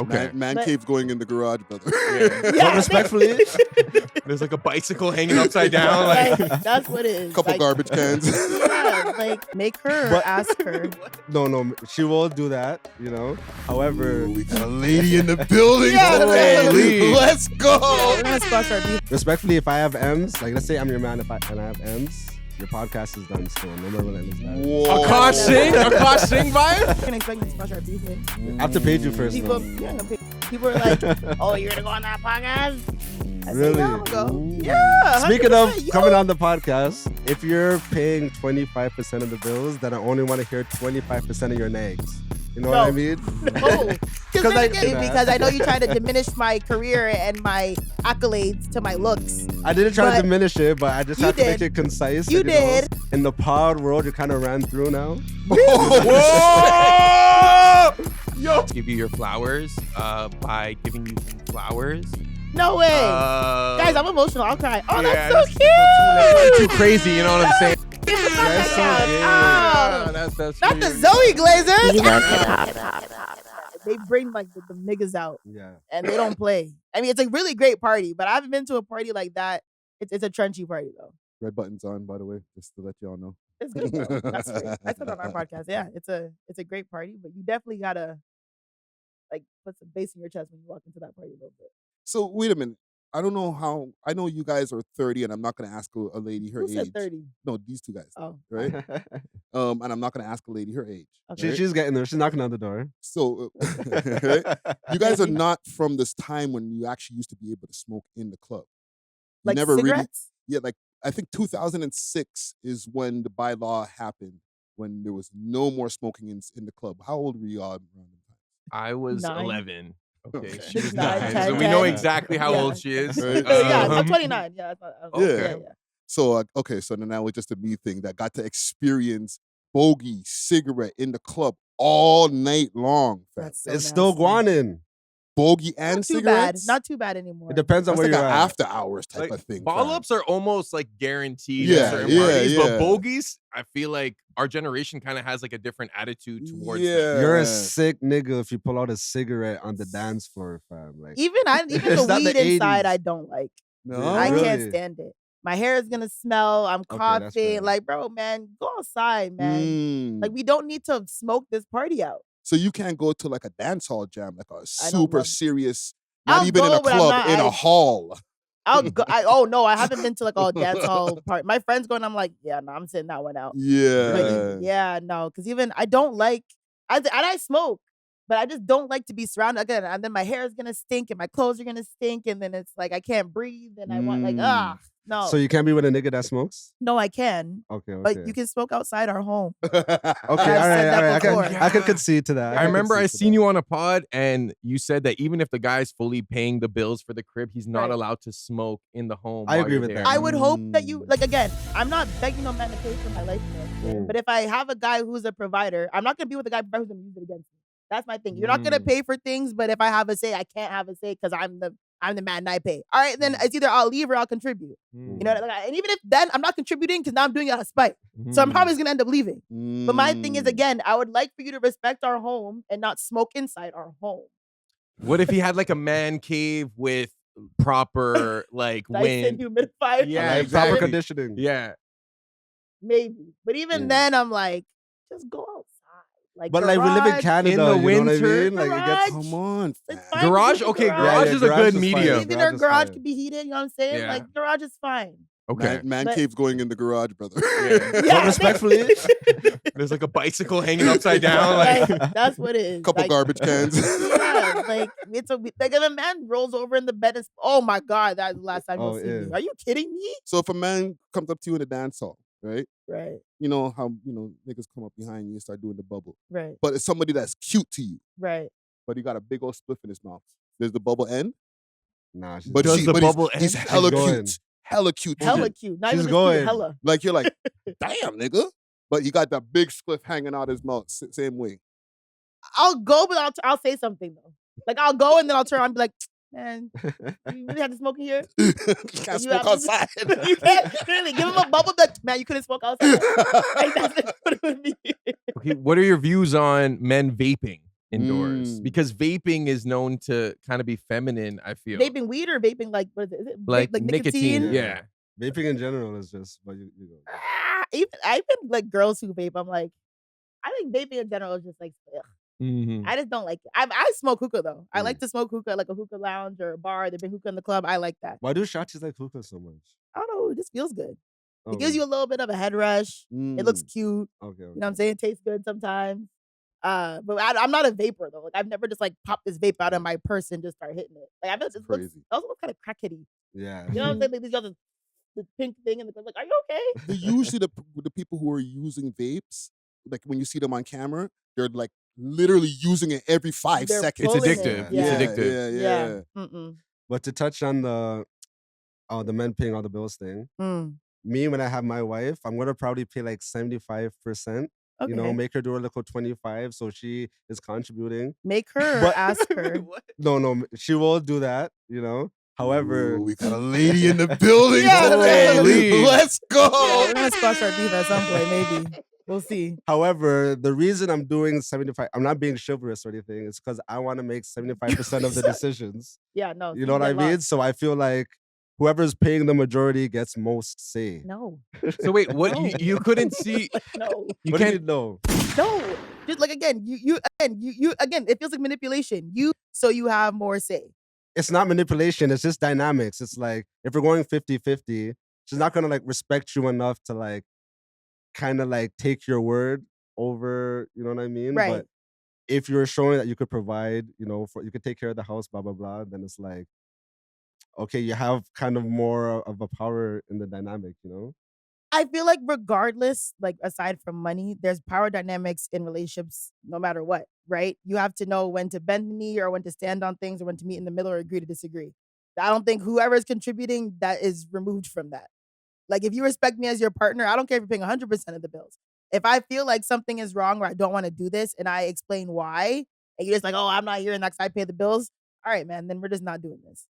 Okay. Man cave's going in the garage, brother. Yeah. But respectfully, There's like a bicycle hanging upside down. Like, that's what it is. Couple Like, garbage cans. yeah, like make her But- ask her. no, she will do that, you know. However, We got a lady in the building Yeah, today. holy. Let's go. We're gonna squash our beef. respectfully, if I have M's, like let's say I'm your man, and I have M's, your podcast is done still. No more Relentless Diaries. Whoa. a Kosh sing? A Kosh sing vibe? I can expect me to squash our beef. I have to pay you first. People, though. yeah, no, people are like, "Oh, you're gonna go on that podcast?" I Really? Say, yeah, I'm gonna go. Yeah. Speaking of 100%, yo. coming on the podcast, if you're paying 25% of the bills, then I only want to hear 25% of your nags. You know what I No. mean? No, I- because I know you try to diminish my career and my accolades to my looks. I didn't try But to diminish it, but I just you have to make did. it concise. You and, know, did. in the pod world, you kind of ran through now. Whoa! Yo. Let's give you your flowers by giving you some flowers. No way, guys. I'm emotional. I'll cry. Oh, yeah, that's so Not cute. too crazy, you know what I'm saying? Give the That's so contact gay. out. Oh, that's Not the sweet. Zoe Glazers. They bring like the niggas out Yeah. and they don't play. I mean, it's a really great party, but I haven't been to a party like that. It's a trenchy party though. Red button's on, by the way, just to let y'all know. It's good though. That's great. I said on our podcast. Yeah, it's a great party, but you definitely gotta like put some bass in your chest when you walk into that party a little bit. So wait a minute. I don't know how. I know you guys are 30, and I'm not going to ask a lady her Who age. said 30? No, these two guys, Oh, right? And I'm not going to ask a lady her age. okay. She's getting there. She's knocking on the door. So you guys are not from this time when you actually used to be able to smoke in the club. You Like never really. cigarettes? Yeah, like I think 2006 is when the bylaw happened, when there was no more smoking in the club. How old were you all around that time? I was 9. 11. Okay, Okay. she was 9, 9. 10, So we know 10. exactly how Yeah. old she is. Right. Yeah, I'm Um, 29. Yeah, that's not, Yeah. yeah. So okay, so then that was just a me thing that got to experience bogey cigarette in the club all night long. Fam. That's so It's still nasty. guanin. Bogey and Not too bad. cigarettes. Not too bad anymore. It depends on That's where like an you're at. after hours type Like, of thing. ball fam. ups are almost like guaranteed Yeah, at certain yeah, parties, yeah. but bogeys, I feel like our generation kind of has like a different attitude towards them. Yeah. You're a sick nigga if you pull out a cigarette on the dance floor, fam. Like, Even It's the not weed the inside, 80s. I don't like. No, I really? can't stand it. My hair is gonna smell. I'm that's coughing. fair. Like, bro, man, go outside, man. Mm. Like, we don't need to smoke this party out. So you can't go to like a dance hall jam, like a I don't super love- serious, not I'll even in go, a but I'm club, not- in a I- hall. I'll go. Oh no, I haven't been to like a dance hall party. My friends going. I'm like, yeah, no, I'm sitting that one out. Yeah. Like, yeah, no, because even I don't like. I smoke, but I just don't like to be surrounded again. And then my hair is gonna stink, and my clothes are gonna stink, and then it's like I can't breathe, and I want like no, so you can't be with a nigga that smokes? no, I can, Okay, okay. but you can smoke outside our home. Okay, all I've right, said that all right. before. I can concede to that. I remember I concede to seen that. you on a pod and you said that even if the guy's fully paying the bills for the crib, he's not Right. allowed to smoke in the home. I while agree you're with there. that. I would hope that you Mm. like again. I'm not begging no man to pay for my life, Mm. but if I have a guy who's a provider, I'm not gonna be with a guy who's gonna use it against me. That's my thing. You're not gonna Mm. pay for things, but if I have a say, I can't have a say because I'm the man and I pay. All right, then it's either I'll leave or I'll contribute. Mm. You know, like, and even if then I'm not contributing because now I'm doing it out of spite, so I'm Mm. probably just gonna end up leaving. But my thing is Mm. again, I would like for you to respect our home and not smoke inside our home. What if he had like a man cave with proper like Dyson wind? humidifier. Yeah, Like, exactly. proper conditioning. Yeah. Maybe. But even Yeah. then, I'm like, just go outside. Like, But like we live in garage, Canada, in the you know what I winter, mean? Like it gets garage. Come on, It's fam. fine to Garage? be in Okay, the garage Yeah, is a garage good is fine. medium. Even Garage our is garage fine. could be heated, you know what I'm saying? Yeah. Like, garage is fine. Okay. Man But- cave's going in the garage, brother. Yeah. Yeah. respectfully- There's like a bicycle hanging upside down. Like, Like, that's what it is. Couple Like, garbage cans. Yeah, like it's like if a man rolls over in the bed and oh my god, that's the last time Oh, you'll see me. yeah. Are you kidding me? So if a man comes up to you in a dance hall, right? Right, You know how niggas come up behind you and start doing the bubble. right, But it's somebody that's cute to you, right. but he got a big old spliff in his mouth. There's the bubble end, Nah, she's but, Does the but bubble he's end? hella She's going. cute. Hella cute. to Hella you. cute. Not She's even going. cute, hella. Like you're like, damn, nigga. But he got that big spliff hanging out his mouth. Same way. I'll go, but I'll say something though. Like I'll go and then I'll turn around and be like, man, you really have to smoke in here? You can't You smoke have to- outside. You can't really give him a bubble that man, you couldn't smoke outside. Like that's what it would be. okay, what are your views on men vaping? indoors because vaping is known to kind of be feminine. I feel Vaping weed or vaping like what is it? like Like nicotine. Yeah. Vaping in general is just, but you go. Even like girls who vape, I'm like, I think vaping in general is just like, ugh. I just don't like it. I smoke hookah though. I like to smoke hookah, like a hookah lounge or a bar. They bring hookah in the club. I like that. Why do shotties like hookah so much? I don't know. It just feels good. Oh, It gives you a little bit of a head rush. It looks cute. Okay. You know what I'm saying? It tastes good sometimes. But I'm not a vapor though. Like I've never just like popped this vape out of my purse and just start hitting it. Like I feel it looks also looks kind of crackheady. Yeah. You know what I'm saying? Like these other the pink thing in the club. Like, are you okay? They're usually the people who are using vapes, like when you see them on camera, they're like literally using it every 5 seconds. It's addictive. Yeah. It's addictive. Yeah. But to touch on the men paying all the bills thing, me when I have my wife, I'm gonna probably pay like 75%. You know, make her do a little 25, so she is contributing. Make her ask her. No, she will do that. You know. However, we got a lady in the building today. Let's go. Yeah, we're gonna squash our beef at some point, maybe. We'll see. However, the reason I'm doing 75, I'm not being chivalrous or anything. It's because I want to make 75% of the decisions. Yeah, no. You know what I mean? So I feel like whoever's paying the majority gets most say. No. So wait, what you couldn't see? No. You can't know. No. Just like again, you again, it feels like manipulation. So you have more say. It's not manipulation, it's just dynamics. It's like if we're going 50-50, she's not gonna like respect you enough to like kind of like take your word over, you know what I mean? Right. But if you're showing that you could provide, you know, you could take care of the house, blah, blah, blah, then it's like, okay, you have kind of more of a power in the dynamic, you know? I feel like regardless, like aside from money, there's power dynamics in relationships no matter what, right? You have to know when to bend the knee or when to stand on things or when to meet in the middle or agree to disagree. I don't think whoever is contributing, that is removed from that. Like if you respect me as your partner, I don't care if you're paying 100% of the bills. If I feel like something is wrong or I don't want to do this and I explain why, and you're just like, oh, I'm not hearing that because I pay the bills. All right, man, then we're just not doing this.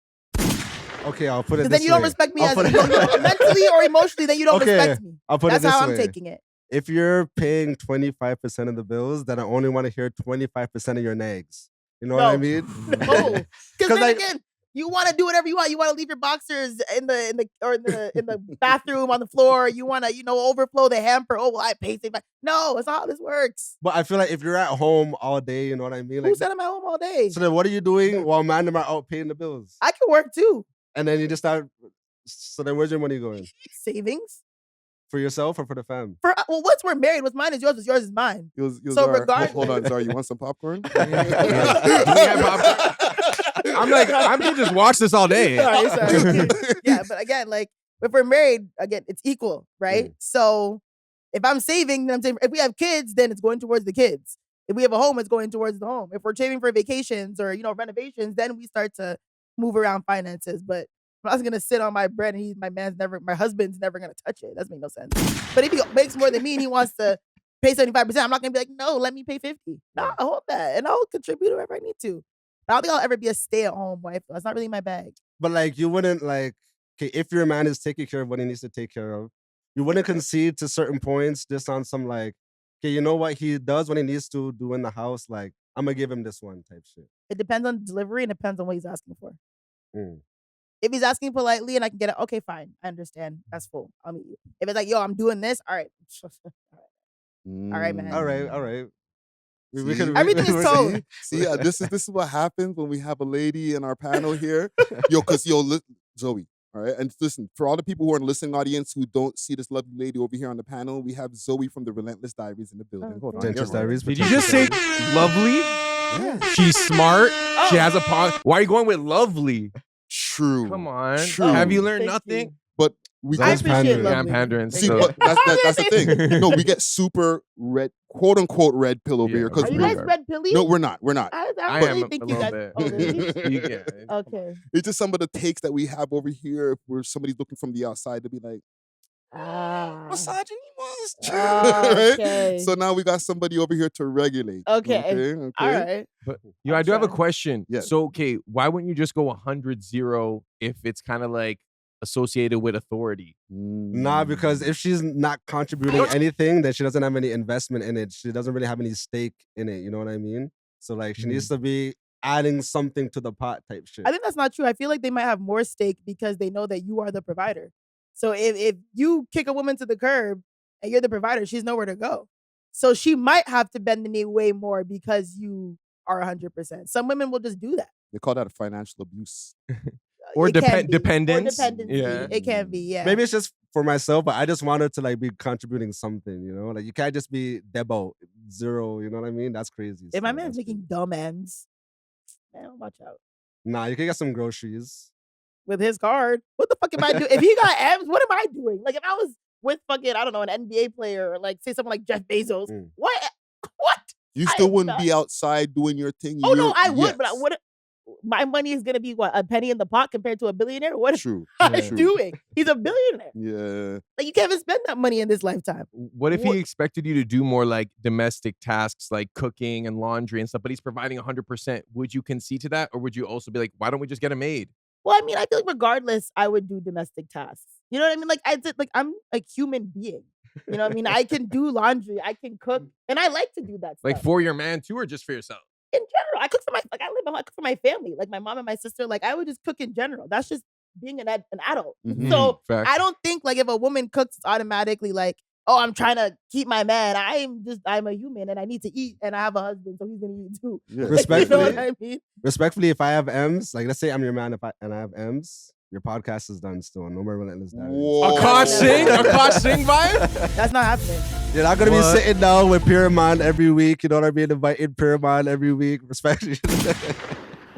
Okay, I'll put it this way. Then you don't respect me as mentally or emotionally, then you don't respect me. I'll put it this way. That's how I'm taking it. If you're paying 25% of the bills, then I only want to hear 25% of your nags. You know what I mean? No. Because then again, you want to do whatever you want. You want to leave your boxers in the bathroom on the floor. You want to, overflow the hamper. Oh, well, I pay. No, it's not how this works. But I feel like if you're at home all day, you know what I mean? Like, who said I'm at home all day? So then what are you doing while man are out paying the bills? I can work too. And then you just start. So then where's your money going? Savings. For yourself or for the fam? Once we're married, what's mine is yours. What's yours is mine. So regardless. Hold on, sorry. You want some popcorn? I'm like, I'm gonna just watch this all day. Sorry. Yeah, but again, like if we're married, again, it's equal, right? So if I'm saving, then I'm saving. If we have kids, then it's going towards the kids. If we have a home, it's going towards the home. If we're saving for vacations or renovations, then we start to move around finances. But I'm not gonna sit on my bread and my husband's never gonna touch it. That doesn't make no sense. But if he makes more than me and he wants to pay 75%, I'm not gonna be like, no, let me pay 50. No, I hold that and I'll contribute whatever I need to. I don't think I'll ever be a stay-at-home wife. That's not really my bag. But like you wouldn't okay, if your man is taking care of what he needs to take care of, you wouldn't concede to certain points just on some okay, you know what he does when he needs to do in the house, like I'm gonna give him this one type shit. It depends on delivery and it depends on what he's asking for. If he's asking politely and I can get it, okay, fine. I understand. That's full. I'll meet you. If it's like, yo, I'm doing this, all right. All right, man. All right. Everything is told. See, this is what happens when we have a lady in our panel here. Zoe, all right? And listen, for all the people who are in the listening audience who don't see this lovely lady over here on the panel, we have Zoe from the Relentless Diaries in the building. Hold on. Relentless Diaries. Did you just say lovely? Yeah. She's smart. She has a Why are you going with lovely? True. Come on. True. Have you learned Thank nothing? you. But we I get appreciate Yeah, I'm lovely. pandering. See, So. but that's the thing. No, we get super red, quote unquote red pill over here. Are you guys red pilly? No, we're not. I I really am think a you little guys. bit. Oh, really? Yeah. Okay. It's just some of the takes that we have over here where somebody's looking from the outside to be like, misogyny was right? Okay. So now we got somebody over here to regulate. Okay. All right. But I do have a question. Yes. So, okay, why wouldn't you just go 100-0 if it's kind of like associated with authority? Nah, because if she's not contributing anything, then she doesn't have any investment in it. She doesn't really have any stake in it. You know what I mean? So like she needs to be adding something to the pot type shit. I think that's not true. I feel like they might have more stake because they know that you are the provider. So if you kick a woman to the curb and you're the provider, she's nowhere to go. So she might have to bend the knee way more because you are 100%. Some women will just do that. They call that a financial abuse. Or It can be. dependence. Or dependency. Yeah. It can be, yeah. Maybe it's just for myself, but I just wanted to like be contributing something, you know? Like you can't just be debo, zero, you know what I mean? That's crazy. If my still, man's that's making dumb ends, man, watch out. Nah, you can get some groceries. With his card, what the fuck am I doing? If he got M's, what am I doing? Like if I was with fucking, I don't know, an NBA player or like say someone like Jeff Bezos, what? You I still am wouldn't not- be outside doing your thing. Oh no, I would, Yes. but I wouldn't. My money is gonna be what, a penny in the pot compared to a billionaire? What True. am I True. doing? He's a billionaire. Yeah. Like you can't even spend that money in this lifetime. What if he expected you to do more like domestic tasks like cooking and laundry and stuff, but he's providing 100%? Would you concede to that? Or would you also be like, why don't we just get a maid? Well, I mean, I feel like regardless, I would do domestic tasks. You know what I mean? Like I'm a human being. You know what I mean? I can do laundry, I can cook, and I like to do that stuff. Like for your man too, or just for yourself? In general, I cook for I cook for my family, like my mom and my sister. Like I would just cook in general. That's just being an adult. Mhm. So Facts. I don't think like if a woman cooks, it's automatically like, oh, I'm trying to keep my man. I'm a human and I need to eat, and I have a husband, so he's gonna eat too. Yeah. Respectfully, You know what I mean? respectfully, if I have M's, like let's say I'm your man and I have M's, your podcast is done still. No more Relentless Diaries. Whoa. A Kosh Singh vibe? That's not happening. You're not gonna What? be sitting down with Pyramid every week. You know what I mean? Inviting Pyramid every week. Respectfully.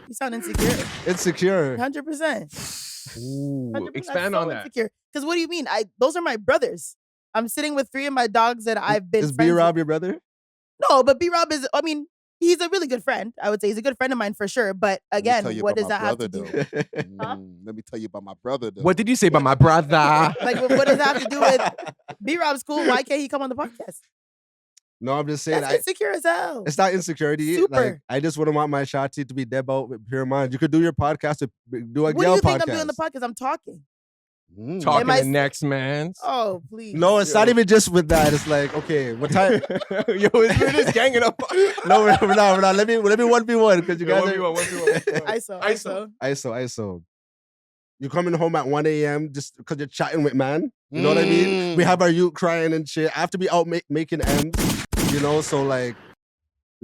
You sound insecure. Insecure. 100%. Ooh, 100%. expand so on that. Because what do you mean? Those are my brothers. I'm sitting with 3 of my dogs that I've been Is friends B-Rob with. your brother? No, but B-Rob is, I mean, he's a really good friend. I would say he's a good friend of mine for sure. But Let me again, tell you what about does my that have to brother, do? though. Huh? Let me tell you about my brother, though. What did you say about my brother? Like, what does that have to do with B-Rob's cool? Why can't he come on the podcast? No, I'm just saying. That's insecure as hell. It's not insecurity. Super. Like I just wouldn't want my shotty to be debo with Pyramid. You could do your podcast with do a What do Gail you think podcast. I'm doing on the podcast? I'm talking. Talking Am I to next man. Oh, please. No, it's not even just with that. It's like, okay, what time? Yo, we're just ganging up. No, we're not. Let me 1v1 because you guys are 1v1. ISO. You coming home at 1 a.m. just because you're chatting with man. You know what I mean? We have our youth crying and shit. I have to be out making ends. You know, so like,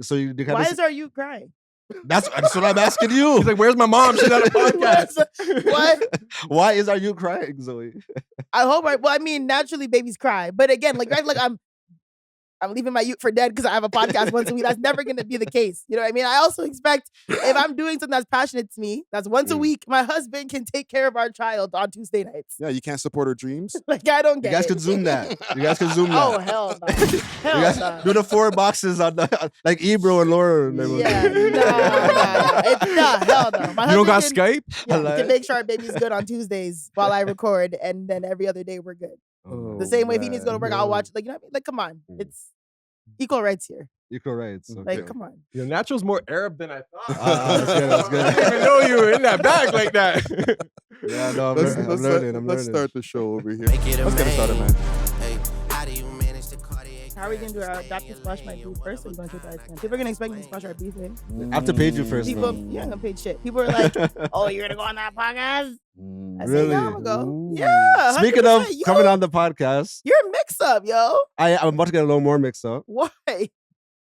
so you kind Why of. is our you crying? That's what I'm asking you. He's like, where's my mom? She's on a podcast. What? Why is our youth crying, Zoe? I hope. Well, I mean, naturally, babies cry, but again, like, right, like I'm leaving my youth for dead because I have a podcast once a week. That's never going to be the case. You know what I mean? I also expect if I'm doing something that's passionate to me, that's once a week, my husband can take care of our child on Tuesday nights. Yeah, you can't support her dreams. Like, I don't You get guys it. could zoom that. You guys could zoom that. Oh, hell no. You Hell guys no. do the 4 boxes on the like Ebro and Laura. And everyone. Yeah, nah, hell no. My You don't got husband can- Skype? Yeah, Like- he can make sure our baby's good on Tuesdays while I record, and then every other day we're good. Oh, The same way if he needs to go to work, I'll man. watch. Like, you know what I mean? Like, come on, Mm. it's equal rights here. Equal rights. Okay. Like, come on. Your natural's more Arab than I thought. That's good. I didn't even know you were in that bag like that. Yeah, no, I'm Let's learning. I'm let's learning. start the show over here. Let's get it started, man. How are we gonna do our Dr. Squash my beef first? Or are we gonna take the iceman? People are gonna expect me to squash our beef, man. I have to pay you first. People, though. you ain't gonna pay shit. People are like, "Oh, you're gonna go on that podcast?" I said, Really? "Yeah, I'm gonna go." Ooh. Yeah. Speaking of 100%, yo, coming on the podcast, you're a mix-up, yo. I'm about to get a little more mixed up. Why?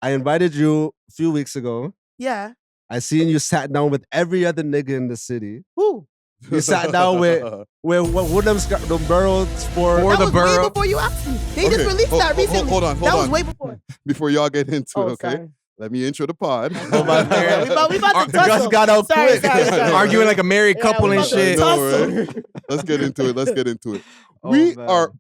I invited you a few weeks ago. Yeah. I seen you sat down with every other nigga in the city. Who? You sat down with one of them boroughs for Or That the was borough. way before you asked me. They just Okay, released that recently. hold on. That was way before. Before y'all get into Oh, it, okay? sorry. Let me intro the pod. Oh, my Yeah, bad. we about to The guys tussle. got out Sorry, quick. sorry. Arguing like a married Yeah, couple we and about to shit. tussle. tussle. Let's get into it. Let's get into it. Oh, We man. are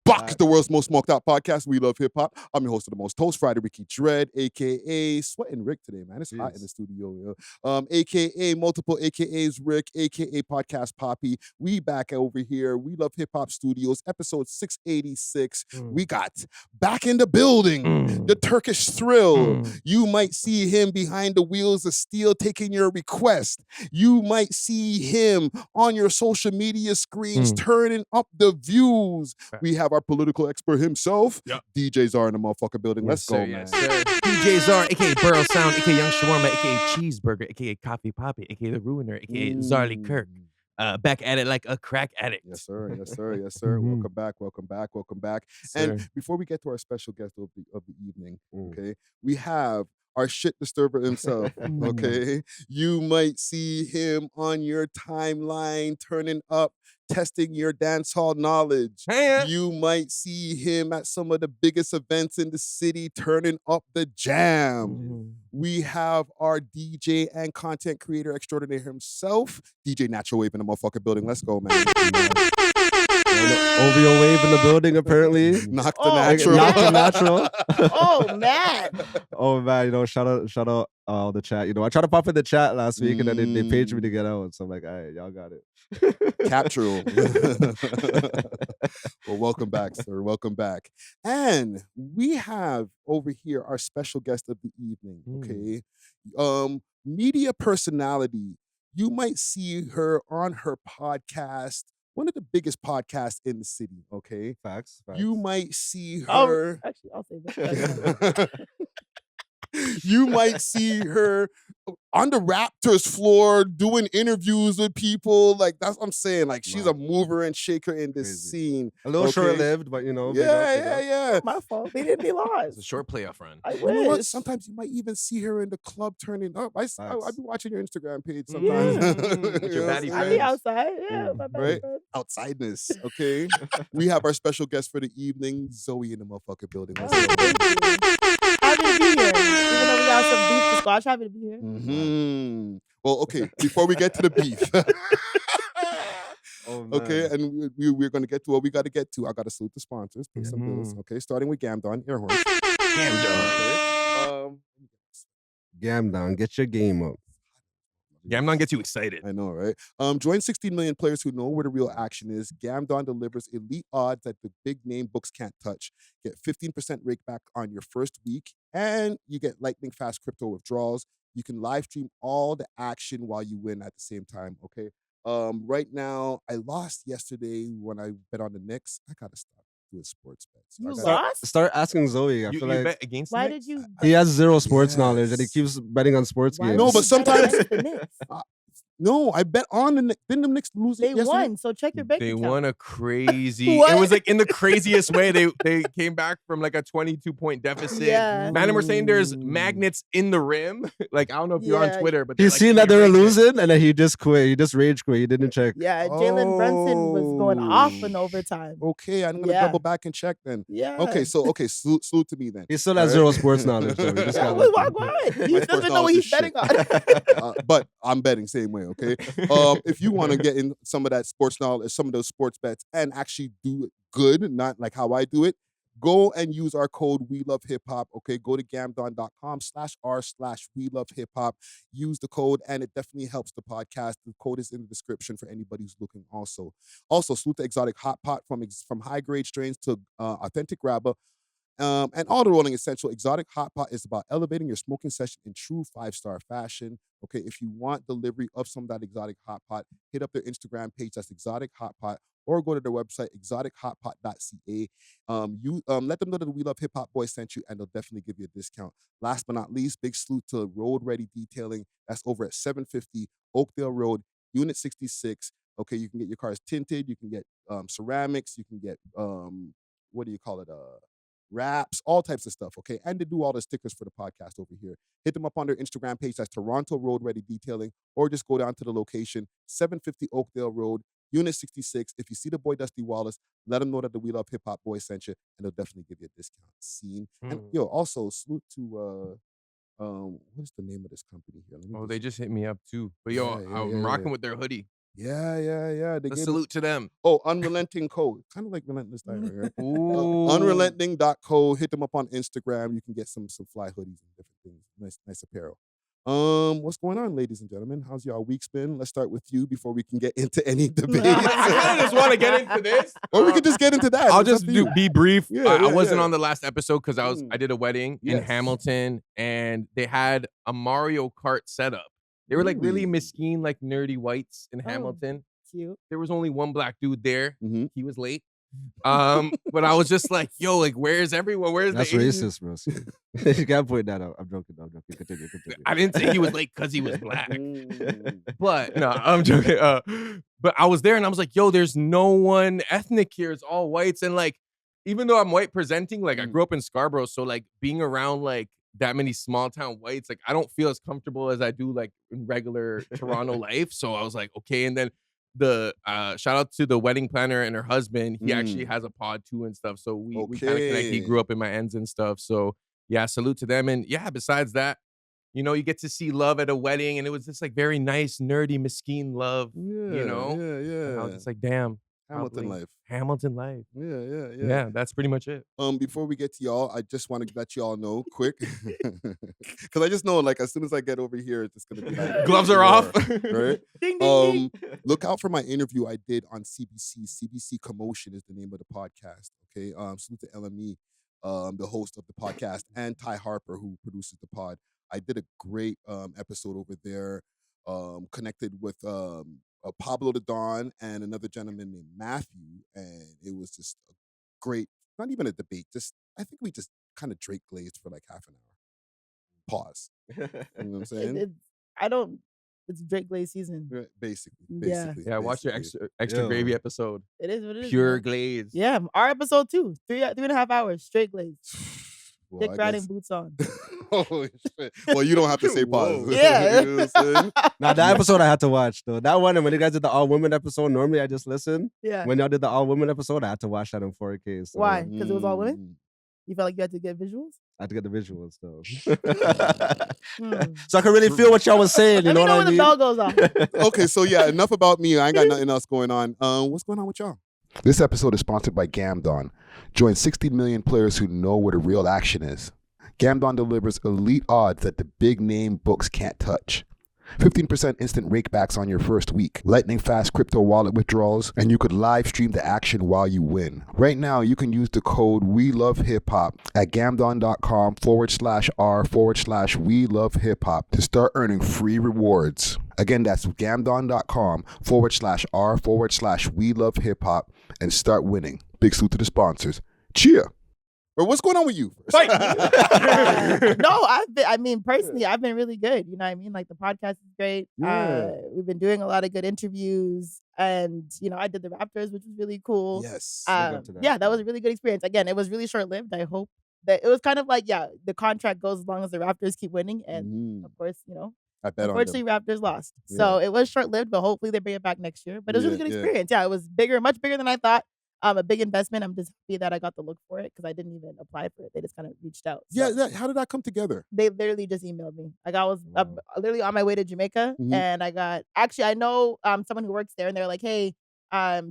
back, the world's most smoked out podcast. We love hip hop. I'm your host of the most toast, Friday Ricky Dread, aka Sweating Rick today, man. It's hot in the studio, yo. AKA multiple AKAs Rick, AKA Podcast Poppy. We back over here. We love hip hop studios, episode 686. We got back in the building. The Turkish Thrill. You might see him behind the wheels of steel taking your request. You might see him on your social media screens turning up the views. We have our our political expert himself, Yep. DJs are in the motherfucking building. Let's go, man. Yes, sir. DJ Czar, aka Burrow Sound, aka Young Shawarma, aka Cheeseburger, aka Coffee Poppy, aka The Ruiner, aka Zarly Kirk. Back at it like a crack addict. Yes, sir. Yes, sir. Yes, sir. Welcome back. Welcome back. Welcome back. And before we get to our special guest of the evening, okay, we have our shit disturber himself. Okay, you might see him on your timeline turning up, testing your dance hall knowledge. Hey. You might see him at some of the biggest events in the city turning up the jam. We have our DJ and content creator extraordinaire himself, DJ Natural Wave in the motherfucking building. Let's go, man. OVO wave in the building, apparently. Knock the Oh, natural. Knock the natural. Oh man. Oh man, shout out the chat. I tried to pop in the chat last week and then they paged me to get out. So I'm like, all right, y'all got it. Captural. Well, welcome back, sir. Welcome back. And we have over here our special guest of the evening. Okay. Media personality. You might see her on her podcast, one of the biggest podcasts in the city. Okay. Facts. You might see her. Actually, I'll say this. You might see her on the Raptors floor doing interviews with people. Like, that's what I'm saying. Like, she's a mover and shaker in this scene. A little short-lived, but big up. Yeah. My fault. They didn't be lost. It's a short playoff run. I You know what? wish. Sometimes you might even see her in the club turning up. I've been watching your Instagram page Yeah. sometimes. With your baddie I be outside. Yeah, my bad. Right? Outsideness, okay? We have our special guest for the evening, Zoie in the motherfucking building. Let's go. Thank you. Happy to be here. Even though we got some beef to squash, happy to be here. Well, okay, before we get to the beef. Okay, and we're going to get to what we got to get to. I got to salute the sponsors, pay some bills. Okay, starting with Gamdom, air horns. Gamdom. Gamdom, get your game up. Gamdom gets you excited. I know, right? Join 16 million players who know where the real action is. Gamdom delivers elite odds that the big name books can't touch. Get 15% rake back on your first week, and you get lightning fast crypto withdrawals. You can live stream all the action while you win at the same time, okay? Right now, I lost yesterday when I bet on the Knicks. I gotta stop doing sports bets. You lost? Start asking Zoe. I You feel like bet against Why the Knicks? did you? he has zero sports knowledge and he keeps betting on sports Why games. No, would but you bet sometimes- against the Knicks? No, I bet on the Knicks. Didn't the Knicks lose They yesterday? won, so check your bank They account. won a crazy. What? It was like in the craziest way. They came back from like a 22-point deficit. Yeah. Man, and we're saying there's magnets in the rim. Like, I don't know if you're on Yeah. Twitter, but He's they're, seen like, that they were erasing it. losing and then he just quit. He just rage quit. He didn't check. Yeah, Jalen Brunson was going off in overtime. Okay, I'm gonna Yeah. double back and check then. Yeah. Okay, salute to me then. He still has zero sports knowledge. So he just Yeah, got why? lucky. Why? He My doesn't sports know what knowledge he's is betting shit. on. But I'm betting same way, okay? If you want to get in some of that sports knowledge, some of those sports bets, and actually do it good, not like how I do it, go and use our code welovehiphop. Okay, go to gamdom.com/r/welovehiphop. Use the code, and it definitely helps the podcast. The code is in the description for anybody who's looking. Also, salute the exotic hot pot from high grade strains to authentic grabber. And all the rolling essential exotic hot pot is about elevating your smoking session in true 5-star fashion. Okay, if you want delivery of some of that exotic hot pot, hit up their Instagram page. That's exotic hot pot, or go to their website exotichotpot.ca. Let them know that the We Love Hip Hop Boys sent you, and they'll definitely give you a discount. Last but not least, big salute to Road Ready Detailing. That's over at 750 Oakdale Road, Unit 66. Okay, you can get your cars tinted. You can get ceramics. You can get what do you call it? Wraps, all types of stuff, okay? And they do all the stickers for the podcast over here. Hit them up on their Instagram page. That's Toronto Road Ready Detailing, or just go down to the location, 750 Oakdale Road, Unit 66. If you see the boy Dusty Wallace, let him know that the We Love Hip Hop Boys sent you, and they'll definitely give you a discount. Scene. And also salute to what's the name of this company here? Let me They just hit me up too. But I'm rocking with their hoodie. Yeah. They A gave salute to them. Unrelenting Co. Kind of like Relentless Diaries, right? Ooh. Unrelenting.co. Hit them up on Instagram. You can get some fly hoodies and different things. Nice apparel. What's going on, ladies and gentlemen? How's y'all week's been? Let's start with you before we can get into any debate. I kind of just want to get into this. Or we could just get into that. I'll It's up just to you. be brief. Yeah, I yeah, wasn't yeah. on the last episode because I did a wedding in Yes. Hamilton, and they had a Mario Kart setup. They were like really Really? mesquite, like nerdy whites in Oh. Hamilton. Cute. There was only one black dude there. Mhm. He was late. But I was just like, yo, like, where's everyone? Where's That's the Asian? racist, bro. See? You can't point that out. I'm joking. Continue. I didn't say he was late because he was black. Mm. But no, I'm joking. But I was there and I was like, yo, there's no one ethnic here. It's all whites. And like, even though I'm white presenting, like I grew up in Scarborough. So like being around like that many small town whites, like I don't feel as comfortable as I do like in regular Toronto life. So I was like, okay. And then the shout out to the wedding planner and her husband. He actually has a pod too and stuff. So we kind of connect. He grew up in my ends and stuff. So yeah, salute to them. And yeah, besides that, you know, you get to see love at a wedding, and it was just like very nice, nerdy, mesquite love. You know, and I was just like, damn, Hamilton probably life. Hamilton life. Yeah. Yeah, that's pretty much it. Before we get to y'all, I just want to let y'all know quick, because I just know, like, as soon as I get over here, it's just gonna be like Gloves are off. right? Ding, ding, ding. Look out for my interview I did on CBC. CBC Commotion is the name of the podcast. Okay, salute to LME, the host of the podcast, and Ty Harper, who produces the pod. I did a great episode over there, connected with Pablo the Don and another gentleman named Matthew, and it was just a great, not even a debate, just I think we just kind of Drake glazed for like half an hour. Pause. You know what I'm saying? It's Drake Glaze season. Right, Basically. Yeah, watch your extra Yo. gravy episode. It is what it is. Pure man. glaze. Yeah, our episode too. 3.5 hours straight glaze. Well, Dick I riding guess- boots on. Oh shit. Well, you don't have to say pause. Whoa. Yeah. You know what I'm saying? Now that episode I had to watch though. That one, and when you guys did the all women episode, normally I just listen. Yeah. When y'all did the all women episode, I had to watch that in 4K. So Why? Because it was all women? Mm. You felt like you had to get visuals? I had to get the visuals though. Hmm. So I can really feel what y'all was saying. You Let me know know what when I the mean? bell goes off. Okay, so yeah, enough about me. I ain't got nothing else going on. What's going on with y'all? This episode is sponsored by Gamdom. Join 60 million players who know where the real action is. Gamdom delivers elite odds that the big name books can't touch. 15% instant rakebacks on your first week, lightning fast crypto wallet withdrawals, and you could live stream the action while you win. Right now, you can use the code welovehiphop at gamdom.com/r/welovehiphop to start earning free rewards. Again, that's gamdom.com/r/welovehiphop and start winning. Big salute to the sponsors. Cheer! Or what's going on with you? No, personally, I've been really good. You know what I mean? Like the podcast is great. Yeah. We've been doing a lot of good interviews, and you know, I did the Raptors, which was really cool. Yes. up to that. Yeah, that was a really good experience. Again, it was really short lived. I hope that it was kind of like, yeah, the contract goes as long as the Raptors keep winning, and Mhm. of course, you know, I bet on unfortunately, them. Raptors lost. So it was short lived, but hopefully they bring it back next year. But it was a really good Yeah. experience. Yeah, it was bigger, much bigger than I thought. A big investment. I'm just happy that I got to look for it because I didn't even apply for it. They just kind of reached out. So How did that come together? they literally just emailed me. Like I was literally on my way to Jamaica, Mhm. and I know someone who works there, and they're like, hey,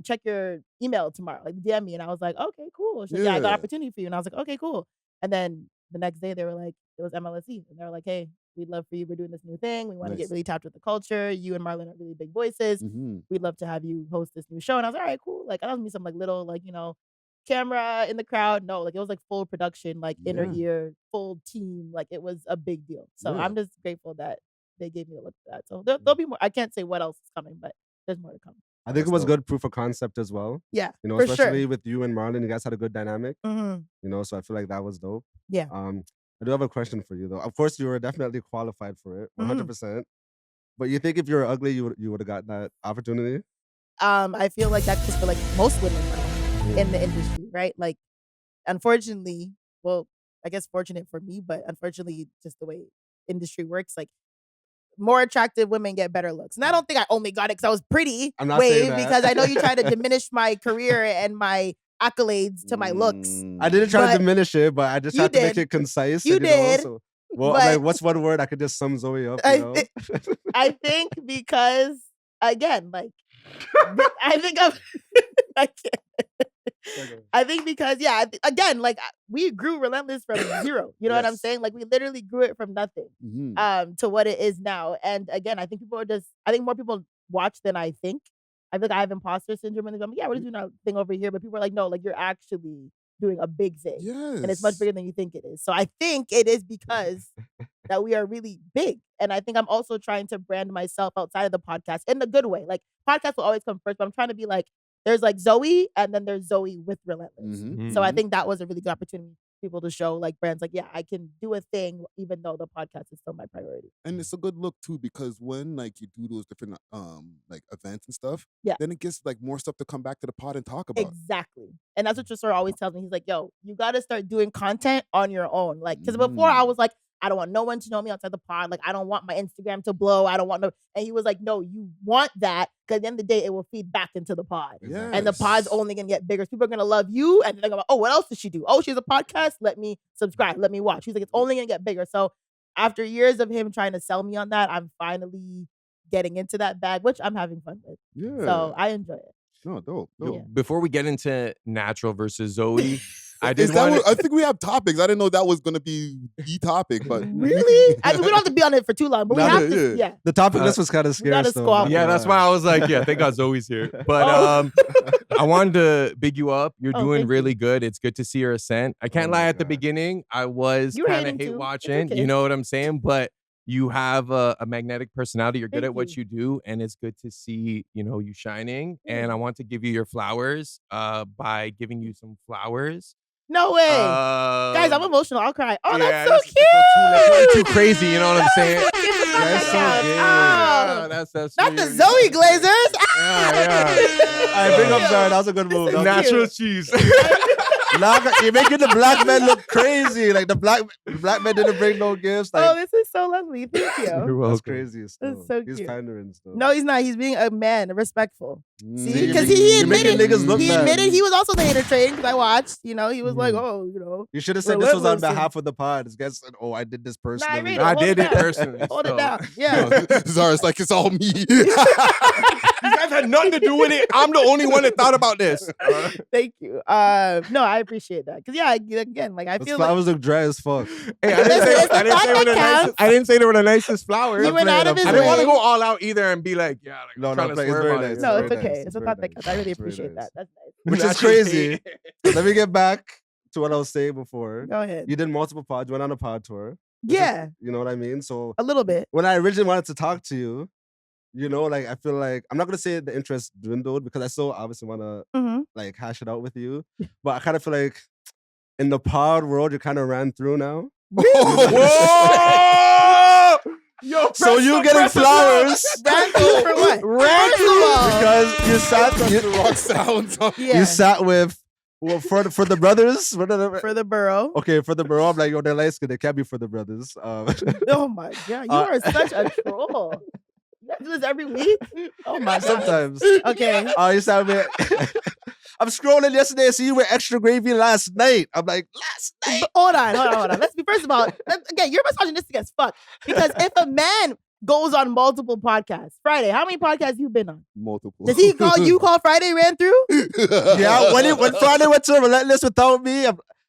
check your email tomorrow. Like DM me, and I was like, okay, cool. She's like, yeah, I got an Yeah. opportunity for you, and I was like, okay, cool. And then the next day they were like, it was MLSE, and they were like, hey, we'd love for you. We're doing this new thing. We want to Nice. get really tapped with the culture. You and Marlon are really big voices. Mhm. We'd love to have you host this new show. And I was like, all right, cool. Like I don't mean some like little like, you know, camera in the crowd. No, like it was like full production, like inner Yeah. ear, full team. Like it was a big deal. So Yeah. I'm just grateful that they gave me a look at that. So there'll be more. I can't say what else is coming, but there's more to come. I think That's it was dope. good proof of concept as well. Yeah, You know, for especially sure. with you and Marlon, you guys had a good dynamic. Mm-hmm. You know, so I feel like that was dope. Yeah. I do have a question for you though. Of course, you were definitely qualified for it, Mhm. 100%. But you think if you were ugly, you would have got that opportunity? I feel like that's just for like most women in the industry, right? Like, unfortunately, well, I guess fortunate for me, but unfortunately, just the way industry works, like more attractive women get better looks. And I don't think I only got it because I was pretty, I'm not saying Wave, that. because I know you try to diminish my career and my accolades to my looks. Mm. I didn't try But to diminish it, but I just you had to make did. it concise. You and, did, so, well, but- like, what's one word I could just sum Zoe up? I You know? I think because again, like I think I can't. I think because again, like we grew Relentless from zero. You know what I'm Yes. saying? Like we literally grew it from nothing Mhm. to what it is now. And again, I think I think more people watch than I think. I feel like I have imposter syndrome and they go, yeah, we're just doing our thing over here. But people are like, no, like you're actually doing a big thing. Yes. And it's much bigger than you think it is. So I think it is because that we are really big. And I think I'm also trying to brand myself outside of the podcast in a good way. Like podcast will always come first, but I'm trying to be like, there's like Zoie, and then there's Zoie with Relentless. Mhm. So I think that was a really good opportunity for people to show like brands like, yeah, I can do a thing even though the podcast is still my priority. And it's a good look too, because when like you do those different like events and stuff, Yeah. then it gives like more stuff to come back to the pod and talk about. Exactly. And that's what Tresor always tells me. He's like, yo, you got to start doing content on your own. Like, because before I was like, I don't want no one to know me outside the pod. Like, I don't want my Instagram to blow. I don't want no. And he was like, no, you want that, because at the end of the day, it will feed back into the pod. Yes. And the pod's only going to get bigger. So people are going to love you. And they're going to, oh, what else does she do? Oh, she has a podcast. Let me subscribe. Let me watch. He's like, it's only going to get bigger. So after years of him trying to sell me on that, I'm finally getting into that bag, which I'm having fun with. Yeah. So I enjoy it. No, dope. Yo, Yeah. before we get into Natural versus Zoe, I Is did that want what- I think we have topics. I didn't know that was gonna be the topic, but Really? I mean, we don't have to be on it for too long, but we Nah, have to. yeah. Yeah. The topic Uh, list was kind of we gotta scarce though. squabble. not Yeah, gonna that's lie. why I was like, yeah, thank God Zoe's here. But Oh. I wanted to big you up. You're Oh, doing thank really good. It's good to see your ascent. I can't Oh lie, my at the God. beginning, I was You were kind of hating hate too. It's watching. okay. You know what I'm saying? But you have a magnetic personality. You're good Thank at what you. you do, and it's good to see, you shining. Yeah. And I want to give you your flowers by giving you some flowers. No way. Guys, I'm emotional. I'll cry. Oh, yeah, that's so cute. That's not too crazy, you know what I'm saying? That's so Couch. gay. Yeah, Oh. that's Not the sweet. Zoe Glazers. Yeah, I bring up Zara. That was a good move. This is That was- Natural cute. cheese. Nah, you're making the black men look crazy. Like the black men didn't bring no gifts. Oh, Like this is so lovely. Thank you. You're that's welcome. crazy. Still. That's so He's cute. pandering still. No, he's not. He's being a man, respectful. See, See, you're because making- he you're making admitted, niggas look he bad. admitted he was also the hater train, because I watched. You know, he was like, Mhm. oh, you know. You should have said this was on Relentless. behalf of the pod. This guy said, "Oh, I did this personally." read I Hold did it it down. personally. Hold it so. down. Yeah. Zara's like, it's all me. You guys had nothing to do with it. I'm the only one that thought about this. Thank you. No, I appreciate that. Because, yeah, again, like, I Those feel like flowers look dry as fuck. Hey, I didn't Listen, say, it's the I didn't say thought we're the that counts. nicest. I didn't say they were the nicest flowers. he went out of his I didn't want to way. go all out either and be like, yeah, like, No, I'm no, trying to it's swerve very on nice. it. No, very it's okay. nice. It's It's a very thought that nice. counts. I really It's very appreciate nice. that. That's nice. Which is Natural crazy. cheese. So let me get back to what I was saying before. Go ahead. You did multiple pods. You went on a pod tour. Yeah, You know what I mean? So a little bit. when I originally wanted to talk to you, like I feel like I'm not gonna say the interest dwindled because I still obviously want to Mm-hmm. like hash it out with you, but I kind of feel like in the pod world you kind of ran through now. Whoa! Yo, So you getting flowers Ran through for what? Ran First of all, because you sat the rock sounds. yeah, you sat with for the brothers. What are the, for the borough. okay, for the bro, I'm like, yo, they're light skinned. They can't be for the brothers. Oh my god, you are such a troll. You guys do this every week. Oh my god. sometimes. Okay. You sat with. I'm scrolling yesterday and see you were extra gravy last night. I'm like, last night. But hold on. Let's be first of all. Again, you're misogynistic as fuck. Because if a man goes on multiple podcasts, Friday, how many podcasts you been on? Multiple. Does he call Friday ran through? Yeah, when Friday went to Relentless without me,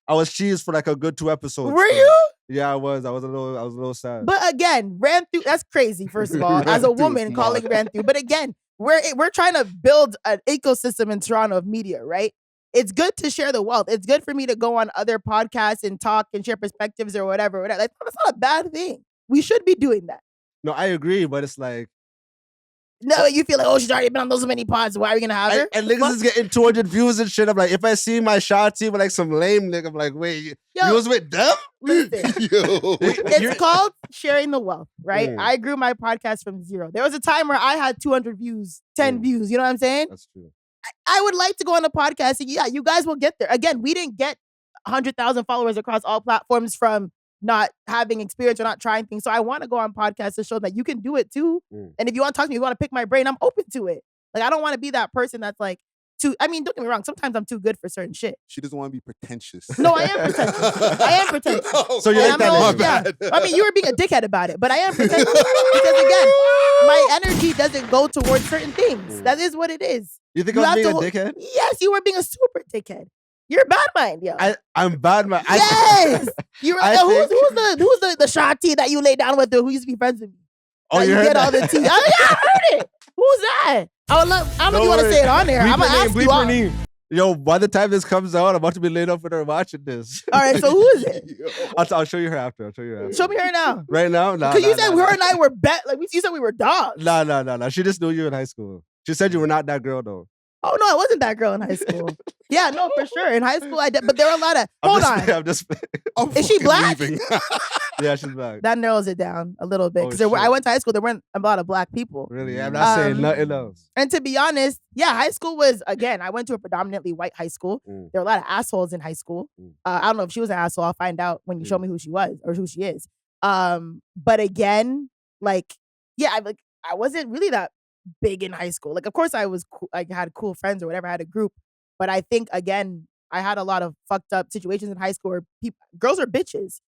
I was cheesed for like a good 2 episodes. Were you? Yeah, I was. I was a little sad. But again, ran through. That's crazy. First of all, Ran as a through woman is calling mad. ran through. But again, we're trying to build an ecosystem in Toronto of media, right? It's good to share the wealth. It's good for me to go on other podcasts and talk and share perspectives or whatever. Like, that's not a bad thing. We should be doing that. No, I agree, but it's like No, you feel like, oh, she's already been on those many pods. Why are we gonna have her? and niggas is getting 200 views and shit. I'm like, if I see my shot team with like some lame nigga, I'm like, wait, you Yo, was with them? listen. Yo. It's called sharing the wealth, right? Mm. I grew my podcast from 0. There was a time where I had 200 views, 10 views. You know what I'm saying? That's true. I would like to go on a podcast. And yeah, you guys will get there. Again, we didn't get 100,000 followers across all platforms from not having experience or not trying things. So I want to go on podcasts to show that you can do it too. Mm. And if you want to talk to me, you want to pick my brain, I'm open to it. Like, I don't want to be that person that's like I mean, don't get me wrong. Sometimes I'm too good for certain shit. She doesn't want to be pretentious. No, I am pretentious. I am pretentious. So you And like I'm that always- nigga? yeah. I mean, you were being a dickhead about it, but I am pretentious because again, my energy doesn't go towards certain things. Mm. That is what it is. You think You I was have being a to dickhead? Yes, you were being a super dickhead. You're a bad mind, yo. I'm bad, man. Yes, you were. I Who's think- the shawty that you lay down with? Who used to be friends with me? Oh, That you heard get all that? the tea. I heard it. Who's that? I don't know if Don't you want to worry. say it on there. I'm gonna ask you. All name. Yo, by the time this comes out, I'm about to be laid up with her watching this. right, so who is it? I'll show you her after. Show me her now. Right now? Nah. Because you said nah. her and I were you said we were dogs. Nah. She just knew you in high school. She said you were not that girl, though. Oh no, I wasn't that girl in high school. Yeah, no, for sure. In high school, I did, but there were a lot of. Hold on, I'm just I'm Is she fucking black? leaving. yeah, she's back. that narrows it down a little bit Oh, because I shit. went to high school. There weren't a lot of black people. Really, I'm not saying nothing else. And to be honest, yeah, high school was, again, I went to a predominantly white high school. Mm. There were a lot of assholes in high school. Mm. I don't know if she was an asshole. I'll find out when you show me who she was or who she is. But again, like, yeah, I wasn't really that big in high school. Like, of course I was cool, I had cool friends or whatever. I had a group. But I think, again, I had a lot of fucked up situations in high school where girls are bitches.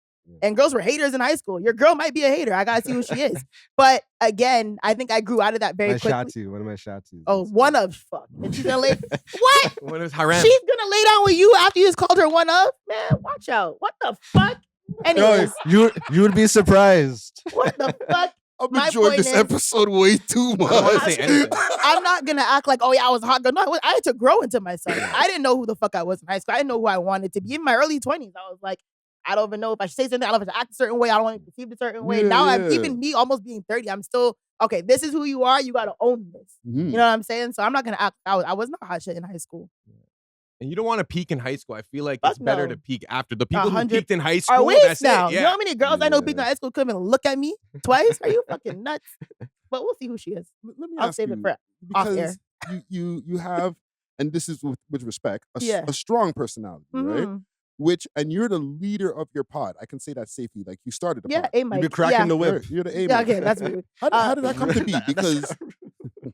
And girls were haters in high school. Your girl might be a hater. I gotta see who she is. But again, I think I grew out of that very quickly. One of my shotties. Oh, one of fuck. And she's gonna lay what? One is haram. She's gonna lay down with you after you just called her one of? Man, watch out. What the fuck? Anyways, you would be surprised. what the fuck? I'm My enjoying point this is- episode way too much. I don't want to say anything. I'm not gonna act like, oh yeah, I was a hot girl. No, I had to grow into myself. I didn't know who the fuck I was in high school. I didn't know who I wanted to be. In my early 20s, I was like, I don't even know if I should say something. I don't know if I should act a certain way. I don't want to be perceived a certain way. Yeah, Now yeah. I'm even me almost being 30. I'm still, okay, this is who you are. You got to own this. Mhm. You know what I'm saying? So I'm not going to act, I was not hot shit in high school. And you don't want to peak in high school. I feel like Fuck it's better no. to peak after. The people who 100 peaked in high Are school, waste that's now. it. You know Yeah. how many girls I know Yeah. peaked in high school couldn't even look at me twice? Are you fucking nuts? But we'll see who she is. Let me I'll ask save you, it for off air. because you have, and this is with respect, Yeah. a strong personality, right? Mhm. And you're the leader of your pod. I can say that safely. Like you started the Yeah, pod. A You Mike. be cracking Yeah. the whip. You're the A. Yeah, okay, that's weird. How did that come to be? Because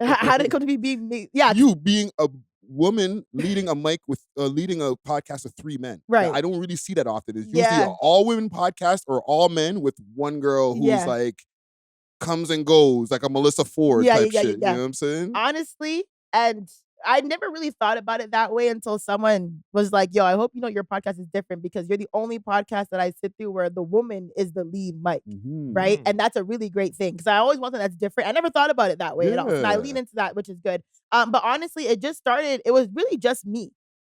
How did it come to be being me? Yeah, you being a woman leading a mic with leading a podcast with 3 men. Right. I don't really see that often. It's usually Yeah. an all women podcast or all men with one girl who's Yeah. like comes and goes, like a Melissa Ford Yeah, type yeah, shit. yeah. You know what I'm saying? honestly, and I never really thought about it that way until someone was like, yo, I hope you know your podcast is different because you're the only podcast that I sit through where the woman is the lead mic, Mhm. right? Mhm. And that's a really great thing because I always want something that's different. I never thought about it that way at all. And I Yeah. lean into that, which is good. But honestly, it just started, it was really just me.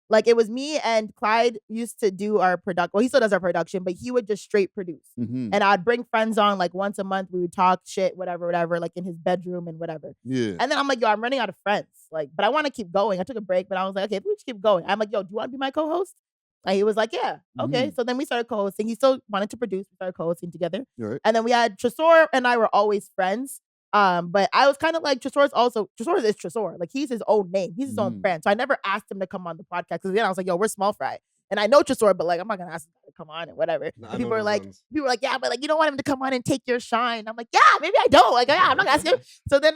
Like it was me and Clyde used to do our production. Well, he still does our production, but he would just straight produce. Mhm. And I'd bring friends on like once a month. We would talk shit, whatever, like in his bedroom and whatever. Yeah. And then I'm like, yo, I'm running out of friends. Like, but I want to keep going. I took a break, but I was like, okay, we should keep going. I'm like, yo, do you want to be my co-host? And he was like, yeah, okay. So then we started co-hosting. He still wanted to produce. We started co-hosting together. You're right. And then we had Tresor and I were always friends. But I was kind of like, Tresor is Tresor. Like he's his own name. He's his own brand. So I never asked him to come on the podcast because then I was like, yo, we're small fry. And I know Tresor, but like, I'm not going to ask him to come on and whatever. Nah, And I people know were those like, ones. yeah, but like, you don't want him to come on and take your shine. I'm like, yeah, maybe I don't. Like, yeah, I'm not going to ask him. So then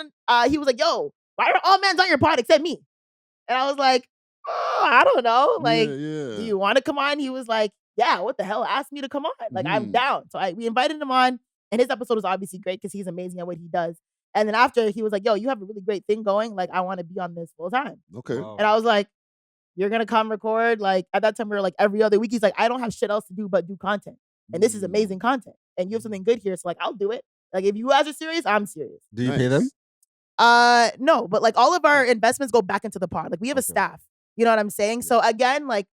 he was like, yo, why are all men on your pod except me? And I was like, oh, I don't know. Like, yeah. do you want to come on? He was like, yeah, what the hell? Ask me to come on. Like, I'm Mhm. down. So we invited him on. And his episode was obviously great because he's amazing at what he does. And then after, he was like, yo, you have a really great thing going. Like, I want to be on this full time. Okay. Wow. And I was like, you're going to come record? Like, at that time, we were like every other week. He's like, I don't have shit else to do but do content. And this is amazing content. And you have something good here. So, like, I'll do it. Like, if you guys are serious, I'm serious. Do you pay them? No, but like all of our investments go back into the pod. Like we have a Okay. staff. You know what I'm saying? So again, like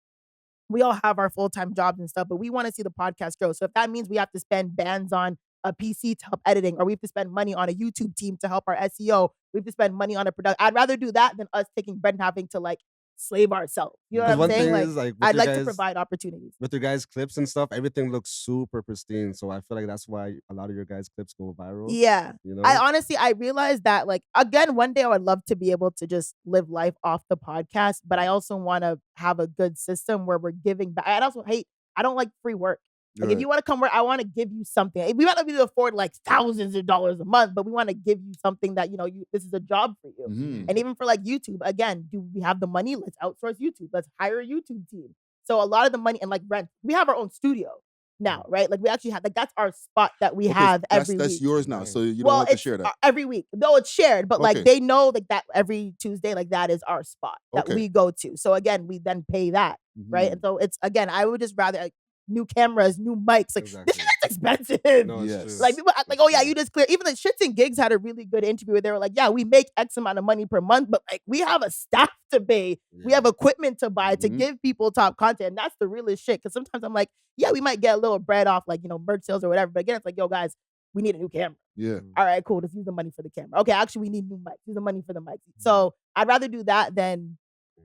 we all have our full-time jobs and stuff, but we want to see the podcast grow. So if that means we have to spend bands on a PC to help editing, or we have to spend money on a YouTube team to help our SEO, we have to spend money on a product. I'd rather do that than us taking bread and having to like slave ourselves. You know what 'Cause I'm one saying? thing Like is, like, with I'd you like to guys- provide opportunities. With your guys' clips and stuff, everything looks super pristine. So I feel like that's why a lot of your guys' clips go viral. Yeah. You know? I honestly, I realized that like, again, one day I would love to be able to just live life off the podcast, but I also want to have a good system where we're giving back. I don't like free work. Like if Right. you want to come work, I want to give you something. We might not be able to afford like thousands of dollars a month, but we want to give you something that, you know, this is a job for you. Mhm. And even for like YouTube, again, do we have the money? Let's outsource YouTube. Let's hire a YouTube team. So a lot of the money and like rent, we have our own studio now, right? Like we actually have, like that's our spot that we Okay, have that's every that's week. yours now, Right. so you don't Well, have to it's share that. every week. No, it's shared, but like Okay. they know like that every Tuesday, like that is our spot that Okay. we go to. So again, we then pay that, right? Mhm. And so it's again, I would just rather like new cameras, new mics. Like Exactly. this shit is expensive. No, it's Yes. true. Like people act like, It's oh yeah, true. you just clear. Even the Shits and Gigs had a really good interview where they were like, yeah, we make X amount of money per month, but like we have a staff to pay. We Yeah. have equipment to buy to Mhm. give people top content. And that's the realest shit. Cause sometimes I'm like, yeah, we might get a little bread off like, you know, merch sales or whatever. But again, it's like, yo, guys, we need a new camera. Yeah. All right, cool. Just use the money for the camera. Okay, actually, we need new mics. Use the money for the mics. So I'd rather do that than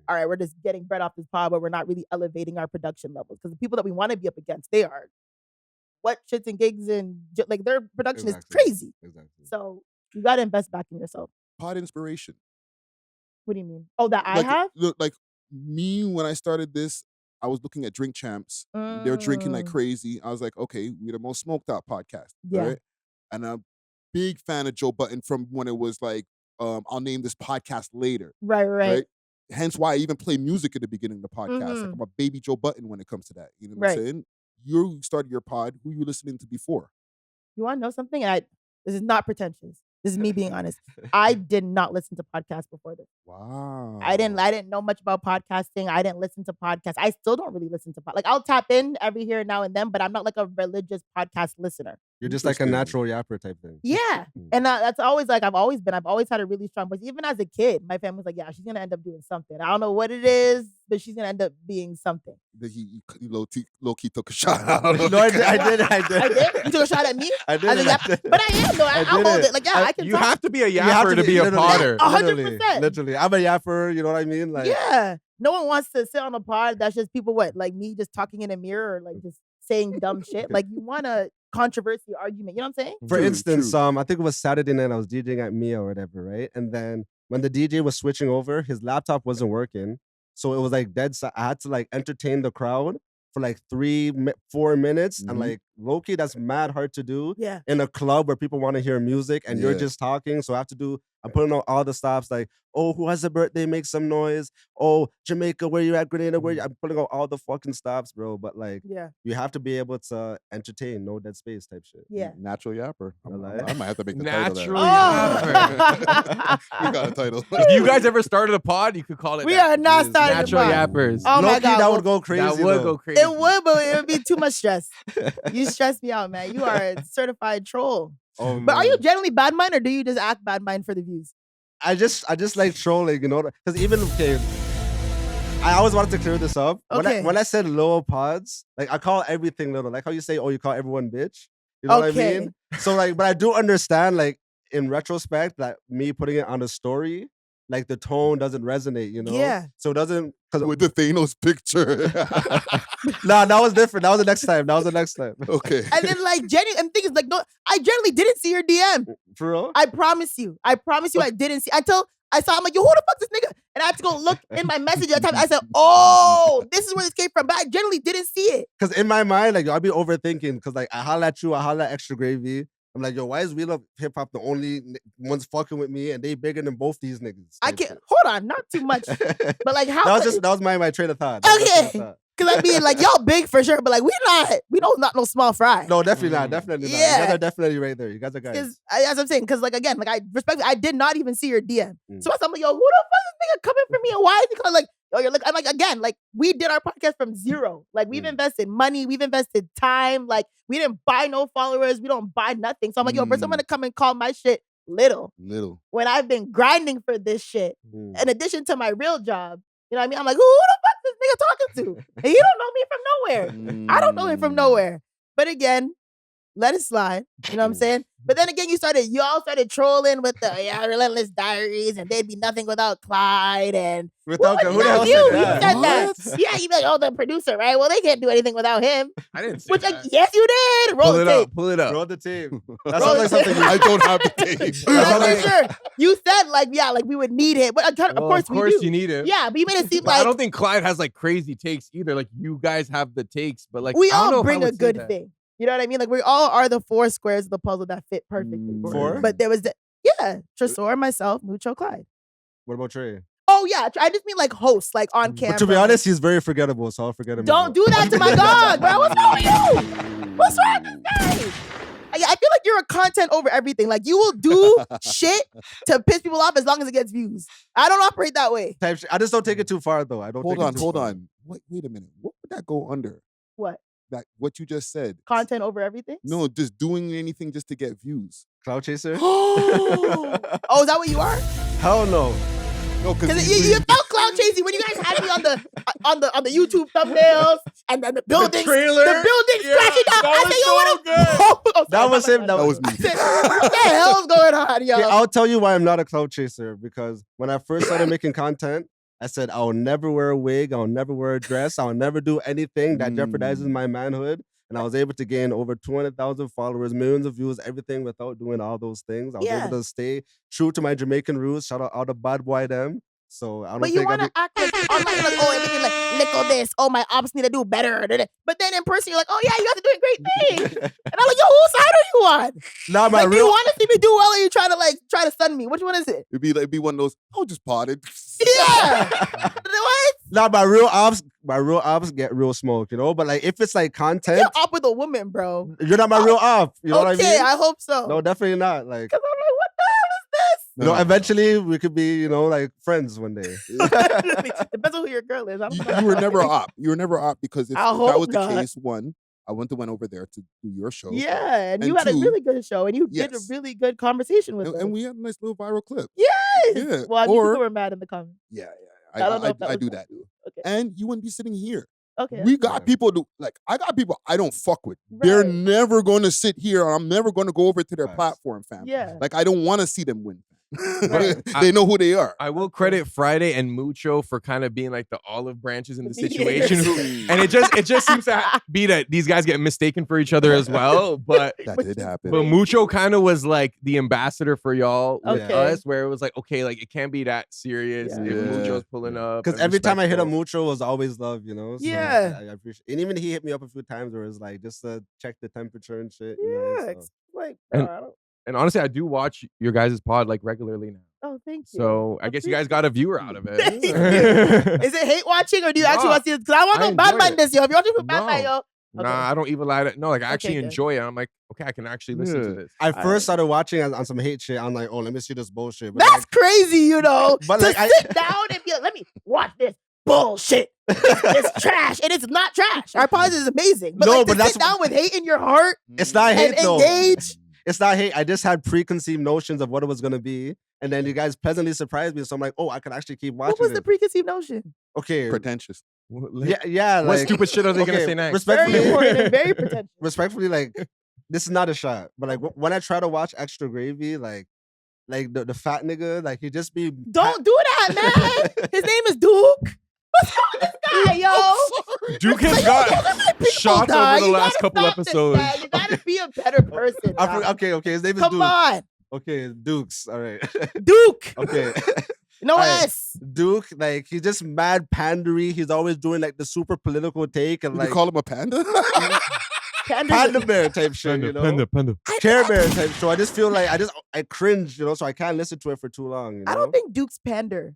all right, we're just getting bread off this pod, but we're not really elevating our production levels. Because the people that we want to be up against, they are what shits and gigs and like their production is crazy. Exactly. So you got to invest back in yourself. Pod inspiration. What do you mean? Oh, that I have? Look, like me, when I started this, I was looking at Drink Champs. They're drinking like crazy. I was like, okay, we're the most smoked out podcast. Yeah. Right? And I'm a big fan of Joe Budden from when it was like, I'll name this podcast later. Right. Hence why I even play music at the beginning of the podcast. Like I'm a baby Joe Budden when it comes to that. You know what I'm saying? You started your pod. Who you listening to before? You want to know something? This is not pretentious. This is me being honest. I did not listen to podcasts before this. Wow. I didn't know much about podcasting. I didn't listen to podcasts. I still don't really listen to like I'll tap in every here and now and then, but I'm not like a religious podcast listener. You're just like a natural yapper type thing. Yeah. And that's always like I've always had a really strong voice. Even as a kid, my family was like, yeah, she's gonna end up doing something. I don't know what it is, but she's gonna end up being something. He low-key took a shot. No, I did. I did? You took a shot at me? I did. But I am though. I'll hold it. Like, yeah, I can You talk. have to be a yapper to be a podder. 100%. Literally. I'm a yapper, you know what I mean? Like, yeah. No one wants to sit on a pod that's just people like me just talking in a mirror or like just saying dumb shit. Like you want a controversy argument. You know what I'm saying? For instance, I think it was Saturday night, I was DJing at Mia or whatever, right? And then when the DJ was switching over, his laptop wasn't working. So it was like dead. I had to like entertain the crowd for like 3-4 minutes. And like low-key, that's mad hard to do in a club where people want to hear music and you're just talking. So I'm putting on all the stops like, oh, who has a birthday? Make some noise. Oh, Jamaica, where you at? Grenada, where you? I'm putting on all the fucking stops, bro. But like, you have to be able to entertain, no dead space type shit. Yeah. Natural yapper. I might have to make the Natural title yapper. We got a title. If you guys ever started a pod, you could call it. We are not starting Natural a pod. yappers. Oh my God, that would go crazy. That would go crazy. It would, but it would be too much stress. You stress me out, man. You are a certified troll. Oh, but are you generally bad mind or do you just act bad mind for the views? I just like trolling, you know, because even I always wanted to clear this up. Okay. When I said little pods, like I call everything little. Like how you say, oh, you call everyone bitch. You know what I mean? So like, but I do understand, like in retrospect, that me putting it on a story, like the tone doesn't resonate, you know? Yeah. So it doesn't with the Thanos picture. Nah, that was different. That was the next time. Okay. And then like and thing is like, no, I generally didn't see your DM. For real? I promise you I didn't see until I saw. I'm like, yo, who the fuck this nigga? And I had to go look in my message at the time. I said, oh, this is where this came from. But I generally didn't see it. Because in my mind, like, I'll be overthinking. Because like, I holla at you, I holla at Extra Gravy. I'm like, yo, why is We Love Hip Hop the only ones fucking with me, and they bigger than both these niggas? I can't. Hold on, not too much. But like, how? That was my train of thought. Okay. Because I mean, like, y'all big for sure, but like, we don't not no small fry. No, definitely not. Definitely not. Yeah. You guys are definitely right there. You guys are guys. As I'm saying, because like, again, like, I respect, I did not even see your DM. So I'm like, yo, who the fuck is this nigga coming for me? And why is he coming? Like, yo, you're like, I'm like, again, like, we did our podcast from zero. Like, we've invested money, we've invested time. Like, we didn't buy no followers, we don't buy nothing. So I'm like, yo, first I'm gonna come and call my shit little. When I've been grinding for this shit, in addition to my real job. You know what I mean? I'm like, who the fuck this nigga talking to? And he don't know me from nowhere. I don't know him from nowhere. But again, let it slide. You know what I'm saying? But then again, y'all started trolling with the Relentless Diaries, and they'd be nothing without Clyde. And without who the hell you said said that? that. Yeah, you be like, oh, the producer, right? Well, they can't do anything without him. I didn't say Which, that. like, yes, you did. Roll the tape. Pull it up. Roll the tape. That sounds like something I don't have the tape. I'm sure. You said, like, yeah, like, we would need him. But of course we do. You need him. Yeah, but you made it seem But like I don't think Clyde has like crazy takes either. Like you guys have the takes, but like we I don't know all if I bring would a say good that. thing. You know what I mean? Like we all are the 4 squares of the puzzle that fit perfectly. Four? But there was Tresor, myself, Mucho, Clyde. What about Trey? Oh yeah, I just mean like host, like on camera. But to be honest, he's very forgettable, so I'll forget him. Don't do that to my dog, bro. What's wrong with you? What's wrong with this guy? I feel like you're a content over everything. Like you will do shit to piss people off as long as it gets views. I don't operate that way. I just don't take it too far, though. I don't. Hold on. Wait a minute. What would that go under? What? What you just said. Content over everything? No, just doing anything just to get views. Cloud chaser? Oh, is that what you are? Hell no. No, because you felt cloud chasing when you guys had me on the YouTube thumbnails and then the buildings, trailer. the buildings crashing down. I said, yo, what up? That was him. That was me. I said, what the hell's going on, yo? Okay, I'll tell you why I'm not a cloud chaser. Because when I first started making content, I said, I'll never wear a wig. I'll never wear a dress. I'll never do anything that jeopardizes my manhood. And I was able to gain over 200,000 followers, millions of views, everything without doing all those things. I was able to stay true to my Jamaican roots. Shout out all the bad boy them. So I don't But think you want to act like online, like, oh, everything like, look at this. Oh, my ops need to do better. But then in person, you're like, oh, yeah, you guys are doing great things. And I'm like, yo, whose side are you on? Nah, my Like, do you want to see me do well, or you try to stun me? Which one is it? It'd be one of those, oh, just potted. Yeah. What? Nah, my real ops get real smoke, you know? But like, if it's like content, You're up with a woman, bro. you're not my real op. You know what I mean? Okay, I hope so. No, definitely not. Like, Because I'm like, what the hell is this? you know, eventually we could be, you know, like friends one day. Depends on who your girl is. I don't know. You were never up. You were never up because if I that hope was the not. case, one, I went over there to do your show. Yeah, and you And had a two, really good show, and you did a yes. really good conversation with us. And we had a nice little viral clip. Yes. Yeah, Well, I mean, or- people were mad in the comments. Yeah. I don't know if that I was do bad. that. Okay. And you wouldn't be sitting here. Okay. We got people I got people I don't fuck with. They're Right. never going to sit here. Or I'm never going to go over to their Facts. platform, fam. Yeah. Like I don't want to see them win. Right. They know who they are. I will credit Friday and Mucho for kind of being like the olive branches in the situation. Yes. And it just seems to be that these guys get mistaken for each other as well. But That did happen. But Mucho kind of was like the ambassador for y'all with Okay. us, where it was like, okay, like it can't be that serious Yeah. if Yeah. Mucho's pulling up. Because and every time I hit a respectful. mucho, it was always love, you know? So Yeah. I appreciate And even he hit me up a few times where it's like, just to check the temperature and shit. You know, Yeah. so. It's like, And- I don't- And honestly, I do watch your guys' pod like regularly now. oh, thank you. So I guess you guys got a viewer out of Thank you. it. Is it hate watching, or do you actually No, want to see it? Because I want I no bad enjoy man it. this, yo. If you're watching for bad man, No. yo. Nah, I don't even lie to. No, like I actually good. enjoy it. I'm like, okay, I can actually listen to Yeah. this. I Alright. first started watching on some hate shit. I'm like, oh, let me see this bullshit. But That's like, crazy, you know. But, to like, I- sit down and be like, let me watch this bullshit. It's trash, and it's not trash. Our podcast is amazing. But No, like, but to that's sit down with hate in your heart it's not hate and though. engage. It's not hate. I just had preconceived notions of what it was gonna be, and then you guys pleasantly surprised me. So I'm like, oh, I can actually keep watching. What was it. the preconceived notion? Okay, Pretentious. yeah. What Like, stupid shit are they gonna okay, say next? Very Respectfully, important and very pretentious. respectfully, like this is not a shot. But like when I try to watch Extra Gravy, like the fat nigga, like he just be Don't do that, man. His name is Duke. What's wrong with this guy, yo? Duke has Like, got those are my people, shots dog. over the You last gotta couple stop this, episodes. man. You gotta be a better person. dog. okay. His name is Come Duke. on, Okay, Dukes. All right. Duke. Okay. No Alright. S. Duke, like he's just mad pandery. He's always doing like the super political take and Did like you call him a panda? panda bear type shit, you know? panda. Care bear type. So I just feel like I cringe, you know, so I can't listen to it for too long. You know? I don't think Duke's pander.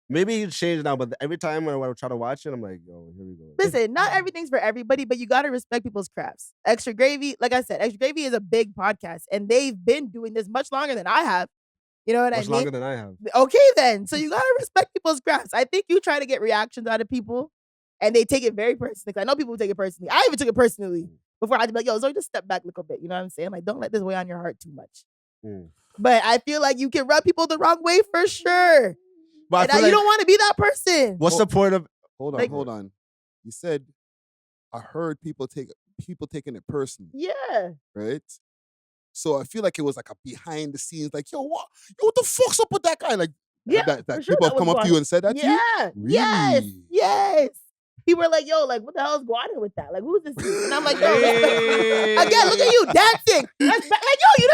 Maybe he's changed now, but every time when I try to watch it, I'm like, yo, here we go. Listen, not everything's for everybody, but you gotta respect people's crafts. Extra Gravy, like I said, Extra Gravy is a big podcast, and they've been doing this much longer than I have. You know what Much I mean? longer than I have. Okay, then. So you gotta respect people's crafts. I think you try to get reactions out of people, and they take it very personally. 'Cause I know people who take it personally. I even took it personally before. I'd be like, "Yo, Zoe, just step back a little bit." You know what I'm saying? Like, don't let this weigh on your heart too much. Mm. But I feel like you can rub people the wrong way for sure, But I and feel you like, don't want to be that person. what's the point of Hold on, Like- hold on. You said I heard people taking it personally, Yeah. right? So I feel like it was like a behind the scenes, like, yo, what the fuck's up with that guy? Like, Yeah, that for sure people that have come was up to going you on. and said that to you? Yeah. Yes. Really? Yes. People were like, "Yo, like, what the hell is going on with that? Like, who's this dude?" And I'm like, "Yo, again, look at you dancing. Like, yo, you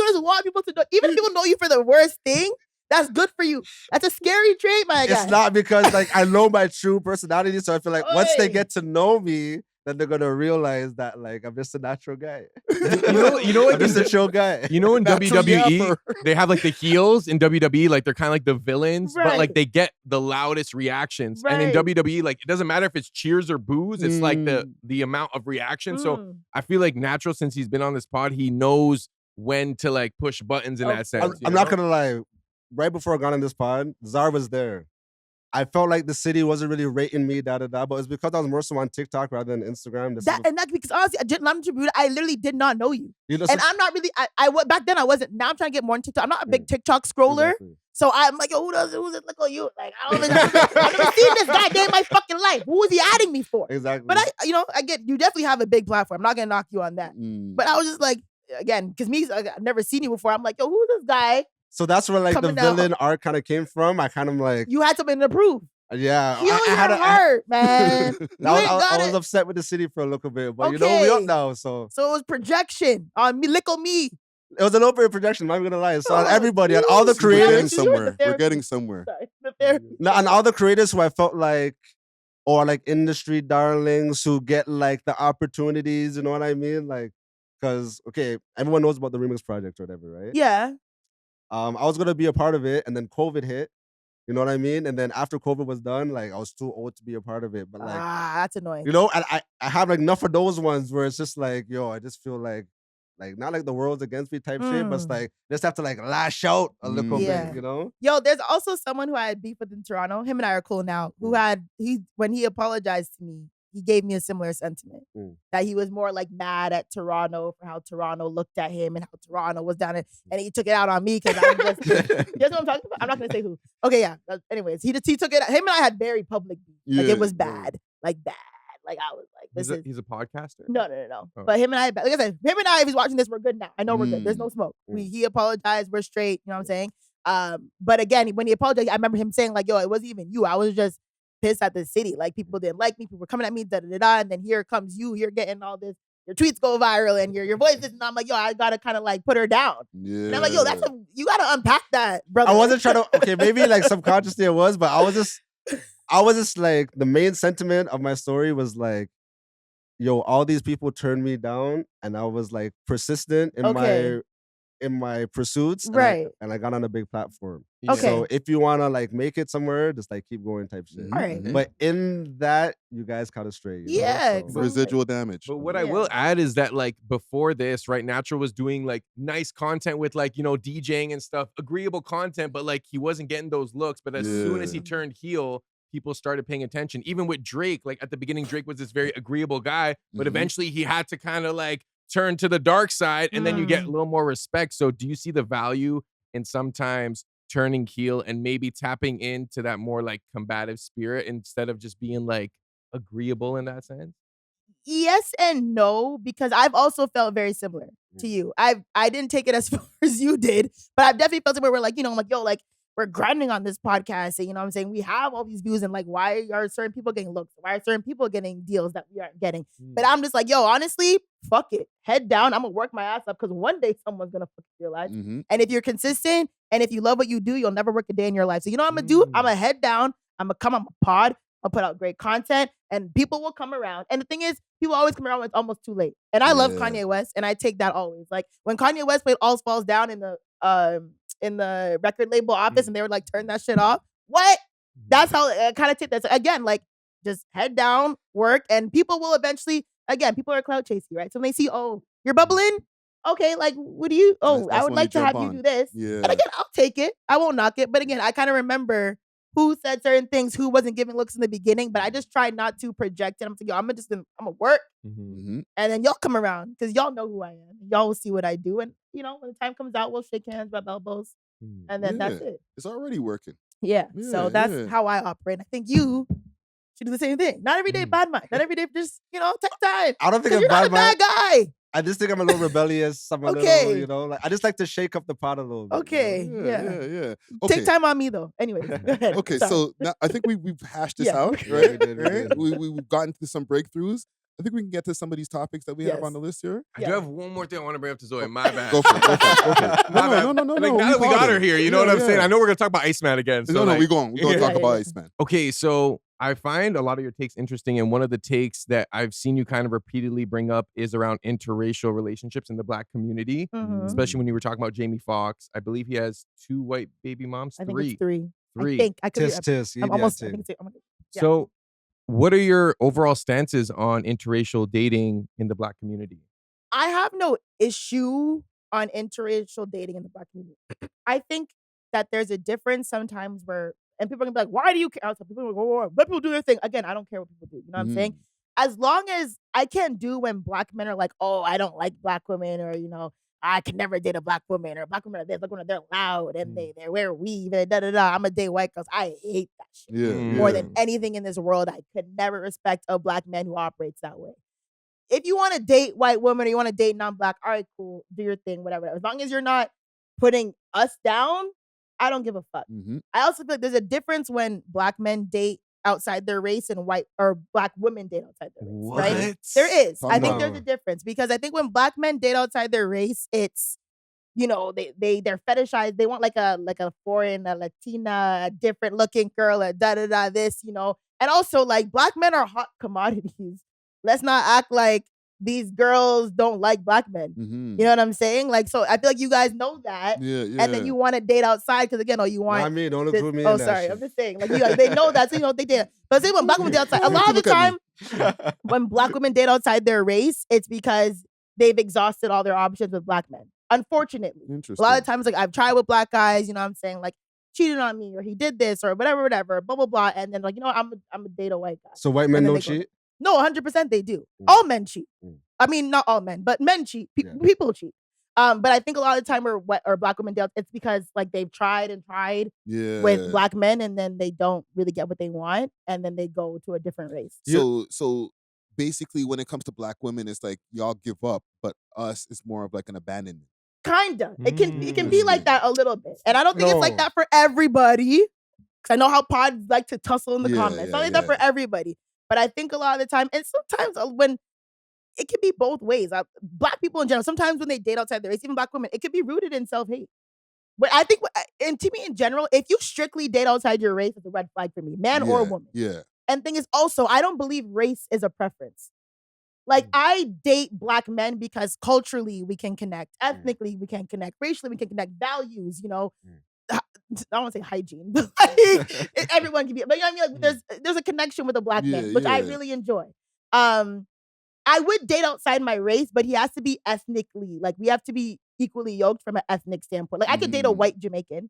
just want people to know. Even if people know you for the worst thing, that's good for you. That's a scary trait, my guy. it's not because like I know my true personality, so I feel like once they Oi. get to know me, then they're gonna realize that like I'm just a natural guy. You know what? I'm just a chill guy. You know in Natural WWE yapper. they have like the heels in WWE, like they're kind of like the villains, but like Right. they get the loudest reactions. And in Right. WWE, like it doesn't matter if it's cheers or boos, it's like the amount of reaction. So Mm. I feel like Natural, since he's been on this pod, he knows when to like push buttons in Oh, that sense. I'm not gonna lie. Right before I got on this pod, Czar was there. I felt like the city wasn't really rating me, but it's because I was more so on TikTok rather than Instagram. This is That's because honestly, I literally did not know you. you know, And I'm not really, back then I wasn't. Now I'm trying to get more on TikTok. I'm not a big TikTok scroller. Exactly. So I'm like, yo, who's it? Look at you. Like, I've never seen this guy day in my fucking life. Who is he adding me for? Exactly. But I get, you definitely have a big platform. I'm not gonna knock you on that. But I was just like, again, because I've never seen you before. I'm like, yo, who's this guy? so that's where like the coming out. villain arc kind of came from. I kind of like You had something to prove. Yeah, Heal your heart, man. You ain't I got was it. upset with the city for a little bit, but you know we up Okay. now, so So it was projection on me, lick on me. it was a little bit of projection. I'm not gonna lie. So on Oh, everybody, on all the geez. We're getting creators, somewhere. The We're getting therapy. somewhere. Sorry, the therapy. no, and all the creators who I felt like, or like industry darlings who get like the opportunities. You know what I mean? Like, because okay, everyone knows about the Remix Project or whatever, right? Yeah. I was gonna be a part of it, and then COVID hit. You know what I mean? And then after COVID was done, like I was too old to be a part of it. But like, That's annoying. you know, and I have like enough of those ones where it's just like, yo, I just feel like not like the world's against me type shit, but it's like just have to like lash out a little Yeah. bit, you know? Yo, there's also someone who I had beef with in Toronto. Him and I are cool now. Who when he apologized to me, he gave me a similar sentiment that he was more like mad at Toronto for how Toronto looked at him and how Toronto was down it, and he took it out on me because I'm just. Guess what I'm talking about? I'm not gonna say who. Okay, yeah. Anyways, he took it. Him and I had very public beef. Like it was bad, like bad. Like I was like, he's a podcaster. No. Oh. But him and I, like I said, him and I, if he's watching this, we're good now. I know we're good. There's no smoke. He apologized. We're straight. You know what I'm saying? But again, when he apologized, I remember him saying like, "Yo, it wasn't even you. I was just pissed at the city. Like people didn't like me. People were coming at me. Da da da da. And then here comes you. You're getting all this. Your tweets go viral and your voice is." And I'm like, "Yo, I gotta kind of like put her down." Yeah. And I'm like, "Yo, you gotta unpack that, brother." I wasn't trying to. Okay, maybe like subconsciously it was, but I was just like the main sentiment of my story was like, yo, all these people turned me down, and I was like persistent in my pursuits, Right. and I got on a big platform. Okay. So if you wanna like make it somewhere, just like keep going type shit. All right. But in that, you guys caught it straight. You know? Yeah, So- exactly. Residual damage. But what I will add is that like before this, right, Natural was doing like nice content with like, you know, DJing and stuff, agreeable content, but like he wasn't getting those looks. But as soon as he turned heel, people started paying attention. Even with Drake, like at the beginning, Drake was this very agreeable guy, but eventually he had to kind of like turn to the dark side, and then you get a little more respect. So do you see the value in sometimes turning heel and maybe tapping into that more like combative spirit instead of just being like agreeable in that sense? Yes and no, because I've also felt very similar to you. I didn't take it as far as you did, but I've definitely felt it where we're like, you know, I'm like, yo, like we're grinding on this podcast, and you know what I'm saying? We have all these views, and like, why are certain people getting looks? Why are certain people getting deals that we aren't getting? But I'm just like, yo, honestly, fuck it. Head down. I'm gonna work my ass up because one day someone's gonna fucking realize. And if you're consistent and if you love what you do, you'll never work a day in your life. So you know what I'm gonna do? I'm gonna head down. I'm gonna come on my pod. I'll put out great content, and people will come around. And the thing is, people always come around when it's almost too late. And I love Kanye West, and I take that always. Like when Kanye West played All Falls Down in the record label office, and they were like, turn that shit off. What? That's how I kind of take that. So again, like just head down, work, and people will eventually. Again, people are clout chasing, right? So when they see, oh, you're bubbling. Okay, like what do you? Oh, That's I would when like they to have jump you on. do this. Yeah. And again, I'll take it. I won't knock it. But again, I kind of remember who said certain things, who wasn't giving looks in the beginning, but I just tried not to project it. I'm like, yo, I'm gonna work, and then y'all come around because y'all know who I am. Y'all will see what I do, and you know when the time comes out, we'll shake hands, rub elbows, and then that's it. It's already working. Yeah. So that's how I operate. I think you should do the same thing. Not every day bad mind. Not every day just take time. I don't think 'Cause I'm you're not bad a bad guy. I just think I'm a little rebellious. I'm a little, you know, like I just like to shake up the pot a little bit. Okay. You know? Yeah. Okay. Take time on me though. Anyways, go ahead. Okay, Sorry. so now I think we've hashed this Yeah. out, Yeah, right? we did, we did. We've gotten to some breakthroughs. I think we can get to some of these topics that we have Yes. on the list here. I do have one more thing I want to bring up to Zoe. My bad. Go for it. Go for it. Go for it. My bad. No. Like now that we got her here, you know what I'm saying? I know we're gonna talk about Iceman again. So No, like, we're going to talk about Iceman. Okay, so I find a lot of your takes interesting, and one of the takes that I've seen you kind of repeatedly bring up is around interracial relationships in the Black community, especially when you were talking about Jamie Foxx. I believe he has 2 white baby moms. I think it's three. Three. I think I could. Tis. I'm almost. I think it's, oh my God. Yeah. So, what are your overall stances on interracial dating in the Black community? I have no issue on interracial dating in the Black community. I think that there's a difference sometimes where, and people are gonna be like, why do you care? People are going, let people do their thing. Again, I don't care what people do. You know what I'm saying? As long as I can't do when Black men are like, oh, I don't like Black women, or, you know, I can never date a Black woman, or Black women are this, Black women, they're loud and they wear weave and I'm a date white girls. I hate that shit. More than anything in this world, I could never respect a Black man who operates that way. If you want to date white women or you want to date non-Black, all right, cool, do your thing, whatever. As long as you're not putting us down, I don't give a fuck. Mhm. I also feel like there's a difference when black men date outside their race and white or black women date outside their race, right? What? There is. Talk I think about there's a difference because I think when black men date outside their race, it's they're fetishized. They want like a foreign, a Latina, a different looking girl, a da da da this, And also like black men are hot commodities. Let's not act like these girls don't like black men. Mhm. You know what I'm saying? Like, so I feel like you guys know that. Yeah, yeah. And then you want to date outside because again, you want. Not me. Don't this- include me oh, in that sorry. shit. I'm just saying. Like, they know that, so they date. But say when black women date outside, a lot of the Look at time, when black women date outside their race, it's because they've exhausted all their options with black men. Unfortunately. A Interesting. lot of times, like I've tried with black guys, you know what I'm saying? Like cheated on me or he did this or whatever, blah, blah, blah. And then like, I'm a date a white guy. So white men And then don't they go- cheat? No, 100% they do. Mm. All men cheat. Mm. I mean, not all men, but men cheat. Yeah. People cheat. But I think a lot of the time or black women date, it's because like they've tried and tried Yeah. with black men and then they don't really get what they want and then they go to a different race. So basically, when it comes to black women, it's like y'all give up, but us, it's more of like an abandonment. Kinda. It can be like that a little bit. And I don't think it's like No. that for everybody. Cause I know how pods like to tussle in the Yeah, comments. It's not yeah, like that yeah. for everybody. But I think a lot of the time, and sometimes when it can be both ways. Black people in general, sometimes when they date outside their race, even black women, it could be rooted in self-hate. But I think, and to me in general, if you strictly date outside your race, it's a red flag for me, man or woman. Yeah. And thing is also, I don't believe race is a preference. Like I date black men because culturally we can connect, ethnically we can connect, racially we can connect, values, I don't want to say hygiene, but like, everyone can be, but you know what I mean? Like there's a connection with a black man, which I really enjoy. I would date outside my race, but he has to be ethnically, like we have to be equally yoked from an ethnic standpoint. Like I could date a white Jamaican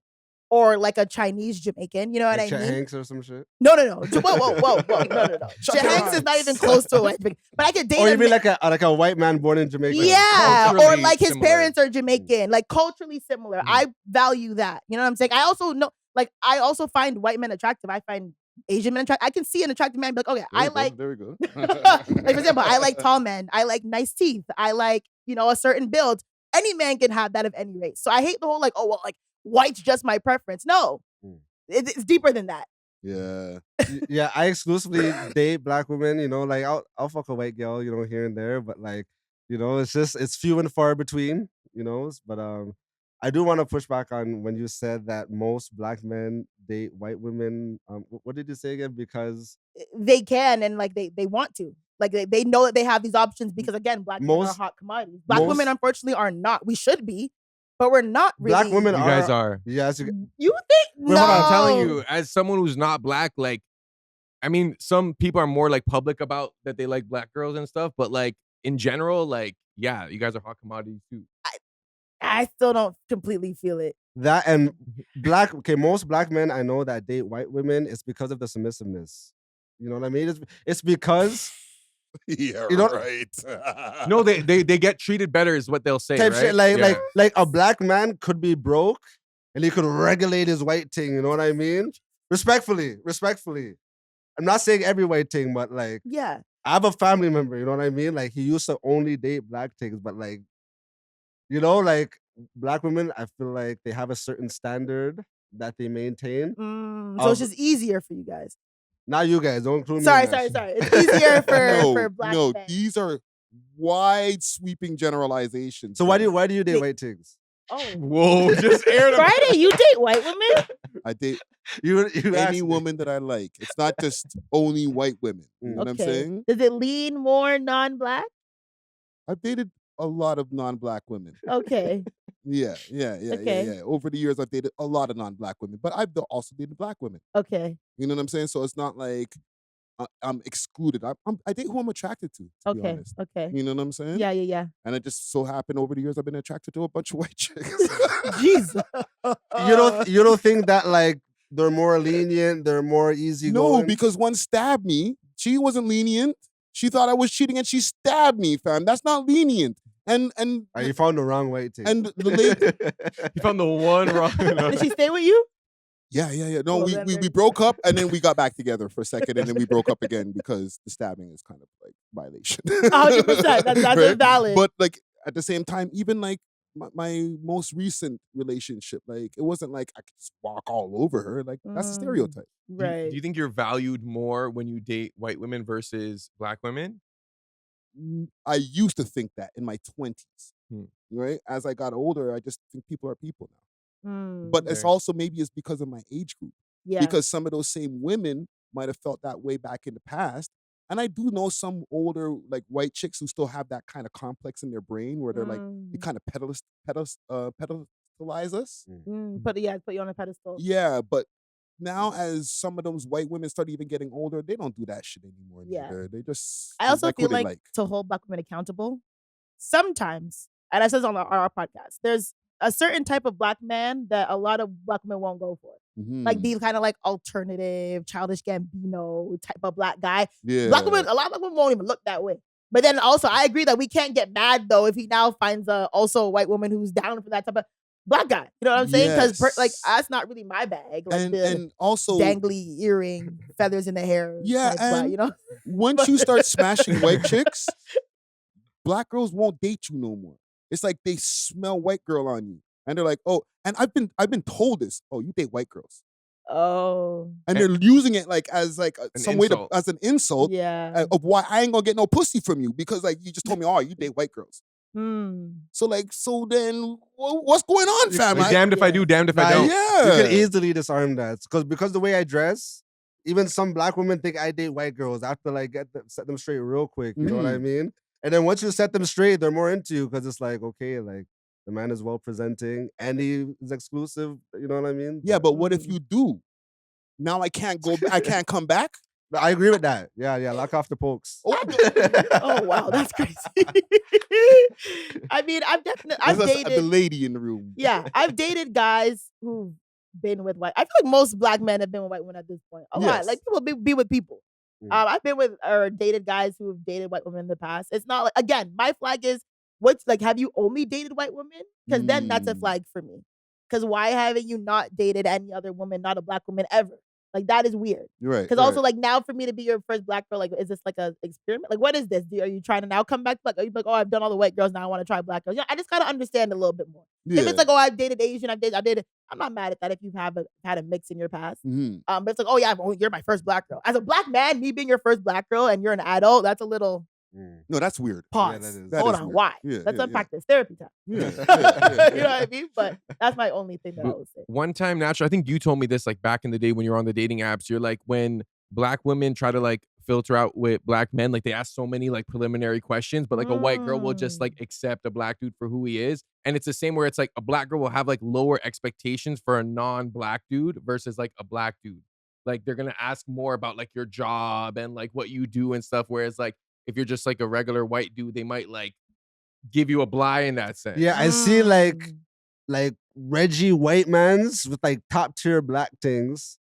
or like a Chinese Jamaican, you know what Like I Chet mean? Hanks or some shit? No. Whoa, no. Chet Hanks is not even close to a white Jamaican, but I could date Or you a mean like a white man born in Jamaica? yeah, or Culturally like his similar. parents are Jamaican, like culturally similar. I value that. You know what I'm saying? I also know, like, I also find white men attractive. I find Asian men attractive. I can see an attractive man and be like, okay, There we go. like for example, I like tall men. I like nice teeth. I like, a certain build. Any man can have that of any race. So I hate the whole like, oh well, like white's just my preference. No, it's deeper than that. Yeah. Yeah, I exclusively date black women, like I'll fuck a white girl, here and there, but like, it's few and far between, but I do want to push back on when you said that most black men date white women. What did you say again? Because they can and like they want to. Like they know that they have these options because again, black men are hot commodities. Black women unfortunately are not. We should be, but we're not really. Black women You guys are. Yes. You think? Wait, No. hold on, I'm telling you, as someone who's not black, like, I mean, some people are more like public about that they like black girls and stuff, but like in general, like, yeah, you guys are hot commodities too. I still don't completely feel it. That and most black men I know that date white women, it's because of the submissiveness. You know what I mean? It's because Yeah, right. No, they get treated better is what they'll say, type right? shit, Yeah. like a black man could be broke and he could regulate his white thing, you know what I mean? Respectfully. I'm not saying every white thing, but like Yeah. I have a family member, you know what I mean? Like he used to only date black things, but like, like black women, I feel like they have a certain standard that they maintain. So it's just easier for you guys. Not you guys, don't include me. Sorry. in that shit. It's easier for black men. These are wide sweeping generalizations. So why do you date white things? Oh, Whoa, just air them. Friday, you date white women? I date You any asked me. woman that I like. It's not just only white women. You know what I'm saying? Does it lean more non-black? I've dated a lot of non-black women. Okay. Yeah. Okay. Over the years, I've dated a lot of non-black women, but I've also dated black women. Okay. You know what I'm saying? So it's not like I'm excluded. I date who I'm attracted to be Okay. honest. Okay. You know what I'm saying? Yeah. And it just so happened over the years I've been attracted to a bunch of white chicks. Jesus. You don't think that like they're more lenient, they're more easy No, because one stabbed me. She wasn't lenient. She thought I was cheating and she stabbed me, fam. That's not lenient. And you found the wrong white thing. and the lady, You found the one wrong. Did she stay with you? yeah. No, Well, we, then we there we you broke up and then we got back together for a second and then we broke up again because the stabbing is kind of like violation. 100%. That's Right? valid. But like at the same time, even like my most recent relationship. Like, it wasn't like I could just walk all over her. Like, that's a stereotype. Right. Do you think you're valued more when you date white women versus black women? I used to think that in my 20s, Hmm. right? As I got older, I just think people are people now. But it's Fair. also maybe it's because of my age group. yeah. Because some of those same women might have felt that way back in the past. And I do know some older, like, white chicks who still have that kind of complex in their brain where they're like, they kind of pedestalize us. Put you on a pedestal. Yeah, but now as some of those white women start even getting older, they don't do that shit anymore. Yeah. Neither. They just I also who feel they like to hold black women accountable, sometimes, and I said this on our podcast, there's a certain type of black man that a lot of black women won't go for. Like these kind of like alternative, childish Gambino type of black guy. Yeah. Black women, a lot of black women won't even look that way. But then also, I agree that we can't get mad though if he now finds also a white woman who's down for that type of black guy. You know what I'm saying? Because like Yes. that's not really my bag. Like and also dangly earring, feathers in the hair. Yeah, type black, and you know. once you start smashing white chicks, black girls won't date you no more. It's like they smell white girl on you. And they're like, oh, and I've been told this. Oh, you date white girls. Oh. And they're using it like as like An some way to insult. as an insult Yeah. of why I ain't gonna get no pussy from you because like you just told me, oh, you date white girls. So then what's going on, fam? Like, damned if I do, damned if I Nah, don't. You Yeah. can easily disarm that because the way I dress, even some black women think I date white girls. I have to like set them straight real quick. You know what I mean? And then once you set them straight, they're more into you because it's like, okay, like the man is well presenting and he is exclusive. You know what I mean? Yeah, but what if you do? Now I can't go. I can't come back. I agree with that. Yeah, lock off the pokes. Oh wow, that's crazy. I mean, I've dated the lady in the room. Yeah, I've dated guys who've been with white. I feel like most black men have been with white women at this point. A lot. Yes. Like people be with people. I've been with or dated guys who have dated white women in the past. It's not like, again, my flag is what's like, have you only dated white women? Because then that's a flag for me. Because why haven't you not dated any other woman, not a black woman ever? Like that is weird. Right. Because also like now for me to be your first black girl, like is this like a experiment? Like what is this? Are you trying to now come back? Like are you like, oh, I've done all the white girls, now I want to try black girls. I just gotta understand a little bit more. If it's like, oh, I've dated Asian, I've dated, I'm not mad at that if you've had a mix in your past. But it's like, oh yeah, you're my first black girl. As a black man, me being your first black girl and you're an adult, that's a little No, that's weird. pause. that Hold is on, weird. why? Yeah, Let's yeah, unpack this. Therapy time. Yeah. You know what I mean? But that's my only thing that I would say. One time, Natural, I think you told me this like back in the day when you're on the dating apps. You're like, when black women try to like filter out with black men, like they ask so many like preliminary questions, but like a white girl will just like accept a black dude for who he is. And it's the same where it's like a black girl will have like lower expectations for a non-black dude versus like a black dude. Like they're gonna ask more about like your job and like what you do and stuff. Whereas like if you're just like a regular white dude, they might like give you a bly in that sense. Yeah, I see like Reggie Whitemans with like top tier black things,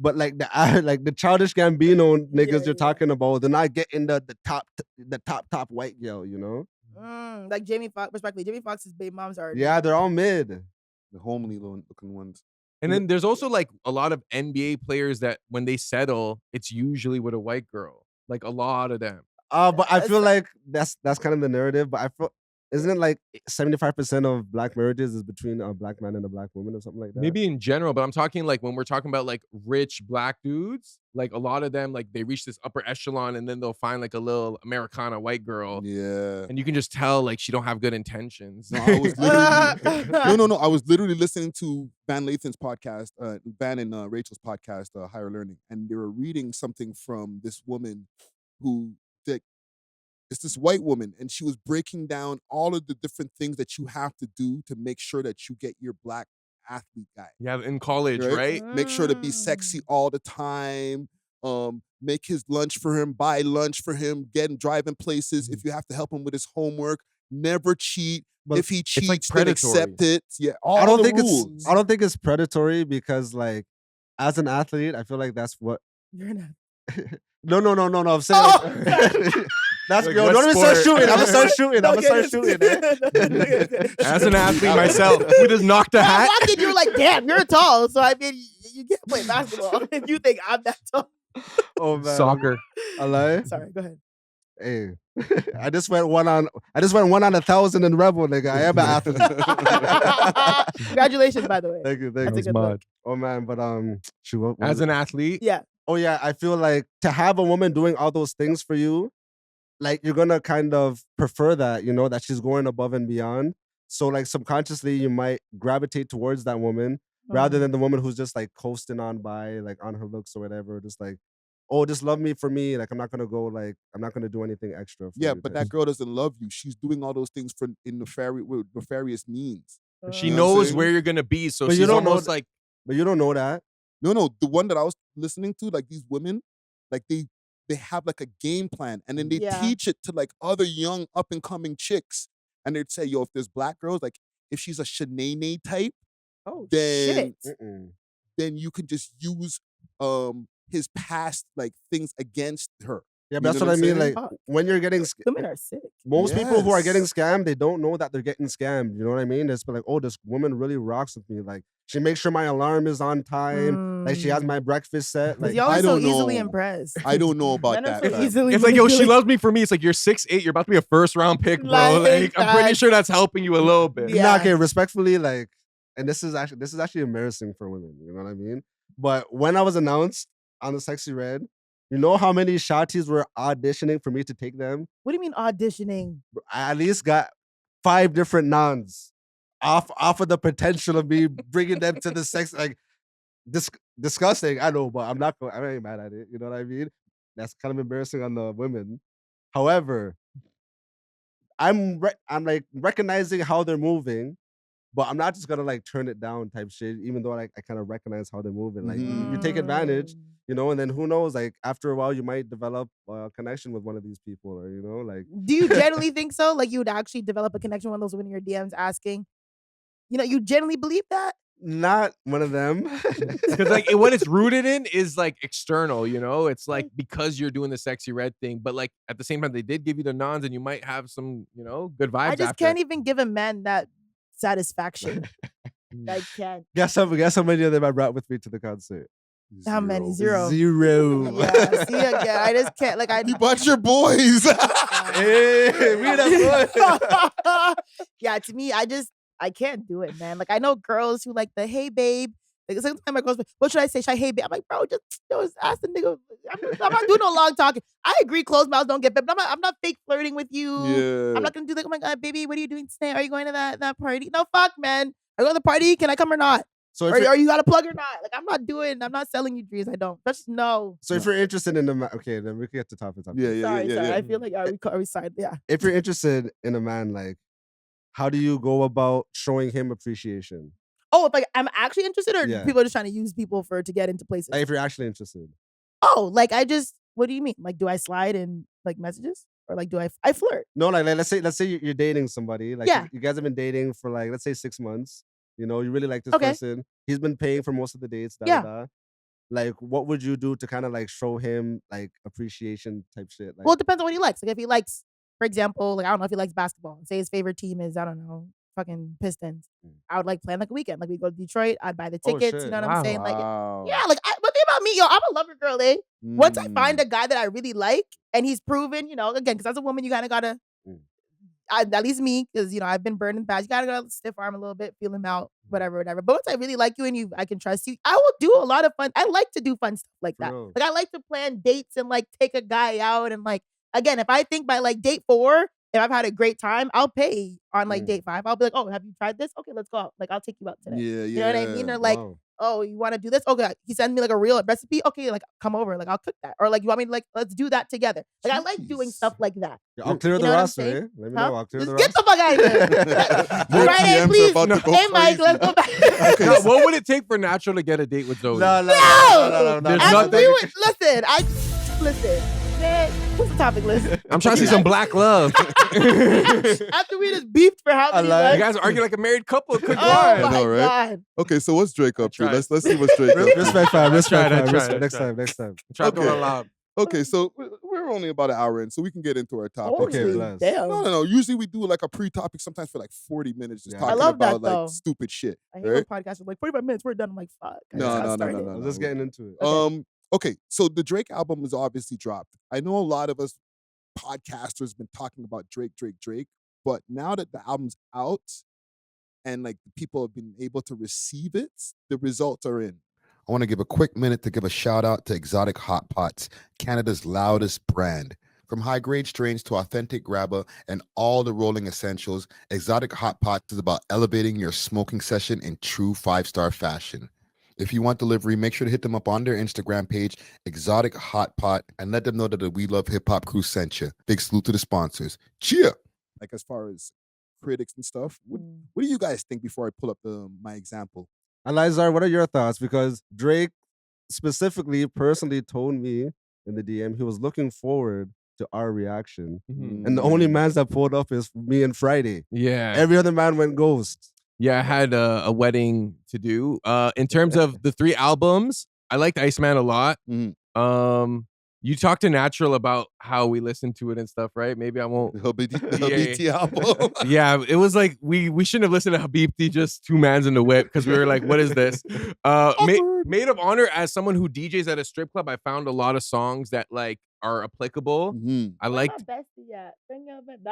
but like the childish Gambino niggas you're talking about, they're not getting the top white girl, you know? Like Jamie Foxx, respectfully, Jamie Foxx's baby moms are Yeah, they're all mid. The homely looking ones. And then there's also like a lot of NBA players that when they settle, it's usually with a white girl. Like a lot of them. But I feel like that's kind of the narrative. But I feel, isn't it like 75% of black marriages is between a black man and a black woman or something like that? Maybe in general, but I'm talking like when we're talking about like rich black dudes, like a lot of them, like they reach this upper echelon and then they'll find like a little Americana white girl. Yeah. And you can just tell like she don't have good intentions. No, I was literally no. I was literally listening to Van Lathan's podcast, Van and Rachel's podcast, Higher Learning, and they were reading something from this woman who it's this white woman, and she was breaking down all of the different things that you have to do to make sure that you get your black athlete guy. Yeah, in college, right? Make sure to be sexy all the time. Make his lunch for him, buy lunch for him, get him driving places. If you have to help him with his homework, never cheat. But if he cheats, like then accept it. Yeah, all I don't the think rules. I don't think it's predatory because like as an athlete, I feel like that's what. You're not. No. I'm saying. That's Like, yo. what Don't even start sport? shooting. I'm gonna start shooting. I'm gonna start shooting. As an athlete myself, we just knocked a I hat. walked in, you were like, damn, you're tall. So I mean, you can't play basketball if you think I'm that tall. Oh man, Soccer. I lie. Sorry, go ahead. Hey, I just went 1 on 1,000 in Rebel, nigga. I am an athlete. Congratulations, by the way. Thank you, thank That's you. a good look. Oh man, but shoot, what was As it? an athlete, Yeah. Oh yeah, I feel like to have a woman doing all those things for you, like you're gonna kind of prefer that, you know, that she's going above and beyond. So like subconsciously you might gravitate towards that woman rather than the woman who's just like coasting on by, like on her looks or whatever, just like, oh, just love me for me. Like I'm not gonna do anything extra for Yeah, you but type that girl doesn't love you. She's doing all those things for in with nefarious means. she You know what I'm knows saying? where you're gonna be, so But you she's don't know almost th- like But you don't know that. No, the one that I was listening to, like these women, like they have like a game plan, and then they Yeah. teach it to like other young up and coming chicks, and they'd say, "Yo, if there's black girls, like if she's a Shanae type, Oh then shit. then you can just use his past like things against her." Yeah, You but that's know what I mean. I'm Like saying? Fuck. when you're getting Women are sick. most people who are getting Yes. scammed, they don't know that they're getting scammed. You know what I mean? It's like, oh, this woman really rocks with me. Like she makes sure my alarm is on time. Like she has my breakfast set. Because Like y'all I are so don't easily know. impressed. I don't know about Men are that. so fam. easily it's like, yo, she manipulated. loves me for me. It's like you're 6'8", you're about to be a first round pick, bro. Like, Like I'm pretty facts. sure that's helping you a little bit. Yeah. Nah, okay, respectfully, like, and this is actually embarrassing for women. You know what I mean? But when I was announced on the Sexy Red, you know how many shotties were auditioning for me to take them? What do you mean auditioning? I at least got 5 different nons off of the potential of me bringing them to the sex. Like, disgusting. I know, but I ain't mad at it. You know what I mean? That's kind of embarrassing on the women. However, I'm like recognizing how they're moving, but I'm not just gonna like turn it down type shit. Even though like I kind of recognize how they're moving. Like you take advantage, you know, and then who knows? Like after a while, you might develop a connection with one of these people, or you know, like. Do you generally think so? Like you would actually develop a connection with those women in your DMs asking? You know, you generally believe that? Not one of them. Because like what it's rooted in is like external, you know. It's like because you're doing the Sexy Red thing, but like at the same time they did give you the nons, and you might have some, you know, good vibes. I just after. can't even give a man that satisfaction. I can't. Guess how many of them I brought with me to the concert? How many? Zero. Zero. Yeah, see again. I just can't. Like I. You bought your boys. Hey, we the boy. Yeah, to me, I can't do it, man. Like I know girls who like the hey babe. Like sometimes my girls, what should I say? Should I hey babe? I'm like, bro, just ask the nigga. I'm not doing no long talking. I agree, closed mouths don't get bit, but I'm not fake flirting with you. Yeah. I'm not gonna do like, oh my god, baby, what are you doing today? Are you going to that party? No, fuck, man. Are you going to the party? Can I come or not? So if Or you're, you got a plug or not? Like I'm not selling you dreams. I don't. Just no. so if you're interested in okay, then we can get to topics. Yeah, Sorry. yeah. I feel like are we sorry? Yeah. If you're interested in a man, like, how do you go about showing him appreciation? Oh, if like I'm actually interested, or Yeah. people are just trying to use people to get into places. Like, if you're actually interested. Oh, like I just. What do you mean? Like, do I slide in like messages, or like do I flirt? No, like let's say you're dating somebody. Like Yeah. you guys have been dating for like let's say 6 months. You know, you really like this Okay. person. He's been paying for most of the dates. Yeah. Like, what would you do to kind of like show him like appreciation type shit? Like, Well, it depends on what he likes. Like if he likes, for example, like I don't know if he likes basketball. Say his favorite team is, I don't know, fucking Pistons. I would like plan like a weekend. Like we go to Detroit, I'd buy the Oh, tickets. shit. You know what I'm saying? Like Wow. yeah, like one thing about me, yo, I'm a lover girl, eh? Once I find Mm. a guy that I really like and he's proven, you know, again, because as a woman, you kind of gotta, Mm. at least me, because you know I've been burned in the past. You gotta stiff arm a little bit, feel him out, whatever. But once I really like you and I can trust you, I will do a lot of fun. I like to do fun stuff like For that. real. Like I like to plan dates and like take a guy out and like again, if I think by like date 4, if I've had a great time, I'll pay on like date 5. I'll be like, oh, have you tried this? Okay, let's go out. Like I'll take you out today. Yeah, You know what I mean? Or like, Wow. oh, you want to do this? Okay, he sent me like a real recipe. Okay, like come over, like I'll cook that. Or like you want me to like let's do that together. Like I like doing Jeez. stuff like that. Yeah, I'll clear You the know what I'm roster. saying? Eh? Let me Huh? know. I'll clear Just the get roster. the fuck out of here. More Right, hey, DMs are please. about to go Hey, Mike, crazy. let's go back. Okay, Now, what would it take for Natural to get a date with Zoe? No. There's And nothing- we would listen. Man, what's the topic list? I'm trying to see some black love. After we just beefed for how many like- You months? guys argue like a married couple. Good Oh grind. my know, right? god. Okay, so what's Drake up to? tried. Let's see what's Drake up to. Respect, fam. Respect, tried, I fam. tried, Respect. I Next tried. time. Next time. Try to Okay. throw it loud. Okay, so we're only about an hour in, so we can get into our topic. Okay, Holy bless. damn. No. Usually we do like a pre-topic sometimes for like 40 minutes just Yeah. I talking love that, about like though. stupid shit. I hate Right? when podcasts are like 45 minutes, we're done. I'm like, fuck. I No, just got no, no, started. no, no. I'm just getting into it. Okay. Okay, so the Drake album is obviously dropped. I know a lot of us podcasters been talking about Drake. But now that the album's out and like the people have been able to receive it, the results are in. I want to give a quick minute to give a shout out to Exotic Hot Pots, Canada's loudest brand. From high-grade strains to authentic grabber and all the rolling essentials, Exotic Hot Pots is about elevating your smoking session in true 5-star fashion. If you want delivery, make sure to hit them up on their Instagram page, Exotic Hot Pot, and let them know that the We Love Hip Hop crew sent you. Big salute to the sponsors. Cheer! Like as far as critics and stuff, what do you guys think before I pull up my example? Elizar, what are your thoughts? Because Drake specifically, personally told me in the DM he was looking forward to our reaction. And the only mans that pulled up is me and Friday. Yeah. Every other man went ghost. Yeah, I had a wedding to do. In terms of the 3 albums, I liked Iceman a lot. You talked to Natural about how we listened to it and stuff, right? Maybe I won't. The BT album. Yeah, it was like we shouldn't have listened to Habibti, just 2 mans in the whip, because we were like, what is this? Maid of Honor, as someone who DJs at a strip club, I found a lot of songs that like are applicable. I liked. That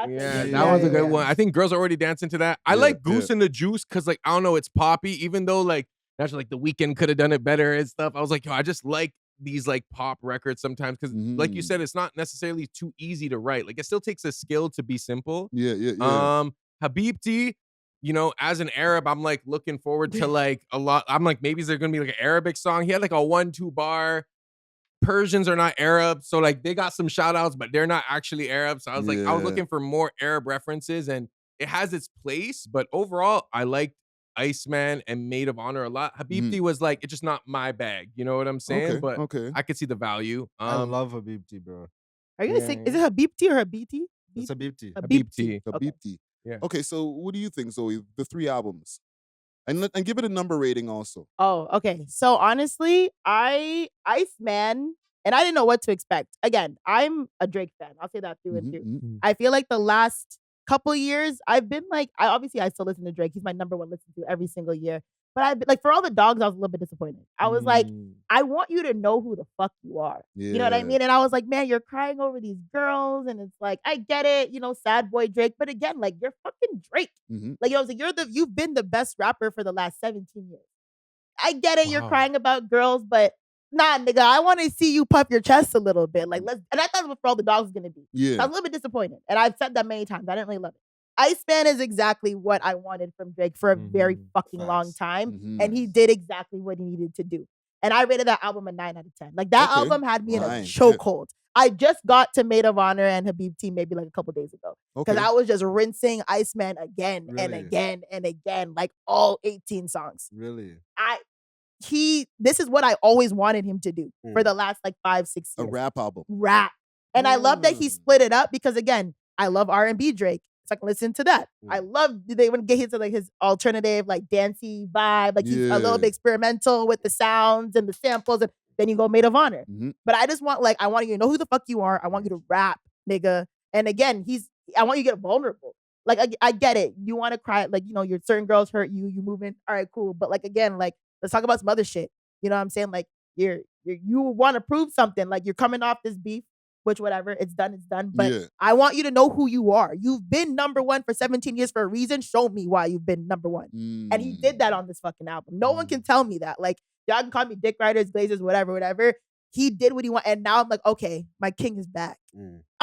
Was a good one. I think girls are already dancing to that. I like Goose and the Juice because like I don't know, it's poppy. Even though like that's like The Weeknd could have done it better and stuff. I was like, yo, I just like these like pop records sometimes because like you said, it's not necessarily too easy to write. Like it still takes a skill to be simple. Habibti, you know, as an Arab, I'm like looking forward to like a lot. I'm like, maybe is there gonna be like an Arabic song? He had like a 1-2 bar. Persians are not Arab, so like they got some shout outs, but they're not actually Arab. So I was like, I was looking for more Arab references, and it has its place. But overall, I liked Iceman and Maid of Honor a lot. Habibti was like, it's just not my bag. You know what I'm saying? But I could see the value. I love Habibti, bro. Are you gonna say, is it Habibti or Habibti? It's Habibti. Habibti. Yeah. Okay, so what do you think, Zoe? The 3 albums. And give it a number rating also. Oh, okay. So honestly, Iceman, and I didn't know what to expect. Again, I'm a Drake fan. I'll say that through and through. I feel like the last couple years, I've been like, I still listen to Drake. He's my number 1 listen to every single year. But I like for all the dogs, I was a little bit disappointed. I was like, I want you to know who the fuck you are. You know what I mean? And I was like, man, you're crying over these girls, and it's like, I get it, you know, sad boy Drake. But again, like you're fucking Drake. Like, you know, I was like, you've been the best rapper for the last 17 years. I get it, you're crying about girls, but nah, nigga, I want to see you puff your chest a little bit. Like, and I thought what For All the Dogs was gonna be. So I was a little bit disappointed, and I've said that many times. I didn't really love it. Iceman is exactly what I wanted from Drake for a very fucking long time. And he did exactly what he needed to do. And I rated that album a 9 out of 10. Like that album had me in a chokehold. I just got to Maid of Honor and Habibti maybe like a couple days ago. Because I was just rinsing Iceman again and again and again, like all 18 songs. Really? This is what I always wanted him to do for the last like 5-6 years. A rap album. Rap. And I love that he split it up because again, I love R&B Drake. So I can listen to that. I love they want to get into like his alternative, like dancey vibe. Like he's a little bit experimental with the sounds and the samples, and then you go Maid of Honor. But I just want I want you to know who the fuck you are. I want you to rap, nigga. And again, I want you to get vulnerable. Like I get it. You want to cry, like, you know, your certain girls hurt you, you moving. All right, cool. But like again, like let's talk about some other shit. You know what I'm saying? Like you want to prove something. Like you're coming off this beef. Which whatever, it's done. But I want you to know who you are. You've been number 1 for 17 years for a reason. Show me why you've been number 1. And he did that on this fucking album. No one can tell me that. Like, y'all can call me dick riders, glazers, whatever. He did what he wanted. And now I'm like, okay, my king is back.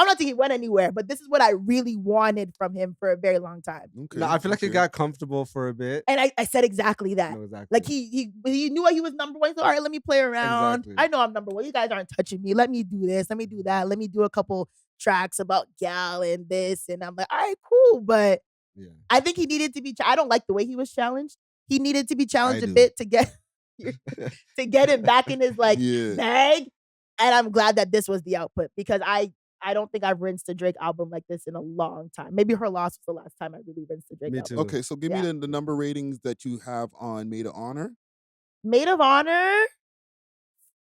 I'm not saying he went anywhere, but this is what I really wanted from him for a very long time. No, I feel like he got comfortable for a bit. And I said exactly that. No, exactly. Like he knew he was number 1. So all right, let me play around. Exactly. I know I'm number 1. You guys aren't touching me. Let me do this. Let me do that. Let me do a couple tracks about gal and this. And I'm like, all right, cool. But I think he needed to be. I don't like the way he was challenged. He needed to be challenged a bit to get him back in his bag. And I'm glad that this was the output because I don't think I've rinsed a Drake album like this in a long time. Maybe Her Loss was the last time I really rinsed a Drake album. Too. Okay, so give me the number ratings that you have on Maid of Honor. Maid of Honor,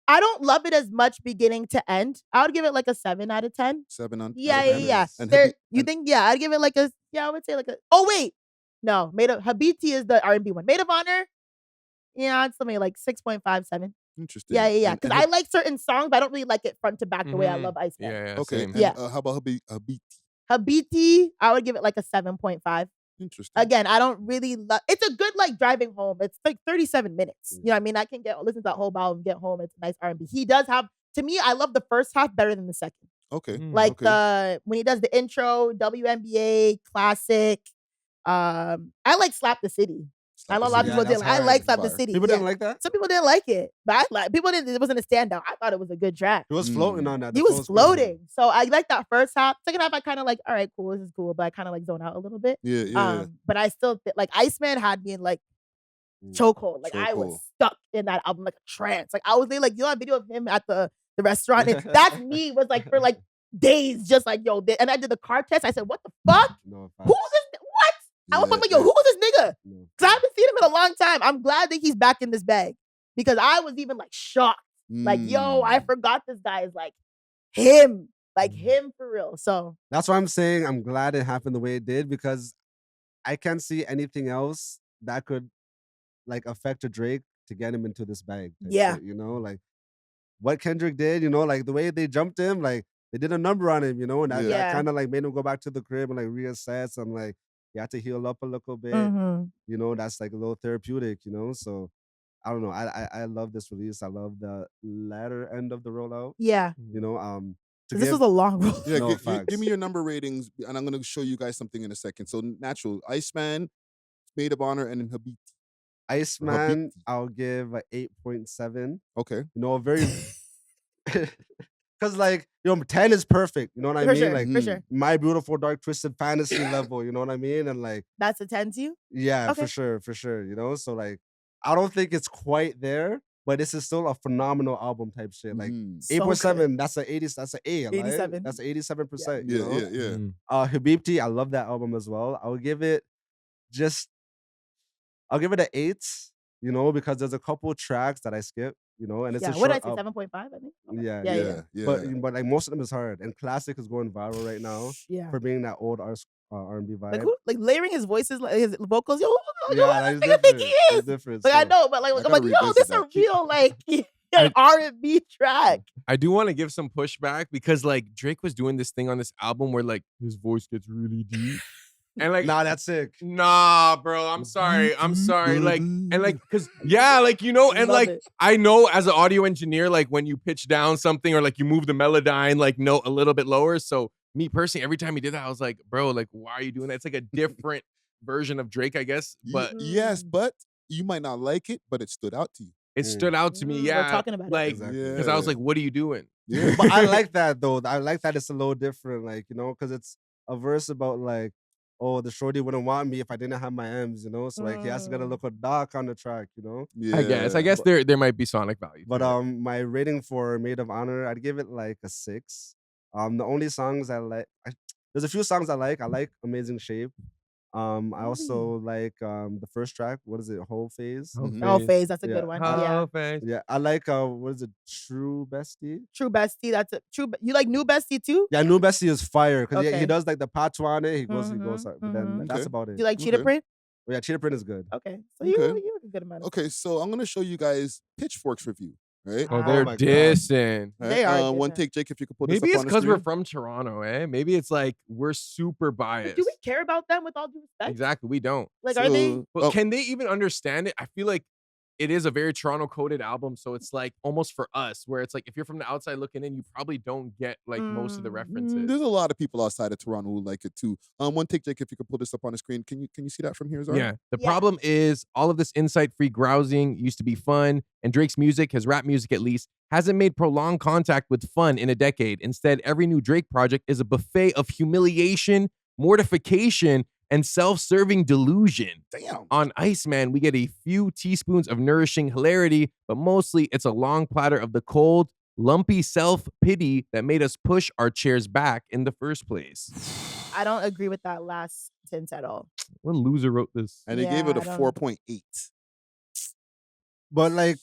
I don't love it as much beginning to end. I would give it like a 7 out of 10. 7 on Yeah. You think, I'd give it like a, I would say like a, oh wait. No, Habibti is the R&B one. Maid of Honor, it's something like 6.5, 7. Interesting. Yeah. And- Because and I like certain songs, but I don't really like it front to back the way I Mhm. love Iceman. Yeah, okay. same. And, Yeah. how about Habiti? Habiti, I would give it like a 7.5. Interesting. Again, I don't really love. It's a good like driving home. It's like 37 minutes. You know what I mean? I can listen to that whole album, get home. It's a nice R&B. He does have. To me, I love the first half better than the second. Okay. Mm. Like okay. when he does the intro, WNBA classic. I like Slap the City. I know a lot of City. people Yeah, didn't. that's I like hard. Slap the Fire. City. People yeah. didn't like that. Some people didn't like it, but I like. People didn't. It wasn't a standout. I thought it was a good track. He was floating on that. He The was flow crazy. floating. So I like that first half. Second half, I kind of like, all right, cool, this is cool, but I kind of like zone out a little bit. Yeah. But I still like Iceman had me in like chokehold. Like I was Chokehold. stuck in that album like a trance. Like I was there, like you know that video of him at the restaurant. And that's me was like for like days, just like yo. And I did the car test. I said, what the fuck? No, Who's this? What? I was like, yo, who was this nigga? No. Because I haven't seen him in a long time. I'm glad that he's back in this bag because I was even like shocked. Like, yo, I forgot this guy is like him. Like him for real. So That's why I'm saying I'm glad it happened the way it did because I can't see anything else that could like affect a Drake to get him into this bag. type Yeah. shit, you know, like what Kendrick did, you know, like the way they jumped him, like they did a number on him, you know, and that, Yeah. kind of like made him go back to the crib and like reassess and like you have to heal up a little bit. mhm. You know, that's like a little therapeutic, you know. So I don't know. I love this release. I love the latter end of the rollout. Yeah. You know, to This give- was a long roll. Yeah, No, give facts. me your number ratings, and I'm gonna show you guys something in a second. So Natural, Iceman, Maid of Honor, and then Habiti. Iceman, Habiti. I'll give a 8.7. Okay. You know, very because like, you know, 10 is perfect. You know what I For mean? sure. Like For sure. my beautiful dark twisted fantasy level, you know what I mean? And like, That's a 10 to you? yeah, Okay. for sure. You know, so like I don't think it's quite there, but this is still a phenomenal album type shit. Like Mhm. So 8.7, that's a 80, that's an A. Right? 87. That's 87%. Yeah, You know? yeah. Habibti, I love that album as well. I'll give it an 8, you know, because there's a couple tracks that I skip, you know, and it's Yeah. a What short did I say? album. 7.5, I think. Okay. Yeah, Yeah. But like most of them is hard, and Classic is going viral right now Yeah. for being that old R&B vibe. Like who? Like layering his voices, like his vocals. Yo, yeah, who like, does this nigga think he is? It's different. Like I so- know, but like I I'm gotta like, yo, revisit this a that. real like I- R&B track. I do want to give some pushback because like Drake was doing this thing on this album where like his voice gets really deep. And like Nah, that's sick. nah, bro, I'm sorry. Like and like cuz yeah, like you know and Love like it. I know as an audio engineer like when you pitch down something or like you move the melodyne like note a little bit lower. So me personally every time he did that I was like, bro, like why are you doing that? It's like a different version of Drake, I guess, but Yes, but you might not like it, but it stood out to you. it stood out to me. We're Yeah. talking about it. like Exactly. Yeah. cuz I was like, what are you doing? Yeah. But I like that though. I like that it's a little different, like, you know, because it's a verse about like, oh, the shorty wouldn't want me if I didn't have my M's, you know. So like he has to get a little dark on the track, you know. Yeah. I guess there might be sonic value. to But it. my rating for Maid of Honor, I'd give it like a 6. The only songs I like, there's a few songs I like. I like Amazing Shape. I also like the first track. What is it? Whole Phase. Oh, Phase, that's a Yeah. good one. Oh, Yeah. Phase. Yeah, I like what is it? True Bestie. True Bestie, that's a true. You like New Bestie too? Yeah, New Bestie is fire because he Okay. does like the patois on it. He goes, Mhm, but then mhm. that's Okay. about Do it. you like Cheetah Okay. Print? Oh, yeah, Cheetah Print is good. Okay, so Okay. you like a good amount of. Okay, so I'm gonna show you guys Pitchfork's review. Right? Oh, Oh they're my God. dissing. Right? They are one dissing. take, Jake, if you could put this Maybe up it's on the because we're screen. from Toronto, eh? Maybe it's like we're super But biased. do we care about them with all due respect? Exactly, we don't. Like, are they? So- But oh, can they even understand it? I feel like it is a very Toronto coded album, so it's like almost for us, where it's like if you're from the outside looking in, you probably don't get like most of the references. there's a lot of people outside of Toronto who like it too. One take, Jake, if you could pull this up on the screen. Can you see that from here? Zara? Yeah. The Yeah. problem is all of this insight-free grousing used to be fun, and Drake's music, his rap music at least, hasn't made prolonged contact with fun in a decade. Instead, every new Drake project is a buffet of humiliation, mortification, and self-serving delusion. Damn. On Iceman, we get a few teaspoons of nourishing hilarity, but mostly it's a long platter of the cold, lumpy self-pity that made us push our chairs back in the first place. I don't agree with that last sentence at all. What loser wrote this? And they Yeah, gave it a I don't- 4.8. But like,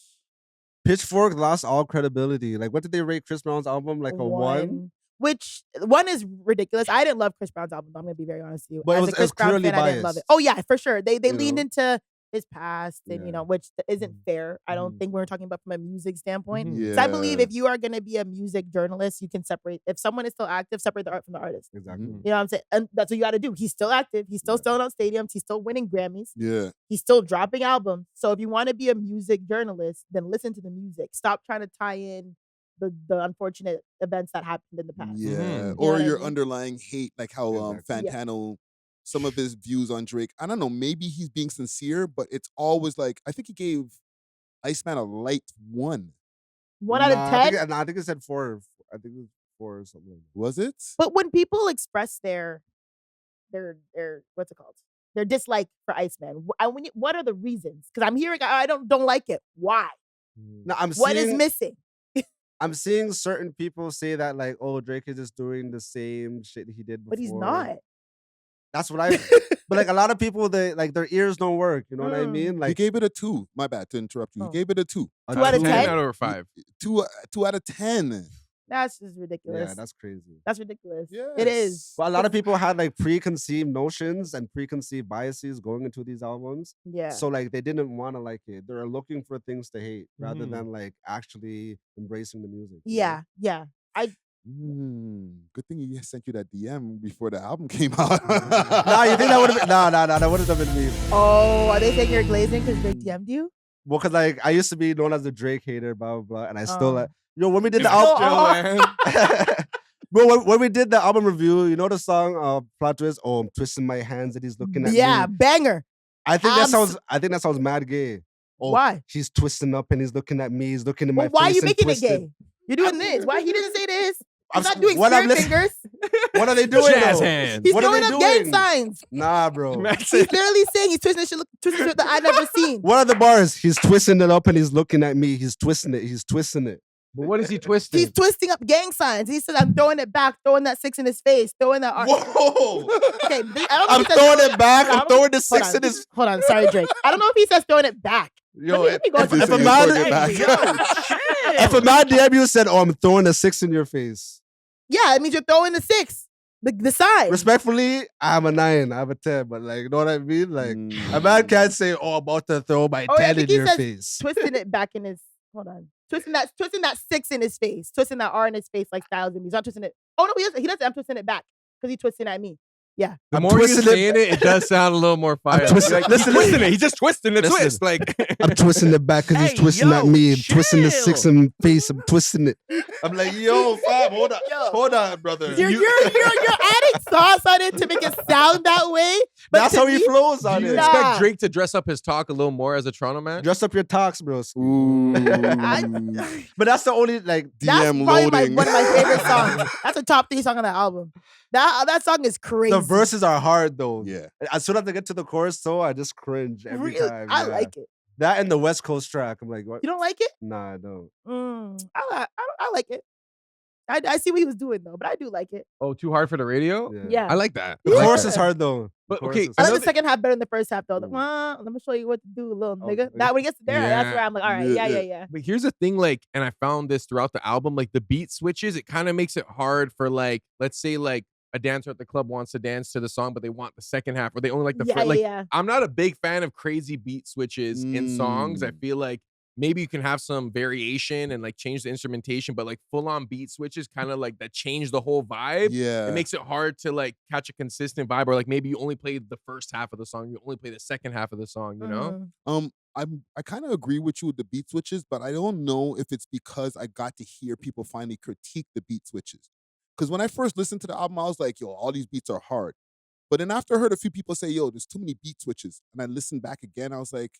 Pitchfork lost all credibility. Like, what did they rate Chris Brown's album? Like a 1? Which one is ridiculous. I didn't love Chris Brown's album. I'm gonna be very honest with you. But it As was- a it Chris was Brown clearly fan, I didn't love it. biased. Oh yeah, for sure. They You leaned know? into his past and Yeah. which isn't fair. I don't Mhm. think we're talking about from a music standpoint. Mhm. So I believe if Yes. you are going to be a music journalist, you can separate. If someone is still active, separate the art from the artist. Exactly. Mhm. You know what I'm saying? And that's what you got to do. He's still active. He's still Yeah. selling out stadiums. He's still winning Grammys. Yeah. He's still dropping albums. So if you want to be a music journalist, then listen to the music. Stop trying to tie in the unfortunate events that happened in the past. Yeah. Mhm. You know Or what I your mean? underlying hate, like how Exactly. Yeah. Fantano, some of his views on Drake. I don't know, maybe he's being sincere, but it's always like I think he gave Iceman a light 1. 1 out of Nah, 10. I think it said 4. I think it was 4 or something like that. Was it? But when people express their what's it called? Their dislike for Iceman, what are the reasons? Because I'm hearing I don't like it. Why? No, What is missing? I'm seeing certain people say that like, oh, Drake is just doing the same shit he did before. But he's not. That's what I. But like a lot of people, they like their ears don't work. You know what I mean? He Like gave it a 2. My bad to interrupt you. Oh. He gave it a 2. a 2 out of 2. 10? out of 5. 2 out of 10. That's just ridiculous. Yeah, that's crazy. That's ridiculous. It is. But a lot of people had like preconceived notions and preconceived biases going into these albums. Yeah. So like they didn't want to like it. They're looking for things to hate rather Mhm. than like actually embracing the music. you know? Yeah. Yeah. Good thing he sent you that DM before the album came out. Nah, you think that would have been that wouldn't have been me. Oh, are they saying you're glazing because Drake DM'd you? Well, cause like I used to be known as the Drake hater, blah blah blah, and I still Oh. like when we did You the still album. are. Bro, when we did the album review, you know the song Plot Twist? Oh, I'm twisting my hands and he's looking at Yeah, me. banger. I think that sounds mad gay. Oh, Why? He's twisting up and he's looking at me. He's looking in my Well, why are face. you and making it twisting. gay? You're doing this. Why he didn't say this? He's I'm not doing what I'm spirit listening- fingers. What are they doing? Jazz though? hands. He's What are throwing they up gang doing? signs. Nah, bro. Max He's literally saying he's twisting shit that I never seen. What are the bars? He's twisting it up and he's looking at me. He's twisting it. He's twisting it. But what is he twisting? He's twisting up gang signs. He said, I'm throwing it back, throwing that 6 in his face, throwing that art. Whoa! Okay, I don't know I'm if he says throwing it back. Hold I'm on, throwing the hold 6 on. in his. Hold on, sorry, Drake. I don't know if he says throwing it back. Yo, Let me go if, to if the a He's man, throwing it back. if a man DM you said, "Oh, I'm throwing a 6 in your face," Yeah, it means you're throwing the 6, the sign. respectfully, I'm a 9. I'm a 10. But like, you know what I mean? Like, a Mm. man can't say, "Oh, I'm about to throw my Oh, yeah, I 10 think in he your says face." Twisting it back in his. Hold on. Twisting that 6 in his face. Twisting that R in his face like Styles and he's not twisting it. Oh no, he doesn't. I'm twisting it back because he's twisting at me. Yeah. The I'm more you're twisting it- saying it does sound a little more fire. twisting- Like, listen, he's twisting it. He's just twisting the listen. twist. Like I'm twisting it back because Hey, he's twisting at yo, me. I'm twisting the 6 chill. in the face. I'm twisting it. I'm like, yo, fam, hold on, Yo. hold on, brother. You're adding sauce on it to make it sound that way. But That's to how he me- flows do on you it. Nah. expect Drake to dress up his talk a little more as a Toronto man? Dress up your talks, bro. Ooh. But that's the only like. That's DM probably loading. one of my favorite songs. That's a top 3 song on that album. That song is crazy. The verses are hard though. Yeah. As soon as I get to the chorus, though, I just cringe every Really? time. I yeah. like it. That and the West Coast track. I'm like, what? You don't like it? Nah, I don't. I like it. I see what he was doing though, but I do like it. Oh, too hard for the radio? Yeah. I like that. The I like chorus that. is hard though. But, The chorus okay, is I hard. like the second half better than the first half though. Like, Mm. let me show you what to do, little Oh, nigga. okay. That when he gets there, that's Yeah. where I'm like, all right, Yeah, yeah. yeah. But here's the thing, like, and I found this throughout the album, like the beat switches, it kind of makes it hard for like, let's say like a dancer at the club wants to dance to the song, but they want the second half, or they only like the Yeah, first. Like, yeah. I'm not a big fan of crazy beat switches in songs. I Mm. feel like maybe you can have some variation and like change the instrumentation, but like full on beat switches kind of like that change the whole vibe. Yeah. It makes it hard to like catch a consistent vibe, or like maybe you only play the first half of the song, you only play the second half of the song, you know? Mhm. I kind of agree with you with the beat switches, but I don't know if it's because I got to hear people finally critique the beat switches. Because when I first listened to the album, I was like, yo, all these beats are hard. But then after I heard a few people say, yo, there's too many beat switches, and I listened back again, I was like,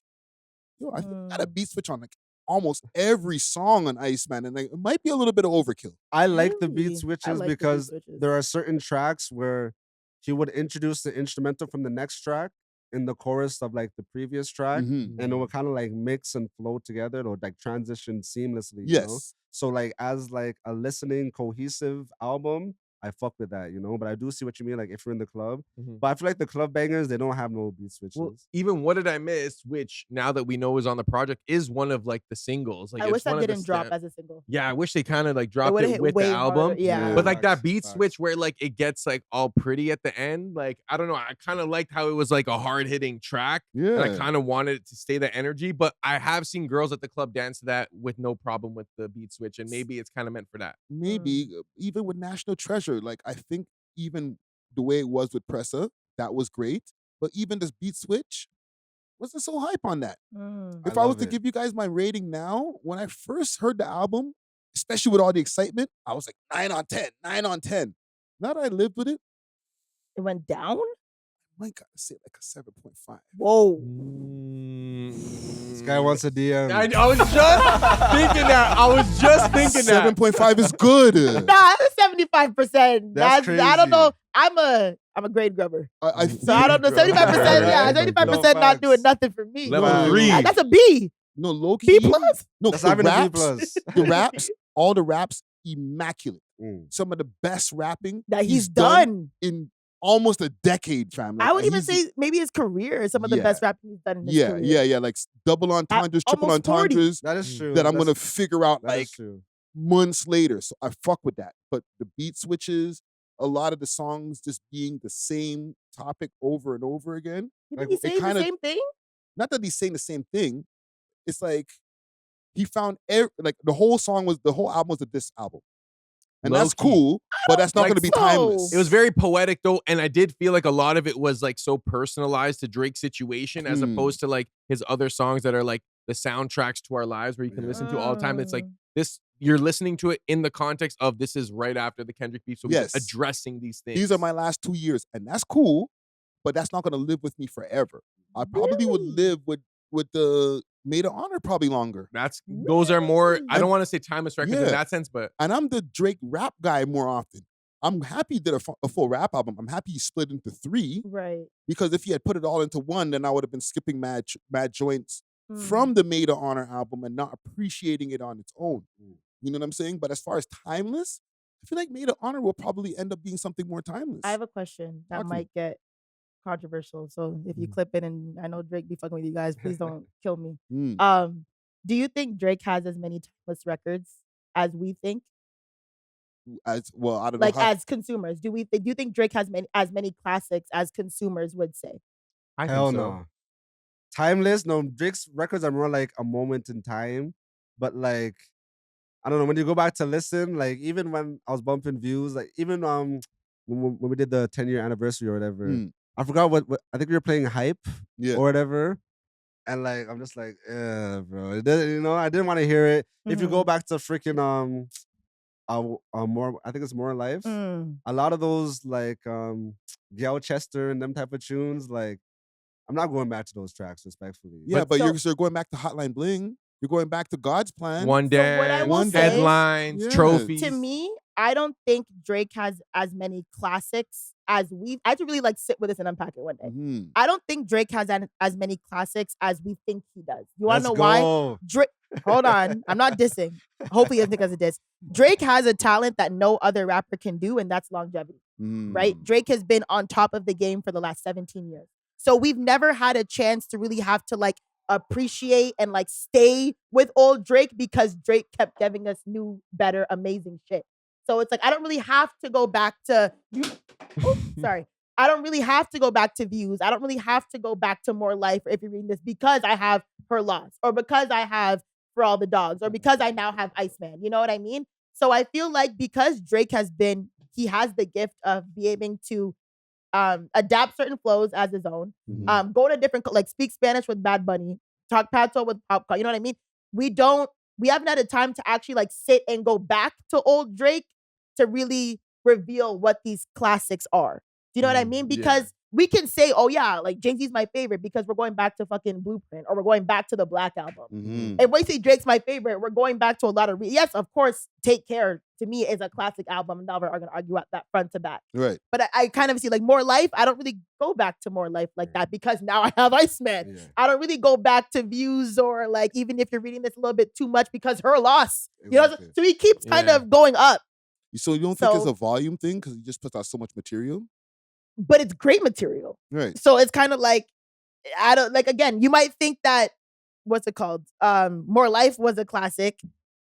yo, I think I got a beat switch on like almost every song on Iceman, and like, it might be a little bit of overkill. I like the Really? beat I switches like the beat because switches. there are certain tracks where he would introduce the instrumental from the next track in the chorus of like the previous track, Mhm. and it would kind of like mix and flow together or like transition seamlessly. You know? Yes. So like as like a listening cohesive album, I fuck with that, you know. But I do see what you mean, like if you're in the club. Mhm. But I feel like the club bangers, they don't have no beat switches. Well, even What Did I Miss, which now that we know is on the project, is one of like the singles. Like I wish it's one that of the didn't drop sta- as a single. Yeah, I wish they kind of like It dropped would have it hit with way the album. harder. Yeah. But like that Facts, beat facts. switch where like it gets like all pretty at the end, like I don't know, I kind of liked how it was like a hard hitting track, and I Yeah. kind of wanted it to stay that energy. But I have seen girls at the club dance to that with no problem with the beat switch, and maybe it's kind of meant for that. Maybe even with National Treasure, like I think even the way it was with Pressa, that was great. But even this beat switch, wasn't so hype on that. Mm. If I I was love to it. give you guys my rating now, when I first heard the album, especially with all the excitement, I was like 9 on 10, 9 on 10. Now that I lived with it, It went down? I might gotta say like a 7.5. Whoa. This guy wants a DM. I was just thinking that. I was just thinking that. 7.5 is good. Nah, it's 75%. That's I don't know. crazy. I'm a grade grubber. I So I don't know. 75%, yeah, Right. 75% not doing facts. nothing for me. Level No, 3. That's a B. no low key. B plus. No, That's the not even a B raps, plus. the raps, all the raps, immaculate. Mm. Some of the best rapping That he's done. in almost a decade, fam. Like, I would even he's- say maybe his career is some of the Yeah. best rapping he's done in his yeah, career. yeah, like double entendres, triple almost 40. entendres That is true. that I'm That's- gonna figure out that like is true. months later. So I fuck with that. But the beat switches, a lot of the songs just being the same topic over and over again. You Like, think he's it saying the kinda- same thing? Not that he's saying the same thing. It's like he found like the whole album was a diss album. And that's Low-key. cool, but that's not like gonna be so. timeless. It was very poetic though, and I did feel like a lot of it was like so personalized to Drake's situation, as Mm. opposed to like his other songs that are like the soundtracks to our lives, where you can listen to all the time. It's like this, you're listening to it in the context of this is right after the Kendrick beef, so he's Yes. addressing these things. These are my last 2 years, and that's cool, but that's not gonna live with me forever. I probably would Really? live with the Maid of Honor probably longer. Those are more. I And- don't want to say timeless records in Yeah. that sense, but And I'm the Drake rap guy more often. I'm happy he did a full rap album. I'm happy he split into 3 Right. because if he had put it all into one, then I would have been skipping mad joints Mm. from the Maid of Honor album and not appreciating it on its own. You know what I'm saying? But as far as timeless, I feel like Maid of Honor will probably end up being something more timeless. I have a question that Talk to me. might get controversial. So if you Mm. clip it, and I know Drake be fucking with you guys, please don't kill me. Mm. Do you think Drake has as many timeless records as we think? As well, I don't Like know. How, as consumers, do you think Drake has as many classics as consumers would say? I Hell think so. no. Timeless. No, Drake's records are more like a moment in time. But like, I don't know, when you go back to listen, like even when I was bumping views, like even when we did the 10-year anniversary or whatever, Mm. I forgot what I think we were playing Hype yeah. or whatever. And like I'm just like, bro. It doesn't, you know, I didn't want to hear it. If you go back to freaking more, I think it's More Life. Mm. A lot of those like Gail Chester and them type of tunes, like I'm not going back to those tracks respectfully. Yeah, but so- you're going back to Hotline Bling. You're going back to God's Plan. One So what I dance, will say- headlines, Yeah. trophies. To me, I don't think Drake has as many classics as we. I have to really like sit with this and unpack it one day. Mhm. I don't think Drake has as many classics as we think he does. You want to Let's know why? go. Drake. Hold on, I'm not dissing. Hopefully, you think as a diss. Drake has a talent that no other rapper can do, and that's longevity. Right? Mm. Drake has been on top of the game for the last 17 years. So we've never had a chance to really have to like appreciate and like stay with old Drake because Drake kept giving us new, better, amazing shit. So it's like I don't really have to go back to sorry. I don't really have to go back to Views. I don't really have to go back to More Life, or if you're reading this, because I have Her Loss, or because I have For All the Dogs, or because I now have Iceman. You know what I mean? So I feel like because Drake has the gift of being able to adapt certain flows as his own, Mhm. go to different, like speak Spanish with Bad Bunny, talk Pato with Popcorn. You know what I mean? We haven't had a time to actually like sit and go back to old Drake to really reveal what these classics are. Do you know what I mean? yeah. Because we can say, oh yeah, like Jay-Z's my favorite because we're going back to fucking Blueprint, or we're going back to the Black Album. Mhm. If we say Drake's my favorite, we're going back to a lot of yes, of course, Take Care to me is a classic album. I'm never going to argue at that front to back. Right. But I kind of see like More Life. I don't really go back to More Life like that because now I have Iceman. Yeah. I don't really go back to Views, or like even if you're reading this a little bit too much because Her Loss. You know, Exactly. so he keeps kind Yeah. of going up. So you don't think it's So- a volume thing because he just puts out so much material? But it's great material. Right. So it's kind of like, I don't like, again, you might think that, what's it called? More Life was a classic,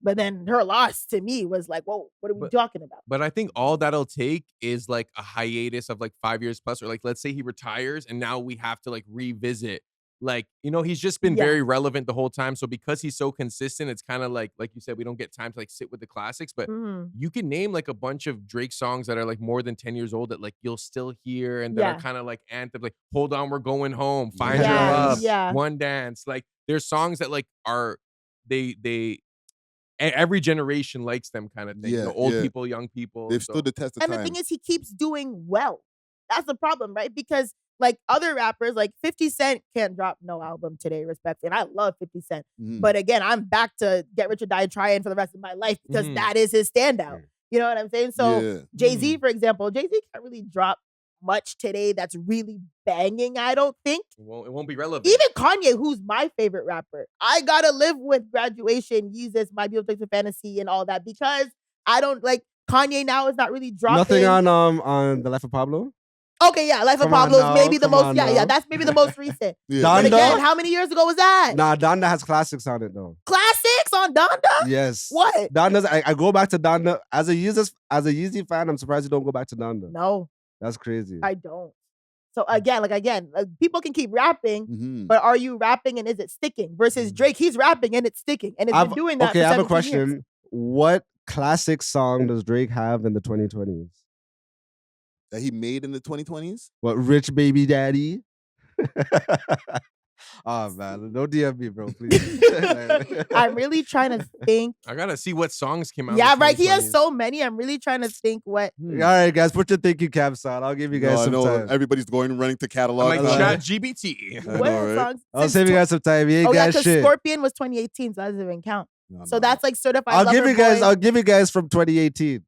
but then Her Loss to me was like, whoa, what are we talking about? But I think all that'll take is like a hiatus of like 5 years plus, or like let's say he retires and now we have to like revisit. Like, you know, he's just been Yeah. very relevant the whole time. So because he's so consistent, it's kind of like you said, we don't get time to like sit with the classics. But Mhm. you can name like a bunch of Drake songs that are like more than 10 years old that like you'll still hear and that Yeah. are kind of like anthem, like Hold On, We're Going Home, Find Yes. Your Love, Yeah. One Dance. Like there's songs that like are every generation likes them kind of thing. You Yeah, know, old yeah. people, young people. They've so- stood the test of And time. the thing is, he keeps doing well. That's the problem, right? Because like other rappers, like 50 Cent can't drop no album today, respectfully. And I love 50 Cent. Mhm. But again, I'm back to Get Rich or Die Trying for the rest of my life because Mhm. that is his standout. You know what I'm saying? So yeah. Jay-Z, for example, Jay-Z can't really drop much today that's really banging, I don't think. It won't be relevant. Even Kanye, who's my favorite rapper, I gotta live with Graduation, Yeezus, My Beautiful Twisted Fantasy, and all that because I don't like Kanye now is not really dropping. Nothing on the Life of Pablo. Okay, yeah, Life of Come on Pablo is now, maybe the come most. on Yeah, now. that's maybe the most recent. Yeah. Donda? But again, how many years ago was that? Nah, Donda has classics on it though. Classics on Donda? Yes. What? Donda's. I go back to Donda as a Yeezy fan. I'm surprised you don't go back to Donda. No, That's crazy. I don't. So again, people can keep rapping, Mhm. but are you rapping and is it sticking? Versus Drake, he's rapping and it's sticking, and it's been doing that. Okay, for I have a 17 years. question. What classic song does Drake have in the 2020s? That he made in the 2020s? What, Rich Baby Daddy? Oh man, don't DM me, bro, please. I'm really trying to think. I gotta see what songs came out. Yeah, in the right. He has 2020s. so many. I'm really trying to think what. All right, guys, put your thinking caps on. I'll give you guys No, I some know time. everybody's going running to I'm catalog. like Uh, Chat GBT. I What know, are the right? songs? I'll Since save you tw- guys some time. You ain't Oh yeah, got because shit. Scorpion was 2018, so that doesn't even count. No, So no, that's like Certified I'll Lover give you guys. Boy. I'll give you guys from 2018.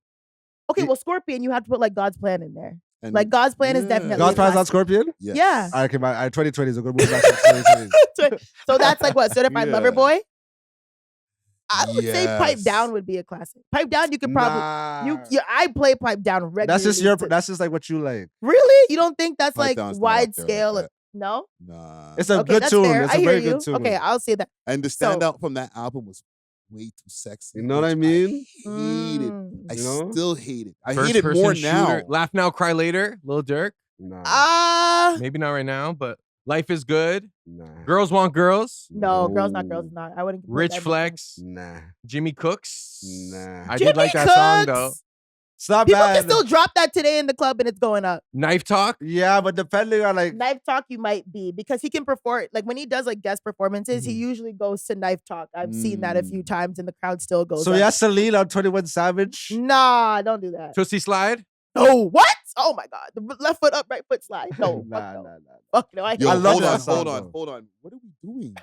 Okay, well, Scorpion, you have to put like God's Plan in there. And- Like God's Plan is Yeah. definitely. God's a Plan's on classic. Scorpion. Yes. Yeah. All right, okay, my 2020s. We're gonna move back to 2020s. So that's like what Certified Yeah. Lover Boy. I would say Pipe Yes. Down would be a classic. Pipe Down, you could probably. Nah. I play Pipe Down regularly. That's just your. to- That's just like what you like. Really? You don't think that's Pipe like Down's not wide up there like scale? that. No. Nah. It's a Okay, good that's tune. fair. It's I a hear very you. good tune. Okay, I'll say that. And the So- standout from that album was way too sexy. You know what I which mean? hate it. I You know? still hate it. I First hate it person more shooter. now. Laugh now, cry later. Lil Durk. Nah. Maybe not right now, but Life is Good. Nah. Girls Want Girls. No, girls not girls is not. I wouldn't. compare Rich that to Flex. Nah. Jimmy Cooks. Nah. I Jimmy did like that song though. Cooks! It's not People bad. can still drop that today in the club and it's going up. Knife Talk. Yeah, but depending on like. Knife Talk, you might be because he can perform. Like when he does like guest performances, he usually goes to Knife Talk. I've seen that a few times, and the crowd still goes. So up. yeah, Celine on 21 Savage. Nah, don't do that. Tootsie Slide. No, what? Oh my god, the left foot up, right foot slide. No, Nah, fuck no. nah. Fuck no. I Yo, I love hold that on, song, hold on, though. hold on. What are we doing?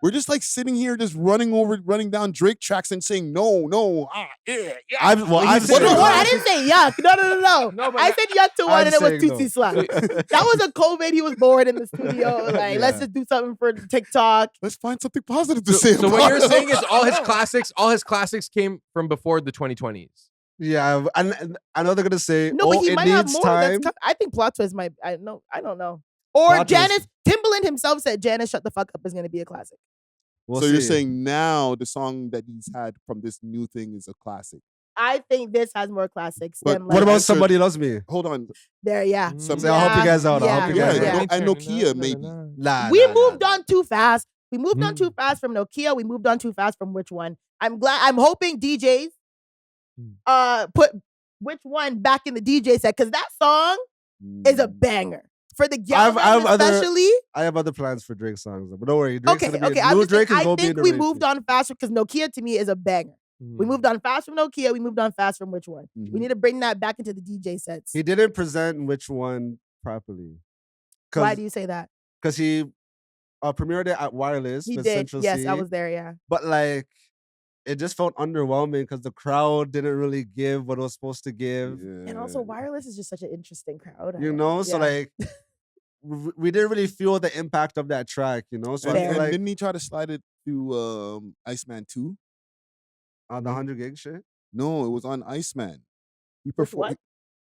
We're just like sitting here, just running down Drake tracks and saying no, yeah. I've What said the No, what? I didn't say yuck. No. No, but I said yuck to one, I'm and it was saying Tootsie no. Slide. That was a COVID. He was bored in the studio. Like, let's just do something for TikTok. Let's find something positive to say. So what about you're it. saying is all his classics came from before the 2020s. Yeah, and I know they're gonna say, No, but he it might have needs more. time. I think Plot Twist might. I don't know. Or Plot Twist. Janice Timbaland himself said Janice Shut the Fuck Up is going to be a classic. We'll So you're see. saying now the song that he's had from this new thing is a classic. I think this has more classics But than like. What about answered- Somebody Loves Me? Hold on. There, yeah. Some- So I'll help you guys out. I'll help you Yeah, guys yeah, out. and Nokia, maybe. Nah, We nah, moved nah, on too fast. We moved on too fast from Nokia. We moved on too fast from which one? I'm hoping DJs put which one back in the DJ set because that song is a banger. For the I've Gamdom other- especially. I have other plans for Drake songs, though, but don't worry. Drake's Okay. gonna be I'm new just saying, Drake is I gonna be in think the we race. moved on faster because Nokia to me is a banger. We moved on fast from Nokia. We moved on fast from which one? We need to bring that back into the DJ sets. He didn't present which one properly. Why do you say that? Because he premiered it at Wireless. He with did. Central Yes, C, I was there. Yeah. But like, it just felt underwhelming because the crowd didn't really give what it was supposed to give. And also, Wireless is just such an interesting crowd. You know, so Yeah. like, we didn't really feel the impact of that track. You know, so I And, feel and like didn't he try to slide it to Iceman 2? on the 100 gig shit. No, it was on Iceman. He Which performed.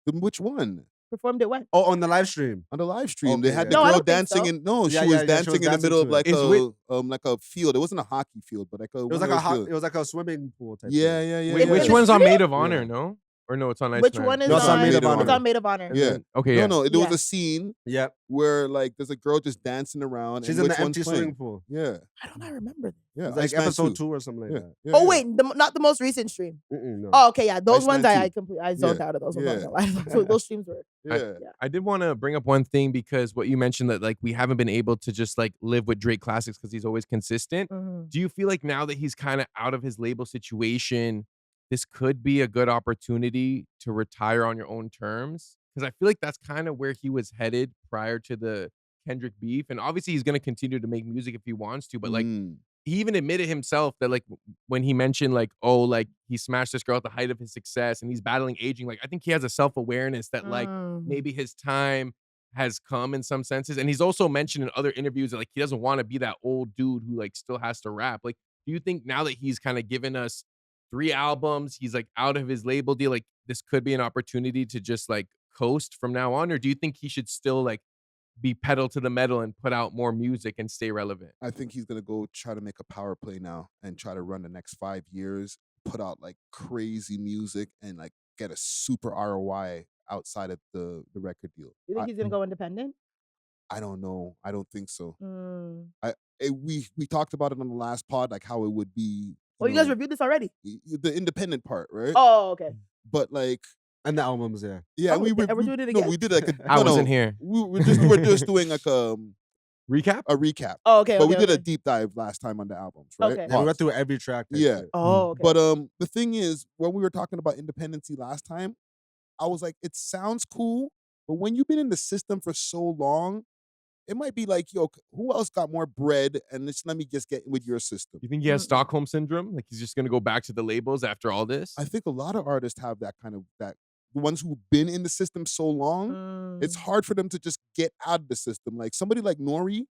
one? Which one? Performed it when? Oh, on the live stream. On the live stream, they Okay, had yeah. the No, I girl don't think dancing so. in. No, Yeah, she was she dancing was in the dancing middle of to like it. like a field. It wasn't a hockey field, but like a. It was like it was like a swimming pool type. Yeah, thing. yeah, yeah. Wait, yeah. which the one's on studio? Maid of Honor? Yeah. No, or no, it's on Iceman. Which one is No, it's on Maid of Honor. It's on Maid of Honor. And Yeah. then- okay, yeah. No, there was Yeah. a scene Yep. where like there's a girl just dancing around. She's and in the which one's empty playing? swimming pool. Yeah, I don't remember. yeah. It's like Iceman episode 2. 2 or something like Yeah, that. yeah, Oh yeah. wait, not the most recent stream. No. Oh, okay, yeah, those ones Iceman 2. I zoned out of those. Yeah. I'm not gonna lie. Those streams were. Yeah. I did want to bring up one thing because what you mentioned that like we haven't been able to just like live with Drake classics because he's always consistent. Mhm. Do you feel like now that he's kind of out of his label situation, this could be a good opportunity to retire on your own terms? Because I feel like that's kind of where he was headed prior to the Kendrick beef. And obviously he's going to continue to make music if he wants to, but like he even admitted himself that like when he mentioned like, oh, like he smashed this girl at the height of his success and he's battling aging, like I think he has a self-awareness that like maybe his time has come in some senses. And he's also mentioned in other interviews that like he doesn't want to be that old dude who like still has to rap. Like, do you think now that he's kind of given us 3 albums, he's like out of his label deal, like this could be an opportunity to just like coast from now on? Or do you think he should still like be pedal to the metal and put out more music and stay relevant? I think he's gonna go try to make a power play now and try to run the next 5 years, put out like crazy music and like get a super ROI outside of the record deal. You think he's gonna go independent? I don't know. I don't think so. Mm. We talked about it on the last pod, like how it would be. Oh, you guys reviewed this already? The independent part, right? Oh, okay. But like, And the albums, yeah. yeah, Oh, we and we're doing it No, again? we did like a. I no, wasn't no, here. we're just doing like Recap? a recap. Oh, okay. But okay, we did a okay. deep dive last time on the albums, right? Okay. Yeah, we went through every track. type Yeah. shit. Oh, okay. But the thing is, when we were talking about independency last time, I was like, it sounds cool, but when you've been in the system for so long, it might be like, yo, who else got more bread? And let me just get with your system. You think he has Stockholm syndrome? Like he's just gonna go back to the labels after all this? I think a lot of artists have that kind of the ones who've been in the system so long, it's hard for them to just get out of the system. Like somebody like Nori,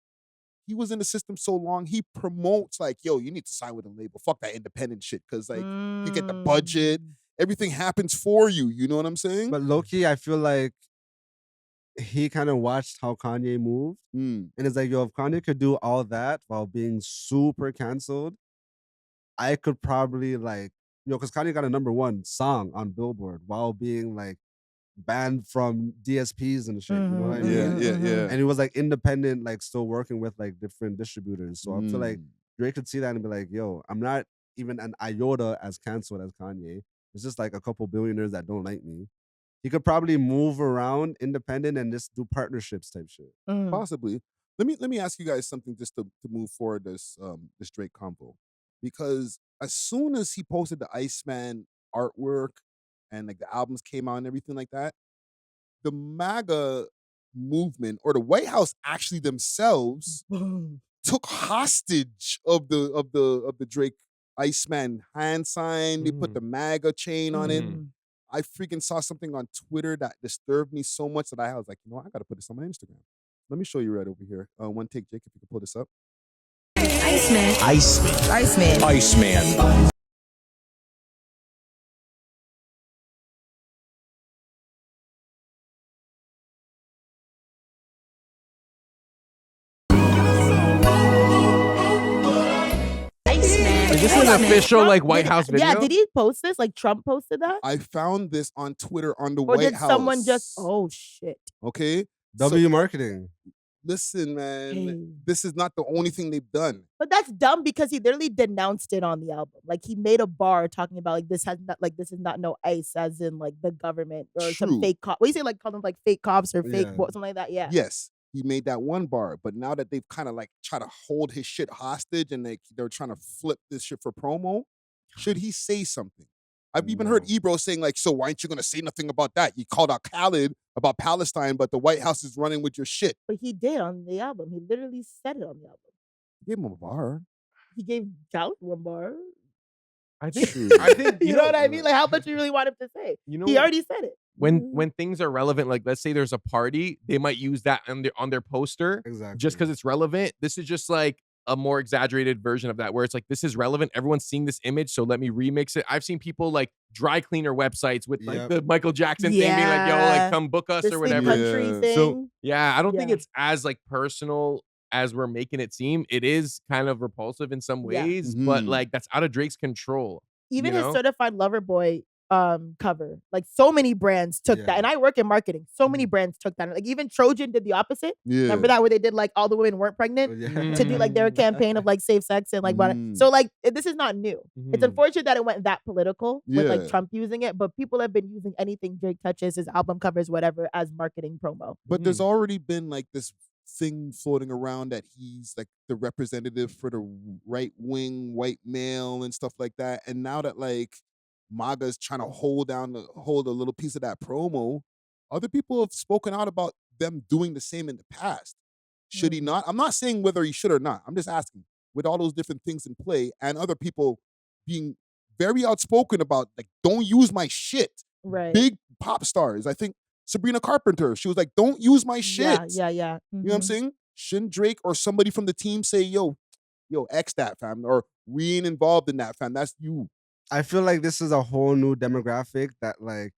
he was in the system so long, he promotes like, yo, you need to sign with a label. Fuck that independent shit. Cause like you get the budget, everything happens for you. You know what I'm saying? But low-key, I feel like he kind of watched how Kanye moved. And it's like, yo, if Kanye could do all that while being super canceled, I could probably like, because Kanye got a #1 song on Billboard while being like banned from DSPs and shit. You know what I mean? Yeah. And he was like independent, like still working with like different distributors. So I feel like Drake could see that and be like, yo, I'm not even an iota as canceled as Kanye. It's just like a couple billionaires that don't like me. He could probably move around independent and just do partnerships type shit. Possibly. Let me ask you guys something just to move forward this Drake combo. Because as soon as he posted the Iceman artwork and like the albums came out and everything like that, the MAGA movement or the White House actually themselves took hostage of the Drake Iceman hand sign. They put the MAGA chain on it. I freaking saw something on Twitter that disturbed me so much that I was like, you know, I gotta put this on my Instagram. Let me show you right over here. One take, Jake, if you can pull this up. Iceman. Is this an official like White House video? Yeah, did he post this? Like Trump posted that? I found this on Twitter on the Or White did House. someone just oh shit. Okay? W marketing. Listen, man, Hey. this is not the only thing they've done. But that's dumb because he literally denounced it on the album. Like he made a bar talking about like this is not no ice, as in like the government or some True. fake cop. What do you say, like call them like fake cops or fake Yeah. something like that? Yeah. Yes, he made that one bar, but now that they've kind of like try to hold his shit hostage and they're trying to flip this shit for promo, should he say something? I've even heard Ebro saying like, so why aren't you gonna say nothing about that? You called out Khaled about Palestine, but the White House is running with your shit. But he did on the album. He literally said it on the album. Give him a bar. He gave Khaled one bar. I think You know what I mean? Like how much you really want him to say? You know, He already said it. when things are relevant, like let's say there's a party, they might use that on their poster Exactly. just because it's relevant. This is just like a more exaggerated version of that where it's like, this is relevant. Everyone's seeing this image, so let me remix it. I've seen people like dry cleaner websites with like Yep. the Michael Jackson thing being like, yo, like Yeah. come book us This or big whatever. country Yeah. thing. So yeah, I don't think Yeah. it's as like personal as we're making it seem. It is kind of repulsive in some Yeah. ways, but Mhm. like that's out of Drake's control. Even you his know? Certified Lover Boy cover, like so many brands took Yeah. that, and I work in marketing. So many Mhm. brands took that. Like even Trojan did the opposite. Yeah. Remember that where they did like all the women weren't pregnant Oh, yeah. to do like their campaign of like safe sex and like what. Mhm. So like this is not new. It's Mhm. unfortunate that it went that political with like Yeah. Trump using it, but people have been using anything Drake touches, his album covers, whatever, as marketing promo. But there's Mhm. already been like this thing floating around that he's like the representative for the right wing white male and stuff like that. And now that like MAGA is trying to hold a little piece of that promo, other people have spoken out about them doing the same in the past. Should he Mm. not? I'm not saying whether he should or not. I'm just asking, with all those different things in play and other people being very outspoken about like, don't use my shit. Right. Big pop stars. I think Sabrina Carpenter, she was like, don't use my shit. Yeah. You know what I'm Mhm. saying? Shouldn't Drake or somebody from the team say, yo, X that, fam, or we ain't involved in that, fam. That's you. I feel like this is a whole new demographic that like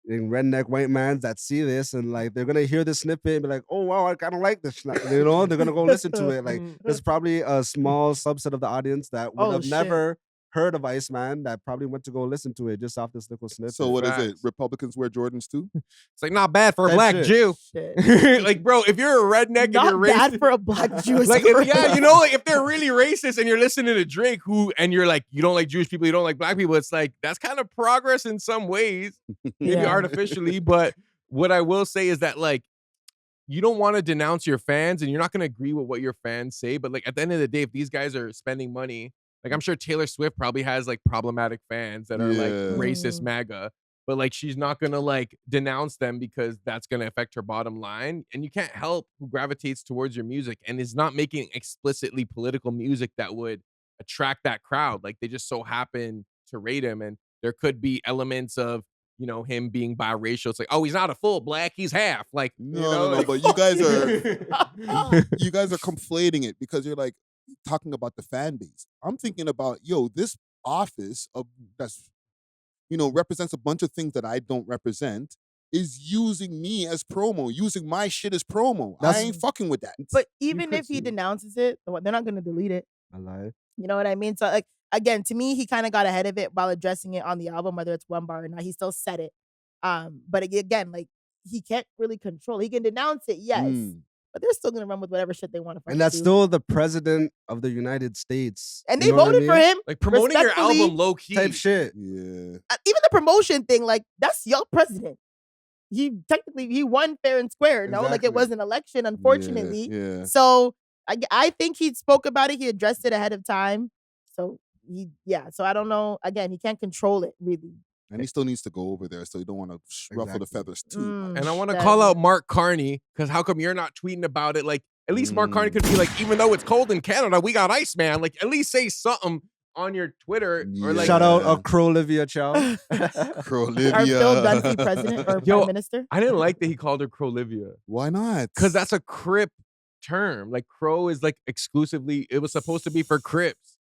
in redneck white mans that see this and like they're gonna hear this snippet and be like, oh wow, I kind of like this. You know, they're gonna go listen to it. Like there's probably a small subset of the audience that would Oh, have shit. never heard of Iceman that probably went to go listen to it just off this little snippet. So what is it? Facts. Republicans wear Jordans too? It's like not bad for a Type black shit. Jew. Shit. Like, bro, if you're a redneck and you're Not bad racist, for a black Jew. is like, crazy. yeah, you know, like if they're really racist and you're listening to Drake, and you're like, you don't like Jewish people, you don't like black people, it's like that's kind of progress in some ways, maybe Yeah. artificially. But what I will say is that like, you don't want to denounce your fans, and you're not going to agree with what your fans say. But like at the end of the day, if these guys are spending money, like I'm sure Taylor Swift probably has like problematic fans that are like Yeah. racist Mm. MAGA. But like she's not gonna like denounce them because that's gonna affect her bottom line. And you can't help who gravitates towards your music and is not making explicitly political music that would attract that crowd. Like they just so happen to rate him. And there could be elements of, you know, him being biracial. It's like, oh, he's not a full black, he's half. Like, No, but you guys are conflating it because you're like talking about the fan base. I'm thinking about, this office that's represents a bunch of things that I don't represent is using me as promo, using my shit as promo. I That's- ain't fucking with that. But even could if he see. denounces it, they're not going to delete it. I lie. You know what I mean? So like again, to me, he kind of got ahead of it while addressing it on the album, whether it's one bar or not. He still said it. But again, like he can't really control. He can denounce it, yes, but they're still gonna run with whatever shit they want to. And that's still the president of the United States. And You they know what I voted for mean? him. like promoting your Respectfully, album low key. Type shit. Yeah. Even the promotion thing, like that's your president. He technically won fair and square. No, like it Exactly. was an election, unfortunately. Yeah. So I think he spoke about it. He addressed it ahead of time. So So I don't know. Again, he can't control it really. And he still needs to go over there, so you don't want to ruffle the Exactly. feathers too Mm. much. And I want to That- call out Mark Carney because how come you're not tweeting about it? Like, at least Mark Carney could be like, even though it's cold in Canada, we got Iceman. Like, at least say something on your Twitter or like. Shout out Yeah. Crow Olivia Chow. Olivia. Our Phil Dunphy president or Yo, prime minister. I didn't like that he called her Crolivia Why not? because that's a Crip term. Like, Crow is like exclusively. It was supposed to be for Crips.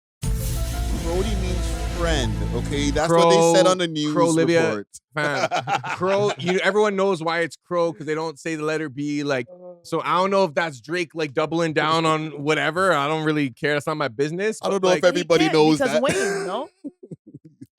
Brody means friend. Okay, that's what they said on the news Crolivia. report. Fam, Crow. Everyone knows why it's Crow because they don't say the letter B. Like, so I don't know if that's Drake like doubling down on whatever. I don't really care. That's not my business. I don't but, know like, if everybody He can't knows because that. Wayne, no?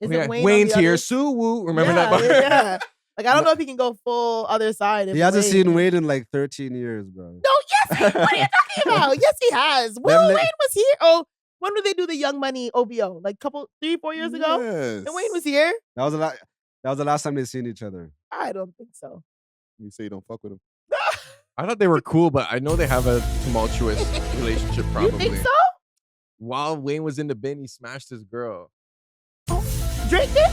Isn't yeah, Wayne on Wayne's the here. other- Sue Woo. Remember yeah, that? Yeah. Like I don't know if he can go full other side. He hasn't seen Wade in like 13 years, bro. No, yes, what are you talking about? Yes, he has. Will li- Wayne was here. Oh, when did they do the Young Money OVO? Like 3-4 years ago? Yes. And Wayne was here? That was the last time they seen each other. I don't think so. You say you don't fuck with him. I thought they were cool, but I know they have a tumultuous relationship. Probably. You think so? While Wayne was in the bin, he smashed his girl. Drake did?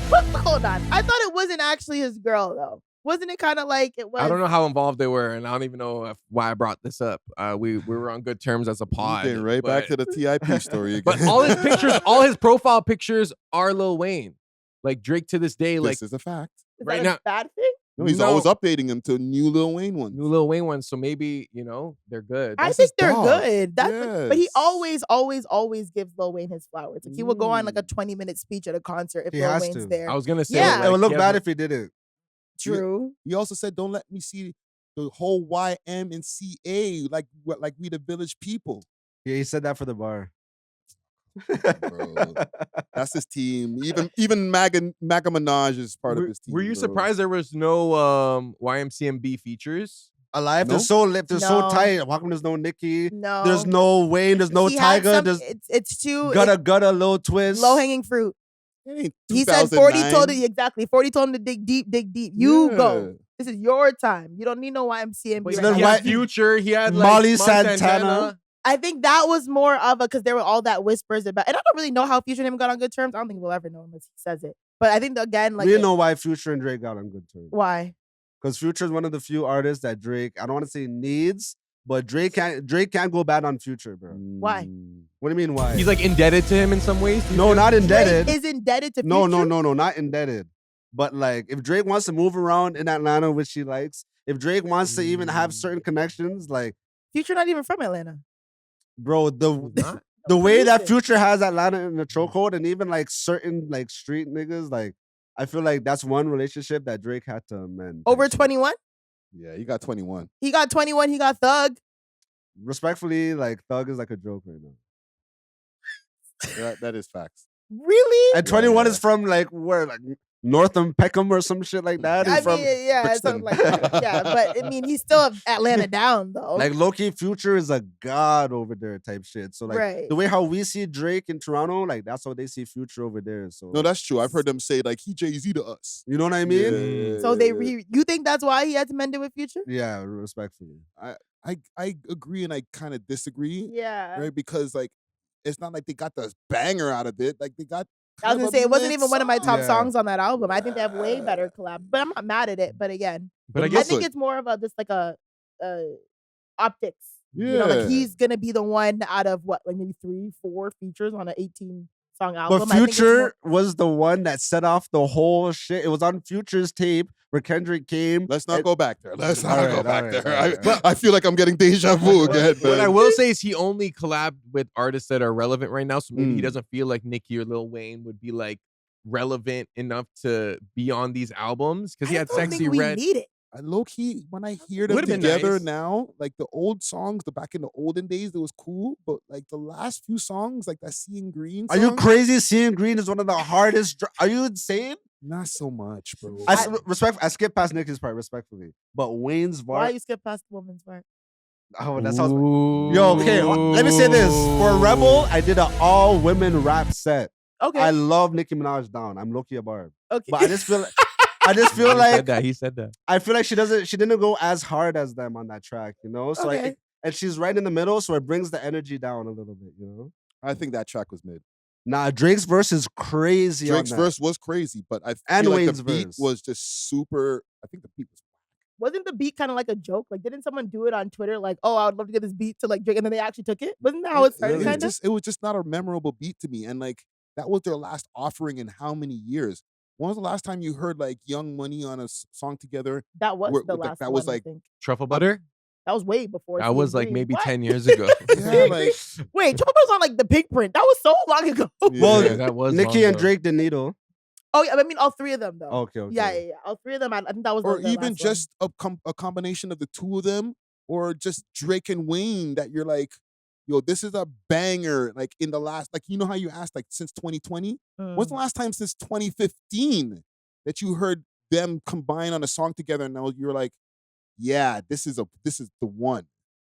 But hold on. I thought it wasn't actually his girl though. Wasn't it kind of like it was? I don't know how involved they were, and I don't even know why I brought this up. We were on good terms as a pod. Getting right back to the TIP story again. But all his pictures, all his profile pictures are Lil Wayne. Like Drake to this day, like this is a fact. Is right that a now- bad thing? No, he's always updating them to new Lil Wayne ones. New Lil Wayne ones, so maybe they're good. I That's think his they're dog. good. But he Yes. always gives Lil Wayne his flowers. Like he will go on like a 20-minute speech at a concert if He Lil has Wayne's to. there. I was gonna say, Yeah. It would look he has bad a- if he didn't. True. He also said, "Don't let me see the whole YM and CA like we the village people." Yeah, he said that for the bar. Bro. That's his team. Even MAGA Minaj is part of his team. Were you bro. surprised there was no YMCMB features? Alive, No? they're so lit, they're so No. tight. How come there's no Nicki? No. There's no Wayne, there's no He had Tyga, some- there's it's too Gutta, Lil Twist. low hanging fruit. It ain't He said 40 told 2009. it exactly. 40 told him to dig deep, dig deep. You Yeah. go. This is your time. You don't need no YMCMB. But right then he now. had Future, he had like Molly Montana. Santana. I think that was more of a because there were all that whispers about, and I don't really know how Future and him got on good terms. I don't think we'll ever know unless he says it. But I think again, like, we know why Future and Drake got on good terms. why. Because Future is one of the few artists that Drake, I don't want to say needs, but Drake can't go bad on Future, bro. Why? What do you mean why? He's like indebted to him in some ways. do you no, feel? not indebted. Drake is indebted to No, Future. no, not indebted. But like, if Drake wants to move around in Atlanta, which he likes, if Drake wants to even have certain connections, like, Future not even from Atlanta. bro, He's the not? the way that Houston. Future has Atlanta in the chokehold, and even like certain like street niggas, like, I feel like that's one relationship that Drake had to amend. Over type shit. 21. Yeah, he got 21. He got 21. He got Thug. Respectfully, like Thug is like a joke right now. That is facts. Really? And 21 Yeah. is from like where, like Northam Peckham or some shit like that. He's I from mean, yeah, something like that. Yeah, but I mean, he's still Atlanta down though. like low-key Future is a god over there type shit. So like Right. the way how we see Drake in Toronto, like that's how they see Future over there. So No, that's true. I've heard them say like he Jay-Z to us. you know what I mean? Yeah, So yeah. you think that's why he had to mend it with Future? Yeah, respectfully. I agree and I kind of disagree, Yeah. right? Because like it's not like they got the banger out of it. Like they got. I was kind gonna of say a it wasn't lit even one of my top Yeah. songs on that album. I think they have way better collab, but I'm not mad at it. But again, But I It guess looks I think good. it's more of a just like a optics. You know, like Yeah. he's gonna be the one out of what, like maybe 3-4 features on an 18-song album. But I think it's Future was the one that set off the whole shit. It was on Future's tape where Kendrick came. Let's not and- go back there. Let's not Alright, go back alright, there. alright. I feel like I'm getting deja vu again. What I man. will say is he only collabed with artists that are relevant right now, so maybe he Mm. doesn't feel like Nicki or Lil Wayne would be like relevant enough to be on these albums because he I had don't Sexy think we Red. need it. I low key when I hear them Would've been together nice. now, like the old songs, the back in the olden days, it was cool. But like the last few songs, like that Seeing Green, Are you song, crazy? Seeing Green is one of the hardest. Are you insane? Not so much, bro. I skip past Nicki's part respectfully, but Wayne's Why part. you skip past the woman's part? Oh, that sounds. Yo, okay. Let me say this: for Rebel, I did an all women rap set. Okay. I love Nicki Minaj down. I'm low-key a barb, okay. but I just feel He said that. I feel like she didn't go as hard as them on that track, you know. So Okay. and she's right in the middle, so it brings the energy down a little bit, you know. I think that track was mid. Nah, Drake's verse is crazy. Drake's on that. verse was crazy, but I And feel like Wayne's the beat verse. was just super. I think the beat was. Wasn't the beat kind of like a joke? Like, didn't someone do it on Twitter? Like, oh, I would love to get this beat to like Drake, and then they actually took it. Wasn't that how it started? Really? Kind of. It was just not a memorable beat to me, and like that was their last offering in how many years? When was the last time you heard like Young Money on a song together? That was Where- the that- last that was one, like- I think. Truffle butter? That was way before. That was Seeing like Green. maybe What? 10 years ago. Yeah, like Wait, Trouble was on like the Pink Print. That was so long ago. Well, Yeah, that was Nicki long and ago. Drake the needle. Oh yeah, I mean all three of them though. Okay, okay. Yeah. All three of them. I think that was. or the even last just a combination of the two of them, or just Drake and Wayne. That you're like, yo, this is a banger. Like in the last, like you know how you asked like since 2020. one. When's the last time since 2015 that you heard them combine on a song together? And now you're like, yeah, this is the one.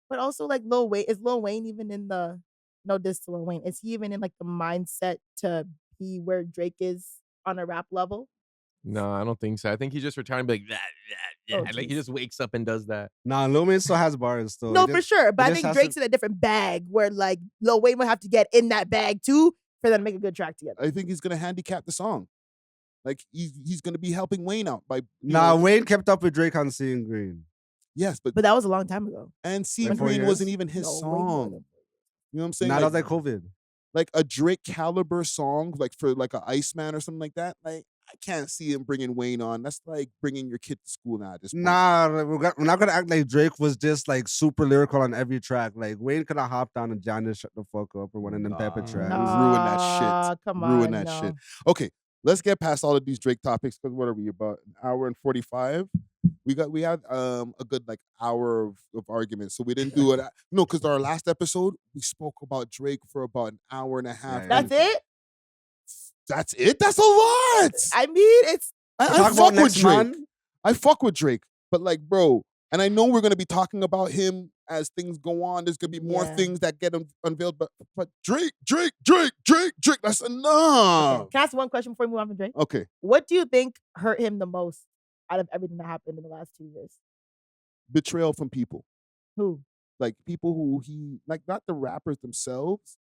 But also like Lil Wayne, is Lil Wayne even in the no diss to Lil Wayne? Is he even in like the mindset to be where Drake is on a rap level? No, I don't think so. I think he's just retiring, be like that. Oh, Like he jeez. just wakes up and does that. Nah, Lil Wayne still has bars still. No, It for just- sure. But it I just think has Drake's to- in a different bag where like Lil Wayne would have to get in that bag too for them to make a good track together. I think he's gonna handicap the song. Like he's gonna be helping Wayne out by Nah, Wayne kept up with Drake on Seeing Green. yes, but But that was a long time ago. and Seeing Like 4 Green years? wasn't even his No, way more song. than- You know what I'm saying? Nah, that was like COVID. like a Drake caliber song, like for like a Iceman or something like that. Like I can't see him bringing Wayne on. That's like bringing your kid to school now at this point. Nah, we're not gonna act like Drake was just like super lyrical on every track. Like Wayne could have hopped on and Johnny shut the fuck up or one of them type of tracks. Ruin that shit. Come Ruin on, that shit. no. Okay, let's get past all of these Drake topics because what are we about an hour and 45? We had a good like hour of arguments, so we didn't do it. No, because our last episode we spoke about Drake for about an hour and a half. Yeah, That's it? That's it. That's a lot. I mean, it's I Talk fuck about with next Drake. month. I fuck with Drake, but like, bro, and I know we're gonna be talking about him as things go on. There's gonna be more Yeah. things that get unveiled, but Drake. That's enough. okay. Can I ask one question before we move on from Drake? Okay, What do you think hurt him the most out of everything that happened in the last 2 years? betrayal from people, Who? like people who he like, not the rappers themselves,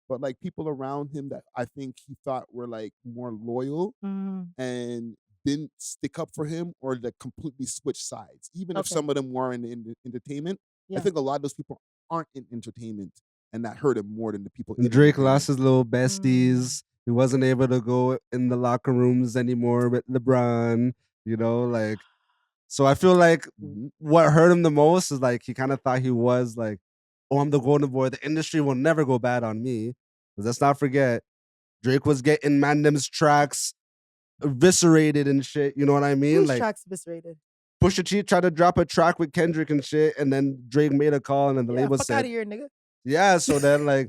but like people around him that I think he thought were like more loyal and didn't stick up for him or that completely switch sides. Even if Okay. some of them were in entertainment, Yeah. I think a lot of those people aren't in entertainment, and that hurt him more than the people. And in Drake entertainment. lost his little besties. He wasn't able to go in the locker rooms anymore with LeBron. You know, like. So I feel like Mhm. what hurt him the most is like he kind of thought he was like, oh, I'm the golden boy. The industry will never go bad on me. 'Cause let's not forget, Drake was getting Mandem's tracks eviscerated and shit. You know what I mean? Whose Like tracks eviscerated? Pusha T tried to drop a track with Kendrick and shit, and then Drake made a call, and then the Yeah, label fuck out said, of here, nigga. yeah. So then like,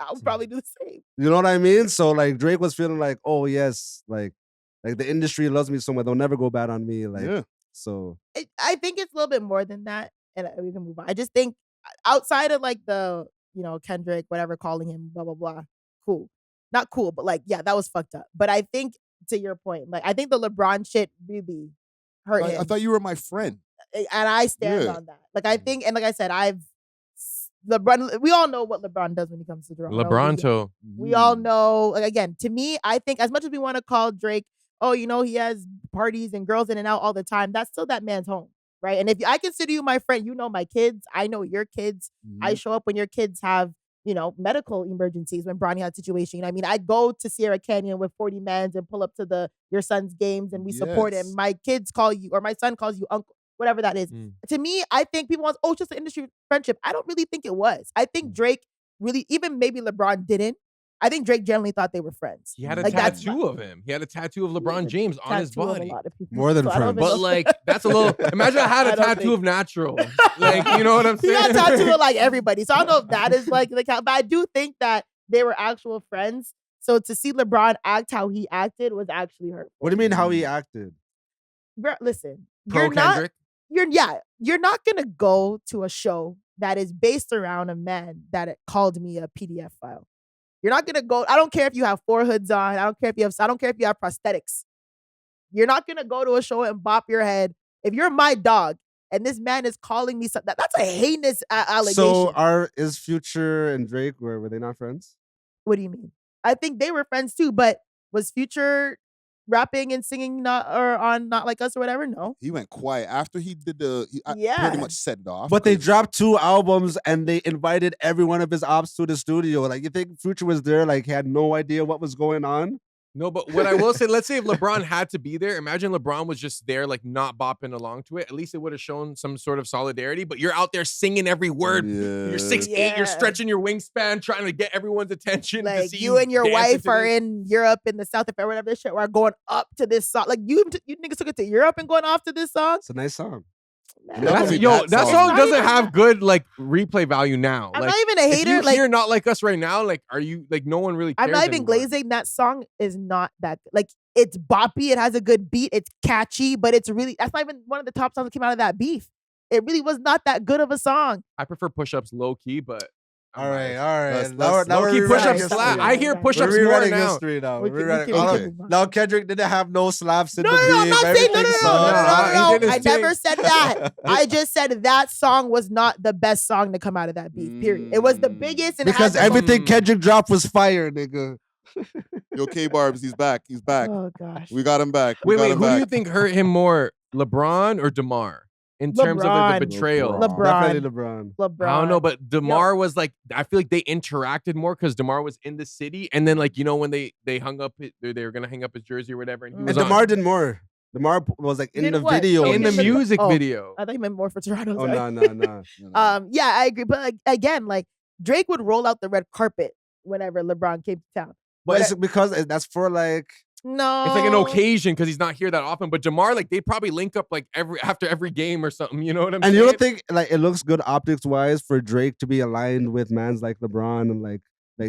I would probably do the same. you know what I mean? So like Drake was feeling like, oh yes, like the industry loves me so much, they'll never go bad on me. Like, Yeah. so I think it's a little bit more than that, and we can move on. I just think outside of like the Kendrick, whatever, calling him blah blah blah, cool, not cool, but like yeah, that was fucked up. But I think to your point, like I think the LeBron shit really hurt him, I thought you were my friend. and I stand Yeah. on that. Like I think, and like I said, LeBron. We all know what LeBron does when he comes to Toronto. LeBronto. We all know, like, again, to me, I think as much as we want to call Drake, oh, he has parties and girls in and out all the time, that's still that man's home, right? And if I consider you my friend, you know my kids, I know your kids. I show up when your kids have, medical emergencies, when Bronny had a situation. I mean, I go to Sierra Canyon with 40 mans and pull up to your son's games and we support him. Yes. My kids call you, or my son calls you uncle, whatever that is. To me, I think people want, it's just an industry friendship. I don't really think it was. I think Drake really, even maybe LeBron didn't. I think Drake generally thought they were friends. He had a Like, that's tattoo of him. He had a tattoo of LeBron James on his Tattoo of a body. lot of people. More than So I don't friends. even But know- like, that's a little. Imagine I had I a don't tattoo think- of Natural. Like, you know what I'm He saying? got tattooed of like everybody. So I don't know if that is like the count, but I do think that they were actual friends. So to see LeBron act how he acted was actually hurtful. what do you mean how he acted? Bro, listen, Pro Kendrick. you're not gonna go to a show that is based around a man that called me a PDF file. You're not gonna go. I don't care if you have 4 hoods on. I don't care if you have prosthetics. You're not gonna go to a show and bop your head. If you're my dog and this man is calling me something, that's a heinous allegation. So is Future and Drake were they not friends? What do you mean? I think they were friends too, but was Future rapping and singing Not Like Us or whatever? No. He went quiet after he did Yeah. pretty much set it off. But they 'cause dropped 2 albums and they invited every one of his ops to the studio. Like you think Future was there, like he had no idea what was going on? No, but what I will say, let's say if LeBron had to be there, imagine LeBron was just there, like not bopping along to it. At least it would have shown some sort of solidarity. But you're out there singing every word. You're 6'8", Yeah. you're stretching your wingspan, trying to get everyone's attention. to Like see you and your dancing wife to are this. in Europe in the South or whatever this shit, are going up to this song. Like you niggas took it to Europe and going off to this song. It's a nice song. Man, Not That's, only yo, that that song. song It's not doesn't even have that. good like replay value now. I'm like, not even a if hater. you Like hear Not Like Us right now, like are you like no one really cares I'm not even anymore. glazing. That song is not that good. Like it's boppy. It has a good beat. It's catchy, but it's really that's not even one of the top songs that came out of that beef. It really was not that good of a song. I prefer push-ups low key, but All right. Let's- Now low key we're push-ups rewriting slap. history. I hear We're push-ups We're more rewriting now. history now. We We're can- rewriting- we can all Okay. right. move on. Now Kendrick didn't have no slaps in No, the no, I'm beef. not saying no, Everything no, no, no, solid. no, no, He no, did his I never thing. said that. I just said that song was not the best song to come out of that beef. Period. It was the biggest, and it Because had the most- everything Kendrick dropped was fire, nigga. Yo, K-Barbs, he's back. He's back. Oh gosh. We got him back. We Wait, got wait. him Who back. do you think hurt him more, LeBron or DeMar in terms of like, the LeBron. betrayal. Definitely LeBron. LeBron. I don't know, but DeMar was like, I feel like they interacted more because DeMar was in the city, and then like when they hung up, they were gonna hang up his jersey or whatever, and he And was on, DeMar did more. DeMar was like in Did the what? video. Show in the him music oh, video. I thought you meant more for Toronto. Oh sorry. no. Yeah, I agree. But like, again, like Drake would roll out the red carpet whenever LeBron came to town. But it's because that's for like. No, It's like an occasion because he's not here that often. But DeMar, like, they probably link up like after every game or something. You know what I'm saying? And you don't think like it looks good optics wise for Drake to be aligned with mans like LeBron and like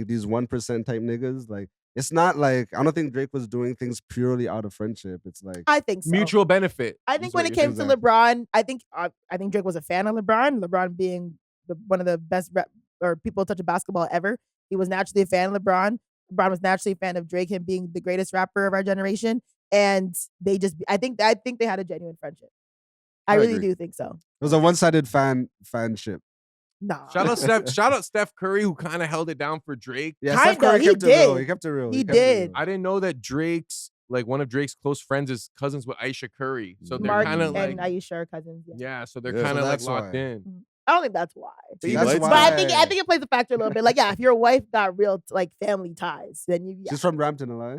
these 1% type niggas? Like it's not like I don't think Drake was doing things purely out of friendship. It's like I think so. mutual benefit. I think That's when what it you came think, to Zach. LeBron, I think Drake was a fan of LeBron. LeBron being one of the best or people to touch a basketball ever. He was naturally a fan of LeBron. LeBron was naturally a fan of Drake, him being the greatest rapper of our generation. And they just, I think they had a genuine friendship. I really agree. do think so. it was a one-sided fanship. Nah. Shout out Steph Curry, who kind of held it down for Drake. Yeah, Kinda, Steph Curry he kept it real. did. He kept it real. He kept it did. real. I didn't know that one of Drake's close friends is cousins with Aisha Curry. So they're Mark kind of and like, Aisha are cousins. Yeah. yeah, so they're Yeah, kind so of like that's locked why. in. I don't think that's why. Team That's lights why. But I think it plays a factor a little bit. Like, yeah, if your wife got real like family ties, then you. Yeah. She's from Brampton, LA.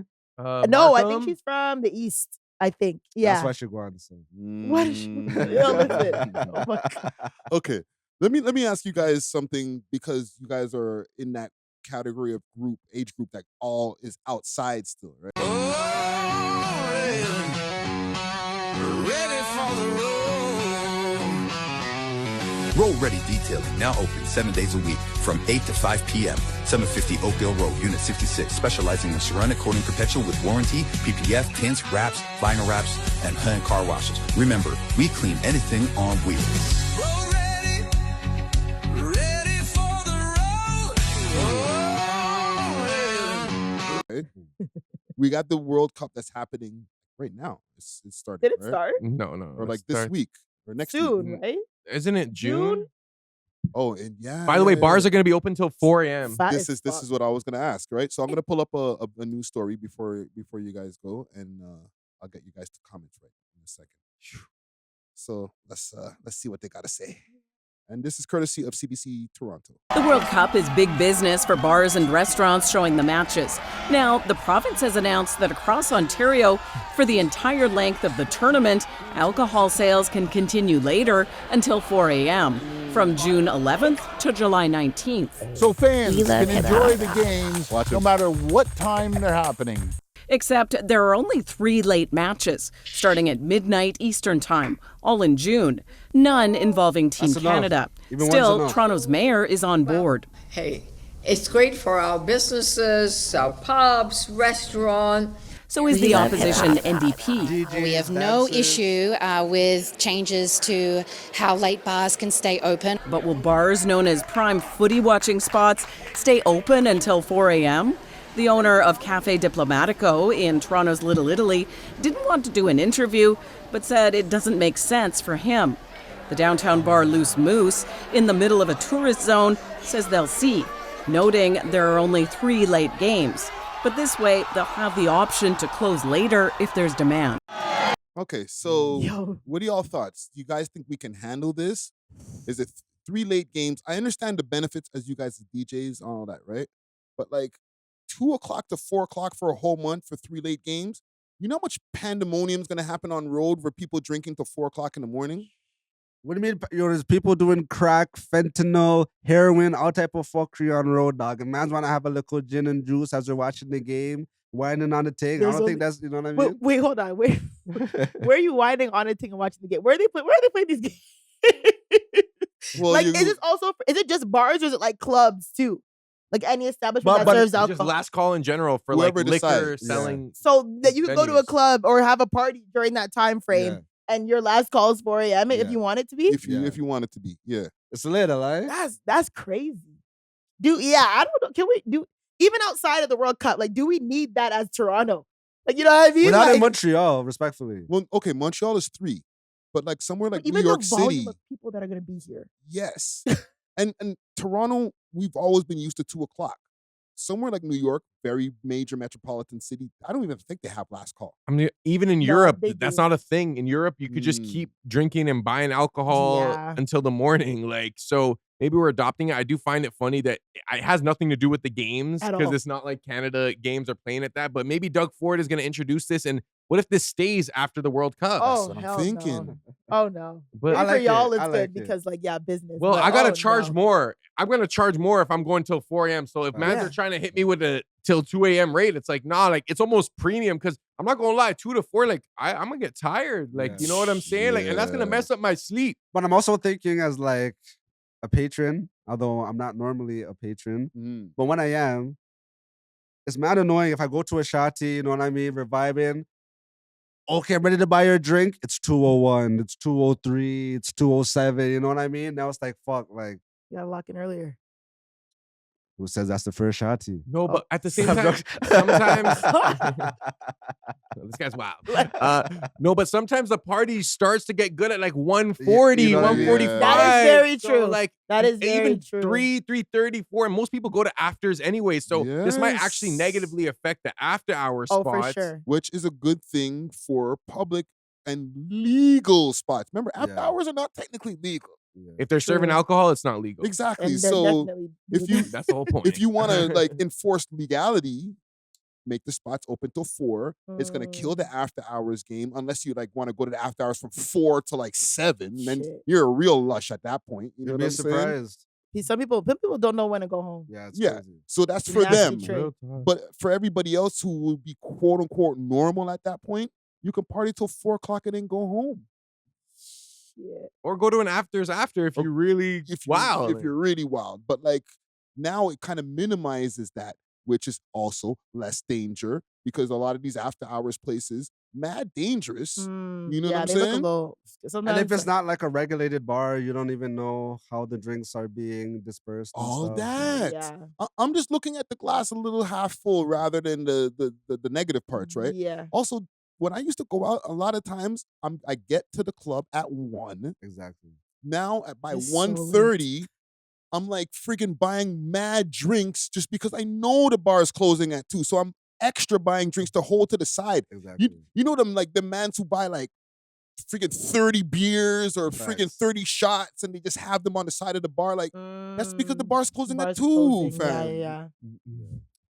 No, I Markham? think she's from the East. I think. Yeah. That's why she won. So. What is she? Yo, listen. Oh my God. Okay, let me ask you guys something because you guys are in that category of age group that all is outside still, right? Roll Ready Detailing, now open 7 days a week from 8 to 5 p.m. 750 Oakdale Road, Unit 66, specializing in ceramic coating perpetual with warranty, PPF, tints, wraps, vinyl wraps, and hand car washes. Remember, we clean anything on wheels. We got the World Cup that's happening right now. It's starting. Did it right? start? No. Or like this week or next Soon, week? right? Isn't it June? Oh, and yeah. By the way, yeah, bars yeah. are going to be open till 4 a.m. Fat This as is fuck. what I was gonna ask, right? So I'm gonna pull up a news story before you guys go, and I'll get you guys to comment right in a second. So let's see what they gotta say. And this is courtesy of CBC Toronto. The World Cup is big business for bars and restaurants showing the matches. Now, the province has announced that across Ontario, for the entire length of the tournament, alcohol sales can continue later until 4 a.m. from June 11th to July 19th. So fans We love can hip-hop. enjoy the games no matter what time they're happening. Except there are only 3 late matches, starting at midnight Eastern Time, all in June. None involving Team That's enough. Canada. Even one's Still, enough. Toronto's mayor is on board. Hey, it's great for our businesses, our pubs, restaurants. So is We the love opposition NDP. We have no issue with changes to how late bars can stay open. But will bars known as prime footy watching spots stay open until 4 a.m.? The owner of Cafe Diplomatico in Toronto's Little Italy didn't want to do an interview, but said it doesn't make sense for him. The downtown bar Loose Moose, in the middle of a tourist zone, says they'll see, noting there are only 3 late games. But this way, they'll have the option to close later if there's demand. Okay, so Yo. what are y'all thoughts? Do you guys think we can handle this? Is it 3 late games? I understand the benefits as you guys as DJs and all that, right? But like 2 o'clock to 4 o'clock for a whole month for 3 late games. You know how much pandemonium is gonna happen on road for people drinking till 4 o'clock in the morning? What do you mean? There's people doing crack, fentanyl, heroin, all type of fuckery on road, dog. And man's want to have a little gin and juice as they're watching the game, whining on the thing. I There's don't think only- that's, you know what I mean? Wait, hold on. Where are you whining on a thing and watching the game? Where are they playing these games? Well, like, you- is it just bars or is it like clubs too? Like any establishment But- that but serves Just alcohol. last call in general for Whoever like liquor decides. selling. So that you can go to a venues. club or have a party during that time frame, Yeah. and your last call is 4 a.m. if Yeah. you want it to be. if you want it to be, yeah. It's little, right? That's crazy. I don't know. Can we do even outside of the World Cup? Like, do we need that as Toronto? Like, you know what I mean? We're not Like, in Montreal, respectfully. Well, okay, Montreal is 3, but like somewhere like New even York the volume City, of people that are gonna be here. yes. and Toronto, we've always been used to 2 o'clock. somewhere like New York, very major metropolitan city, I don't even think they have last call. I mean, even in No, Europe, they that's do. not a thing. In Europe, you could just keep drinking and buying alcohol Yeah. until the morning. Like, so maybe we're adopting it. I do find it funny that it has nothing to do with the games At because all. it's not like Canada games are playing at that. But maybe Doug Ford is going to introduce this. And what if this stays after the World Cup? Oh, what I'm hell thinking. no. Oh, no. But Maybe I for like y'all it. it's I good like it. because, like, yeah, business. Well, but, I gotta oh, charge no. more. I'm gonna charge more if I'm going till 4 a.m. So if mans Yeah. are trying to hit me with a till 2 a.m. rate, it's like, nah, like it's almost premium because I'm not gonna lie, 2 to 4, like I'm gonna get tired. Like, Yeah. you know what I'm saying? Like, and that's gonna Yeah. mess up my sleep. But I'm also thinking as like a patron, although I'm not normally a patron. Mm. But when I am, it's mad annoying if I go to a shotty, you know what I mean? We're vibing. Okay, I'm ready to buy your drink. It's 201, it's 203, it's 207. You know what I mean? Now it's like, fuck, like, You gotta lock in earlier. who says that's the first shotty? No, but at the same I'm time, joking. sometimes this guy's wild. No, but sometimes the party starts to get good at like 140, You know what I mean? 145. That is very So, true. like That is very even true. 3:30, 4, and most people go to afters anyway. So this might actually Yes. negatively affect the after hour Oh, spots. for sure. Which is a good thing for public and legal spots. Remember, after Yeah. hours are not technically legal. If they're serving True. alcohol, it's not legal. Exactly. And they're So definitely if you That's the whole point. if you want to like enforce legality, make the spots open till 4. It's gonna kill the after hours game unless you like want to go to the after hours from 4 to like 7. Then Shit. you're a real lush at that point. You know You'd what be I'm saying? surprised. See, some people don't know when to go home. Yeah, it's Yeah. crazy. So that's It's for nasty them. trait. Real talk. But for everybody else who will be quote unquote normal at that point, you can party till 4 o'clock and then go home. Shit. Or go to an afters after if Or you really If you're really wild. But like now it kind of minimizes that, which is also less danger because a lot of these after hours places, mad dangerous. You know Yeah, what I'm they look a saying? little. And Sometimes if it's not like a regulated bar, you don't even know how the drinks are being dispersed. And All stuff. that. Yeah. I'm just looking at the glass a little half full rather than the negative parts, right? Yeah. Also, when I used to go out, a lot of times I get to the club at 1. Exactly. Now by It's so late. 1:30, I'm like freaking buying mad drinks just because I know the bar is closing at 2. So I'm extra buying drinks to hold to the side. Exactly. You know them like the mans who buy like freaking 30 beers or freaking Facts. 30 shots and they just have them on the side of the bar. Like that's because the bar's closing Bar's at 2, closing. fam. Yeah.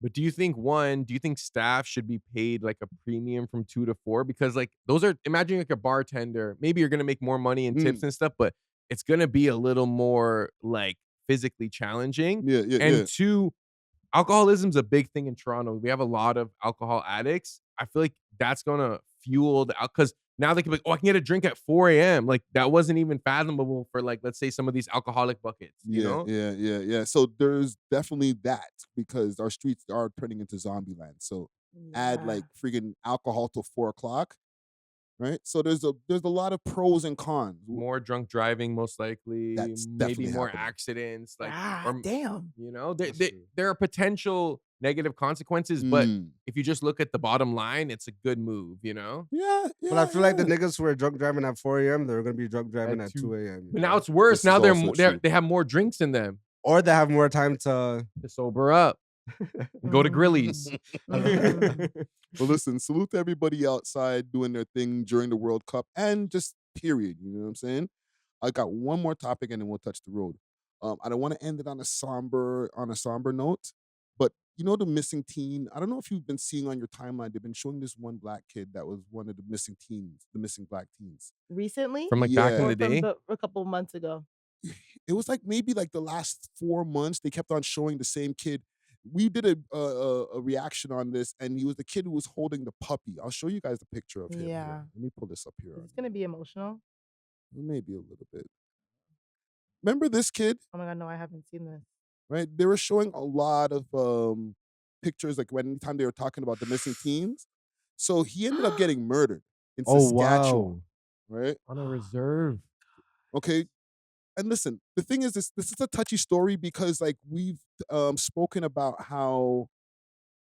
But do you think staff should be paid like a premium from 2 to 4? Because like those are, imagine like a bartender, maybe you're gonna make more money in tips and stuff, but it's gonna be a little more like physically challenging. Yeah. And 2, alcoholism's a big thing in Toronto. We have a lot of alcohol addicts. I feel like that's gonna fuel the because now they can be like, oh, I can get a drink at 4 a.m. Like that wasn't even fathomable for like, let's say some of these alcoholic buckets, you know? Yeah. So there's definitely that because our streets are turning into zombie land. So add Yeah. like freaking alcohol till 4 o'clock, right? So there's a lot of pros and cons. More drunk driving, most likely. That's Maybe definitely more happening. accidents. Like, Damn. you know, That's true. there are potential negative consequences, but Mm. if you just look at the bottom line, it's a good move, you know? Yeah. But I feel like the niggas who are drunk driving at 4 a.m., they're going to be drunk driving At at 2. 2 a.m. But now it's worse. This Now is also true. they have more drinks in them Or they have more time to sober up. Go to Grillies. Well, listen, salute to everybody outside doing their thing during the World Cup and just period. You know what I'm saying? I got one more topic and then we'll touch the road. I don't want to end it on a somber note, but you know the missing teen. I don't know if you've been seeing on your timeline. They've been showing this one black kid that was one of the missing teens, the missing black teens. Recently? From like back in Yeah. the day. A couple months ago. It was like maybe like the last 4 months they kept on showing the same kid. We did a reaction on this, and he was the kid who was holding the puppy. I'll show you guys the picture of him. here. Yeah. Let me pull this up here. It's gonna be emotional. Maybe a little bit. Remember this kid, Oh my god, no, I haven't seen this. right? They were showing a lot of pictures, like anytime they were talking about the missing teens. So he ended up getting murdered in Saskatchewan, right? On a reserve. Okay. And listen, the thing is, this is a touchy story because like we've spoken about how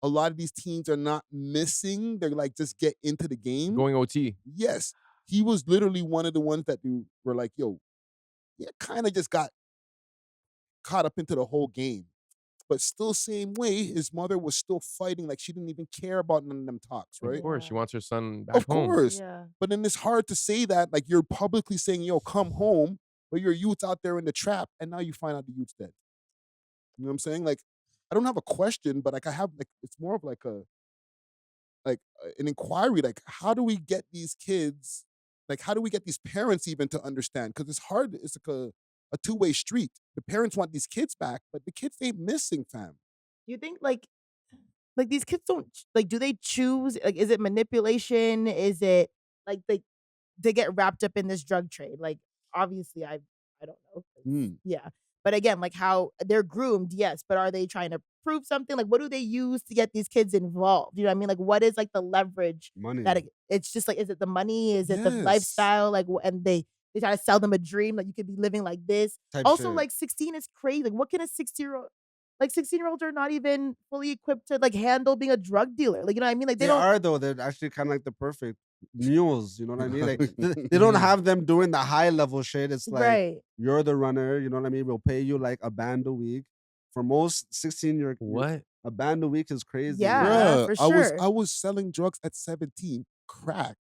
a lot of these teens are not missing. They're like just get into the game. Going OT. Yes. He was literally one of the ones that were like, yo, yeah, kind of just got caught up into the whole game. But still, same way, his mother was still fighting, like she didn't even care about none of them talks, right? Of course, she wants her son back Of home. course. Yeah. But then it's hard to say that, like you're publicly saying, yo, come home, but your youth's out there in the trap, and now you find out the youth's dead. You know what I'm saying? Like, I don't have a question, but like I have like it's more of like an inquiry. Like, how do we get these kids? Like, how do we get these parents even to understand? Because it's hard. It's like a two-way street. The parents want these kids back, but the kids ain't missing, fam. You think like these kids don't like, do they choose, like, is it manipulation? Is it like they get wrapped up in this drug trade? Like, obviously I don't know. 'Cause, Mm. yeah. But again, like how they're groomed, yes, but are they trying to prove something? Like, what do they use to get these kids involved? You know what I mean? Like, what is like the leverage Money. that it's just like, is it the money? Is it the Yes. lifestyle? Like, and they try to sell them a dream, like you could be living like this. Type Also, shit. like 16 is crazy. Like, what can a 16-year-old, like 16-year-olds are not even fully equipped to like handle being a drug dealer. Like, you know what I mean? Like They don't. are though. They're actually kind of like the perfect mules. You know what I mean? Like they don't have them doing the high level shit. It's like Right. you're the runner. You know what I mean? We'll pay you like a band a week. For most 16-year, What? a band a week is crazy. Yeah. Bruh, for I was sure. I was selling drugs at 17, crack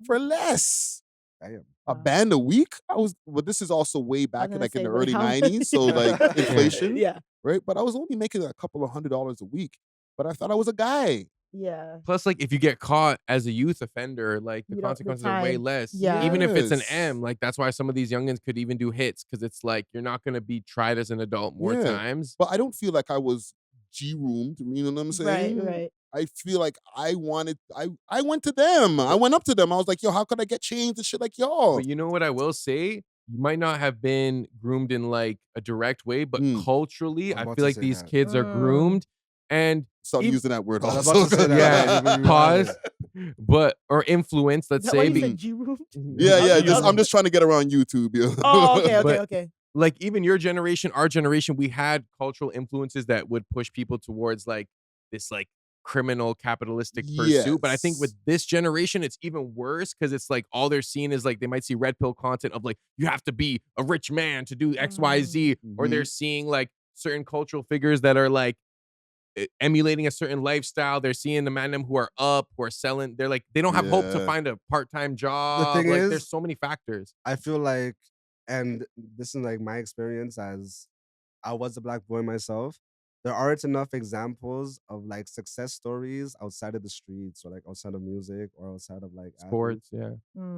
for less. Damn. A band a week? Well, this is also way back in gonna like in say, the wait, early how much? 90s. So like inflation, Yeah. right? But I was only making a couple of $100 a week. But I thought I was a guy. Yeah. Plus, like, if you get caught as a youth offender, like, the You don't- the consequences are way time. less. Yeah. Even if it's an Yes. M, like, that's why some of these youngins could even do hits, because it's like, you're not going to be tried as an adult more Yeah. times. But I don't feel like I was G-roomed. You know what I'm saying? Right. I feel like I went to them. I went up to them. I was like, yo, how could I get changed and shit like y'all? But you know what I will say? You might not have been groomed in, like, a direct way, but Mm. culturally, I'm I about feel to like say these that. kids are groomed. And Stop even- using that word I was also. about to say that. Yeah, You pause. have But, or influence, let's Is that why say. you said G-roomed? Yeah. I'm just trying to get around YouTube, yo. Oh, okay. But- like, even your generation, our generation, we had cultural influences that would push people towards like this like criminal capitalistic pursuit. But I think with Yes. this generation, it's even worse because it's like all they're seeing is like they might see red pill content of like you have to be a rich man to do XYZ, or they're seeing like certain cultural figures that are like emulating a certain lifestyle. They're seeing the man them who are up, who are selling. They're like they don't have hope to Yeah. find a part-time job. thing like is- there's so many factors. I feel like, and this is like my experience as I was a black boy myself. There aren't enough examples of like success stories outside of the streets or like outside of music or outside of like athletes. Sports, yeah.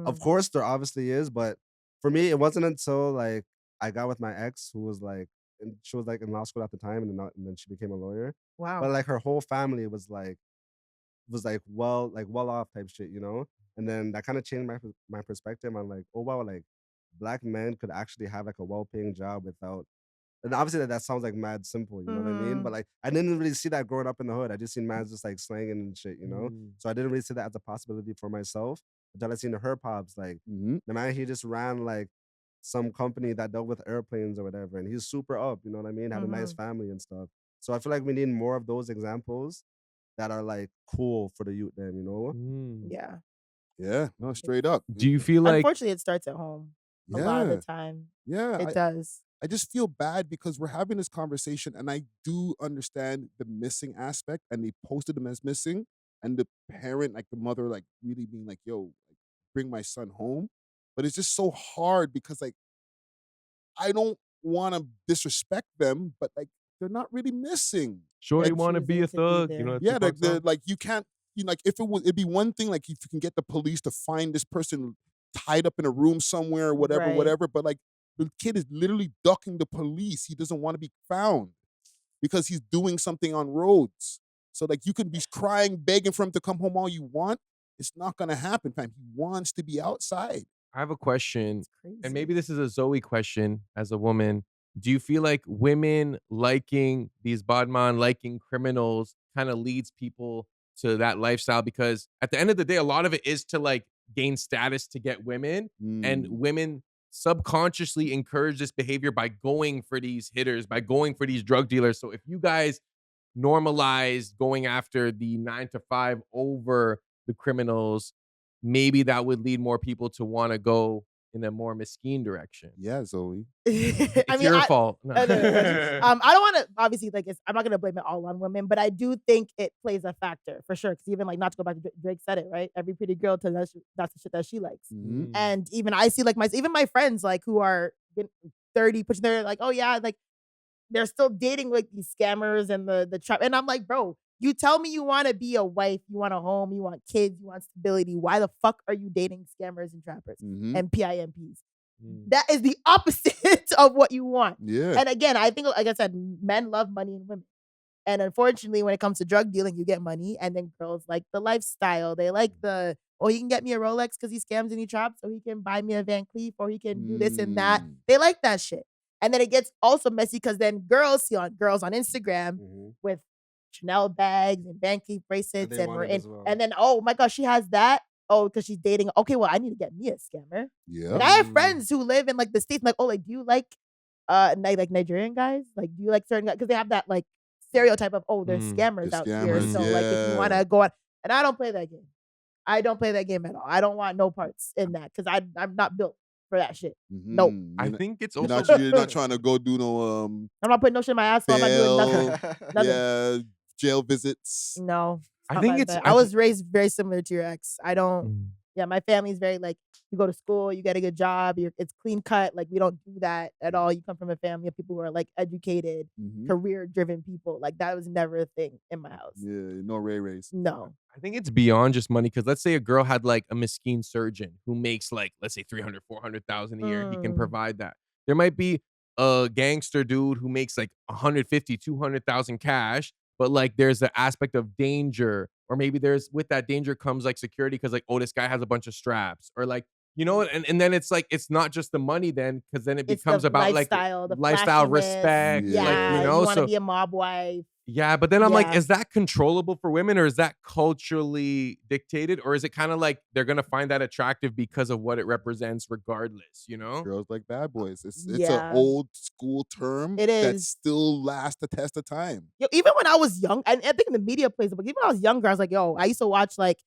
Of course, there obviously is, but for me, it wasn't until like I got with my ex, who was like, and she was like in law school at the time, and then she became a lawyer. Wow. But like her whole family was well off type shit, you know. And then that kind of changed my perspective. I'm like, oh wow, like black men could actually have like a well-paying job without. And obviously that sounds like mad simple, you know what I mean? But like I didn't really see that growing up in the hood. I just seen mans just like slanging and shit, you know. So I didn't really see that as a possibility for myself until I seen her pops. Like the man, he just ran like some company that dealt with airplanes or whatever, and he's super up, you know what I mean? Had a nice family and stuff. So I feel like we need more of those examples that are like cool for the youth, then, you know. Yeah. Yeah, no, straight up. Do you feel like Unfortunately, it starts at home. A lot of the Yeah. time. Yeah, It does. I just feel bad because we're having this conversation and I do understand the missing aspect, and they posted them as missing, and the parent, like the mother, like really being like, yo, like, bring my son home. But it's just so hard because like I don't want to disrespect them, but like they're not really missing. Shorty Like, want to be a choosing to be thug? there. You know, yeah, Tupac like song? like you can't, like if it'd be one thing like if you can get the police to find this person tied up in a room somewhere or whatever, Right. whatever. But like the kid is literally ducking the police. He doesn't want to be found because he's doing something on roads. So like you can be crying, begging for him to come home all you want. It's not gonna happen, fam. He wants to be outside. I have a question, It's crazy. and maybe this is a Zoe question as a woman. Do you feel like women liking these badman, liking criminals kind of leads people to that lifestyle? Because at the end of the day, a lot of it is to like gain status to get women, and women subconsciously encourage this behavior by going for these hitters, by going for these drug dealers. So if you guys normalize going after the 9-to-5 over the criminals, maybe that would lead more people to want to go in a more mesquite direction. Yeah, Zoe. It's your fault. No. I don't want to obviously I'm not gonna blame it all on women, but I do think it plays a factor for sure. Because even like not to go back to Drake said it right. Every pretty girl tells that's the shit that she likes. Mhm. And even I see like my friends like who are 30 pushing, they're like, oh yeah, like they're still dating like these scammers and the trap. And I'm like, bro, you tell me you want to be a wife, you want a home, you want kids, you want stability. Why the fuck are you dating scammers and trappers and PIMPs? That is the opposite of what you want. Yeah. And again, I think, like I said, men love money and women. And unfortunately, when it comes to drug dealing, you get money. And then girls like the lifestyle. They like he can get me a Rolex because he scams and he traps, or he can buy me a Van Cleef, or he can do this and that. They like that shit. And then it gets also messy because then girls see girls on Instagram with Chanel bags and Van Cleef bracelets, and we're in. And then, oh my gosh, she has that. Oh, because she's dating. Okay, well, I need to get me a scammer. Yeah. And I have friends who live in like the States, like, oh, like, do you like like Nigerian guys? Like, do you like certain guys? Because they have that like stereotype of, oh, there's scammers out here. So like if you want to go on, and I don't play that game. I don't play that game at all. I don't want no parts in that because I'm not built for that shit. Nope. I think it's also you're not trying to go do no I'm not putting no shit in my asshole. I'm not doing nothing. Nothing. Yeah, jail visits. No. I think it's I was raised very similar to your ex. I don't. Yeah, my family's very like, you go to school, you get a good job, it's clean cut. Like we don't do that at all. You come from a family of people who are like educated, career driven people. Like that was never a thing in my house. Yeah, no Ray Rays. No. I think it's beyond just money because let's say a girl had like a mesquite surgeon who makes like, let's say 300, 400,000 a year. He can provide that. There might be a gangster dude who makes like 150, 200,000 cash, but like there's the aspect of danger, or maybe there's with that danger comes like security because like, oh, this guy has a bunch of straps, or like, you know, and then it's like it's not just the money then, because then it becomes about lifestyle, like lifestyle, respect, yeah, like, you know, you want to be a mob wife. Yeah, but then I'm like, is that controllable for women, or is that culturally dictated, or is it kind of like they're gonna find that attractive because of what it represents, regardless? You know, girls like bad boys. It's an old school term. It is. That still lasts the test of time. Yo, even when I was young, and I think the media plays it, but even when I was younger, I was like, yo, I used to watch like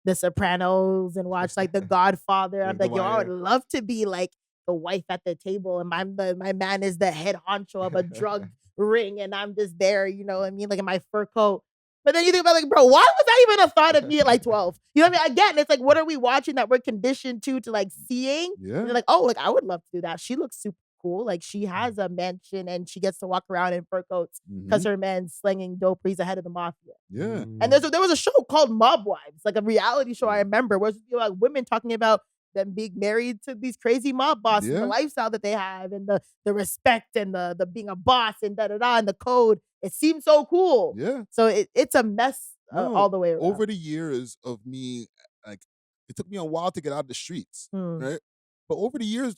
The Sopranos and watch like The Godfather. I'm like, yo, I would love to be like the wife at the table, and my man is the head honcho of a drug ring, and I'm just there, you know what I mean, like in my fur coat. But then you think about like, bro, why was that even a thought of me at like 12? You know what I mean? Again, it's like, what are we watching that we're conditioned to like seeing? Yeah. And you're like, oh, like I would love to do that. She looks super cool. Like she has a mansion and she gets to walk around in fur coats because her man's slinging dope. He's ahead of the mafia. Yeah. And there was a show called Mob Wives, like a reality show I remember, where it was like women talking about them being married to these crazy mob bosses, the lifestyle that they have, and the respect and the being a boss and da-da-da and the code. It seems so cool. Yeah. So it's a mess all the way around. Over the years of me, like it took me a while to get out of the streets, right? But over the years,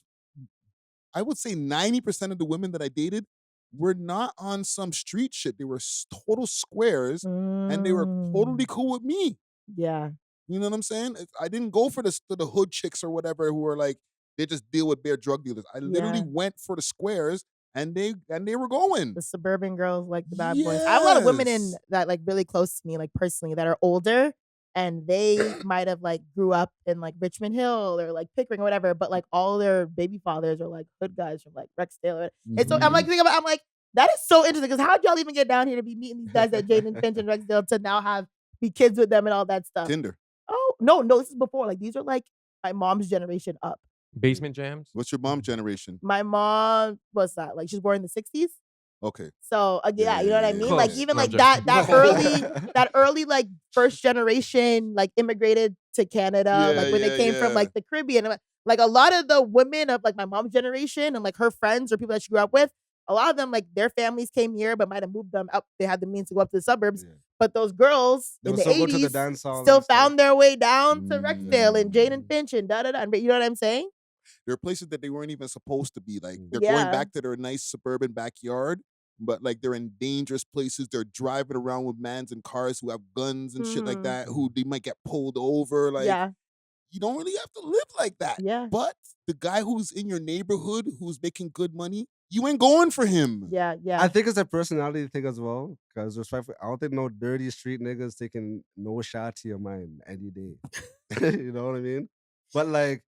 I would say 90% of the women that I dated were not on some street shit. They were total squares, and they were totally cool with me. Yeah. You know what I'm saying? I didn't go for the hood chicks or whatever who were like, they just deal with bare drug dealers. I literally went for the squares, and they were going. The suburban girls like the bad boys. I have a lot of women in that like really close to me, like personally, that are older, and they might have like grew up in like Richmond Hill or like Pickering or whatever, but like all their baby fathers are like hood guys from like Rexdale. And so I'm like thinking about, I'm like, that is so interesting, because how'd y'all even get down here to be meeting these guys at Jaden Finch and Rexdale to now be kids with them and all that stuff? Tinder. Oh, no, this is before. Like these are like my mom's generation up. Basement jams. What's your mom's generation? My mom, what's that? Like she's born in the 60s. Okay. So yeah, you know what I mean? Close. Like even No, like I'm that early like first generation like immigrated to Canada, like when they came from like the Caribbean. Like a lot of the women of like my mom's generation and like her friends or people that she grew up with, a lot of them like their families came here but might have moved them up. They had the means to go up to the suburbs. Yeah. But those girls in the 80s still found their way down to Rexdale and Jane and Finch and da-da-da. And you know what I'm saying? There are places that they weren't even supposed to be. Like they're going back to their nice suburban backyard, but like they're in dangerous places. They're driving around with mans in cars who have guns and shit like that, who they might get pulled over. Like you don't really have to live like that. Yeah. But the guy who's in your neighborhood who's making good money, you ain't going for him. Yeah. I think it's a personality thing as well. Because respectfully, I don't think no dirty street niggas taking no shot to your mind any day. You know what I mean? But like,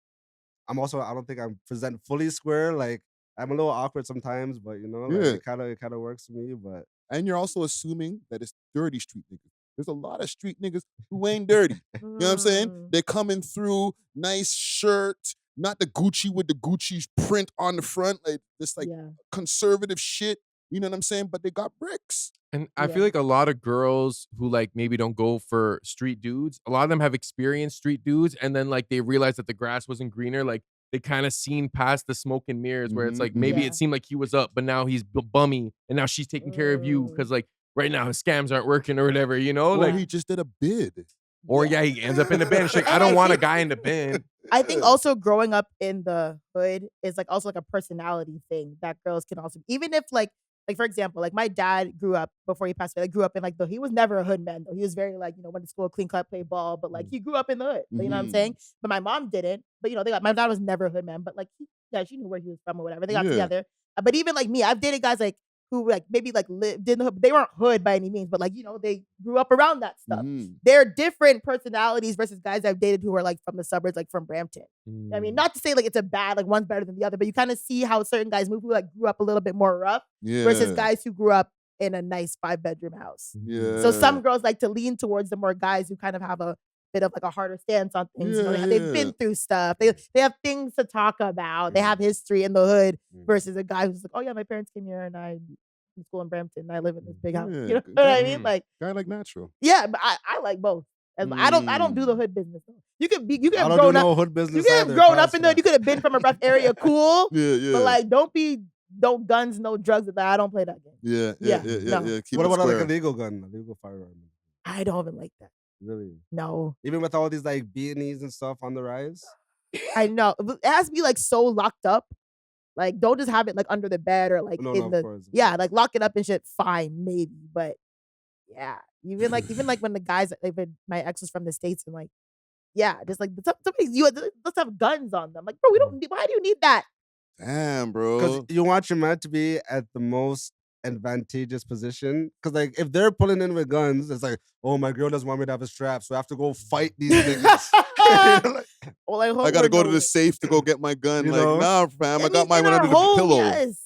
I don't think I'm present fully square. Like I'm a little awkward sometimes, but you know, like, Yeah. it kind of works for me. But And you're also assuming that it's dirty street niggas. There's a lot of street niggas who ain't dirty. You know what I'm saying? They're coming through, nice shirt, not the Gucci with the Gucci's print on the front, like this like conservative shit. You know what I'm saying? But they got bricks. And I feel like a lot of girls who like maybe don't go for street dudes, a lot of them have experienced street dudes, and then like they realize that the grass wasn't greener. Like they kind of seen past the smoke and mirrors where it's like maybe it seemed like he was up, but now he's bummy, and now she's taking care of you because like right now his scams aren't working or whatever, you know? Or Like he just did a bid. Or he ends up in the bin. She's like, I don't want a guy in the bin. I think also growing up in the hood is like also like a personality thing that girls can also, even if like for example, like my dad grew up before he passed away. Like grew up in like he was never a hood man though. He was very like, you know, went to school, clean cut, play ball, but like he grew up in the hood. You know what I'm saying? But my mom didn't. But you know, my dad was never a hood man. But like, she knew where he was from or whatever. They got together. But even like me, I've dated guys like who like maybe like lived in the hood. They weren't hood by any means, but like, you know, they grew up around that stuff. They're different personalities versus guys I've dated who are like from the suburbs, like from Brampton. I mean, not to say like it's a bad, like one's better than the other, but you kind of see how certain guys move who like grew up a little bit more rough versus guys who grew up in a nice 5-bedroom house. So some girls like to lean towards the more guys who kind of have a bit of like a harder stance on things. You know, they've been through stuff. They have things to talk about. They have history in the hood versus a guy who's like, oh yeah, my parents came here and I in school in Brampton. I live in this big house. You know what I mean? Like guy like natural. Yeah, but I like both. I don't do the hood business. You could have I grown don't do up. no hood business. You could have either, grown up in there. You could have been from a rough area. Cool. But like, no guns, no drugs. I don't play that game. Yeah. Keep What it about like square. a legal gun, a legal firearm? I don't even like that. Really? No. Even with all these like beanies and stuff on the rise. I know. It has to be like so locked up. Like, don't just have it like under the bed or like in the course. like lock it up and shit. Fine, maybe, but yeah, even like when the guys like my ex was from the States and like just like let's have guns on them. Like, bro, we don't need. Why do you need that? Damn, bro. Because you want your man to be at the most advantageous position. Because like if they're pulling in with guns, it's like, oh, my girl doesn't want me to have a strap, so I have to go fight these niggas. Well, I gotta go to the safe to go get my gun. Like, nah, fam, I got mine in our under the home, pillow. Yes.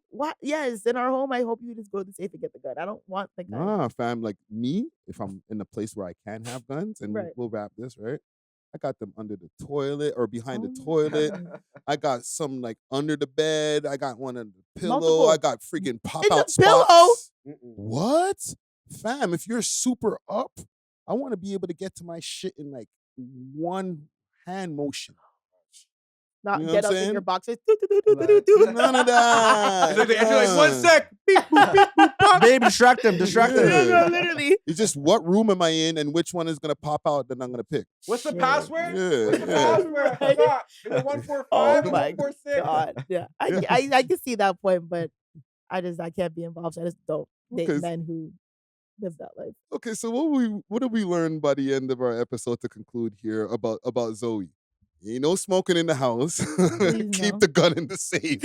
What? Yes, in our home, I hope you just go to the safe and get the gun. I don't want the gun. Nah, fam, like me, if I'm in a place where I can have guns, and we'll wrap this, right? I got them under the toilet or behind the toilet. I got some like under the bed. I got one under the pillow. Multiple. I got freaking pop In out the pillow? spots. What? Fam, if you're super up, I want to be able to get to my shit in like one hand motion. Not You know get what I'm up in saying? your boxers. None of that. You're like, 1 sec. Beep, boop, beep, boop, pop. Babe, distract them. No, literally. It's just what room am I in and which one is gonna pop out that I'm gonna pick. What's the password? Yeah, What's the yeah. password? I forgot. Is it 145 Oh or my 146? God. Yeah. I can see that point, but I can't be involved. So I just don't date Okay. men who live that life. Okay, so what did we learn by the end of our episode to conclude here about Zoie? Ain't no smoking in the house. Keep no. the gun in the safe.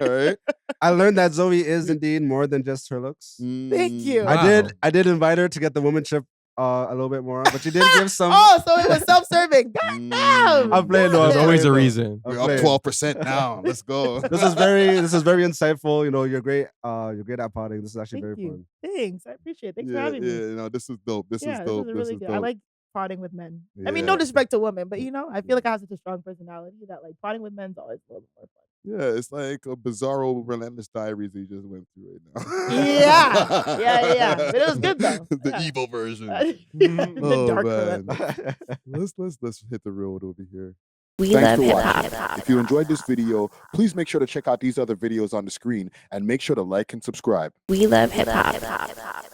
All right. I learned that Zoe is indeed more than just her looks. Thank you. I did invite her to get the woman trip a little bit more, but she did give some. Oh, so it was self-serving. God damn. I'm playing. No, There's always a reason. We're up 12% now. Let's go. This is very insightful. You know, you're great at potting. This is actually Thank very you. fun. Thanks. I appreciate it. Thanks for having me. Yeah, no, this is dope. This is dope. This is This really is good. dope. I like potting with men. I mean, Yeah. no disrespect to women, but you know, I feel like I have such a strong personality that like potting with men's always a little bit more fun. Yeah, it's like a bizarro Relentless Diaries you just went through right now. Yeah. But it was good though. The evil version. The Oh, dark man. Relentless. Let's hit the road over here. We Thanks love for hip watching. hop. If you enjoyed this video, please make sure to check out these other videos on the screen and make sure to like and subscribe. We love hip hop.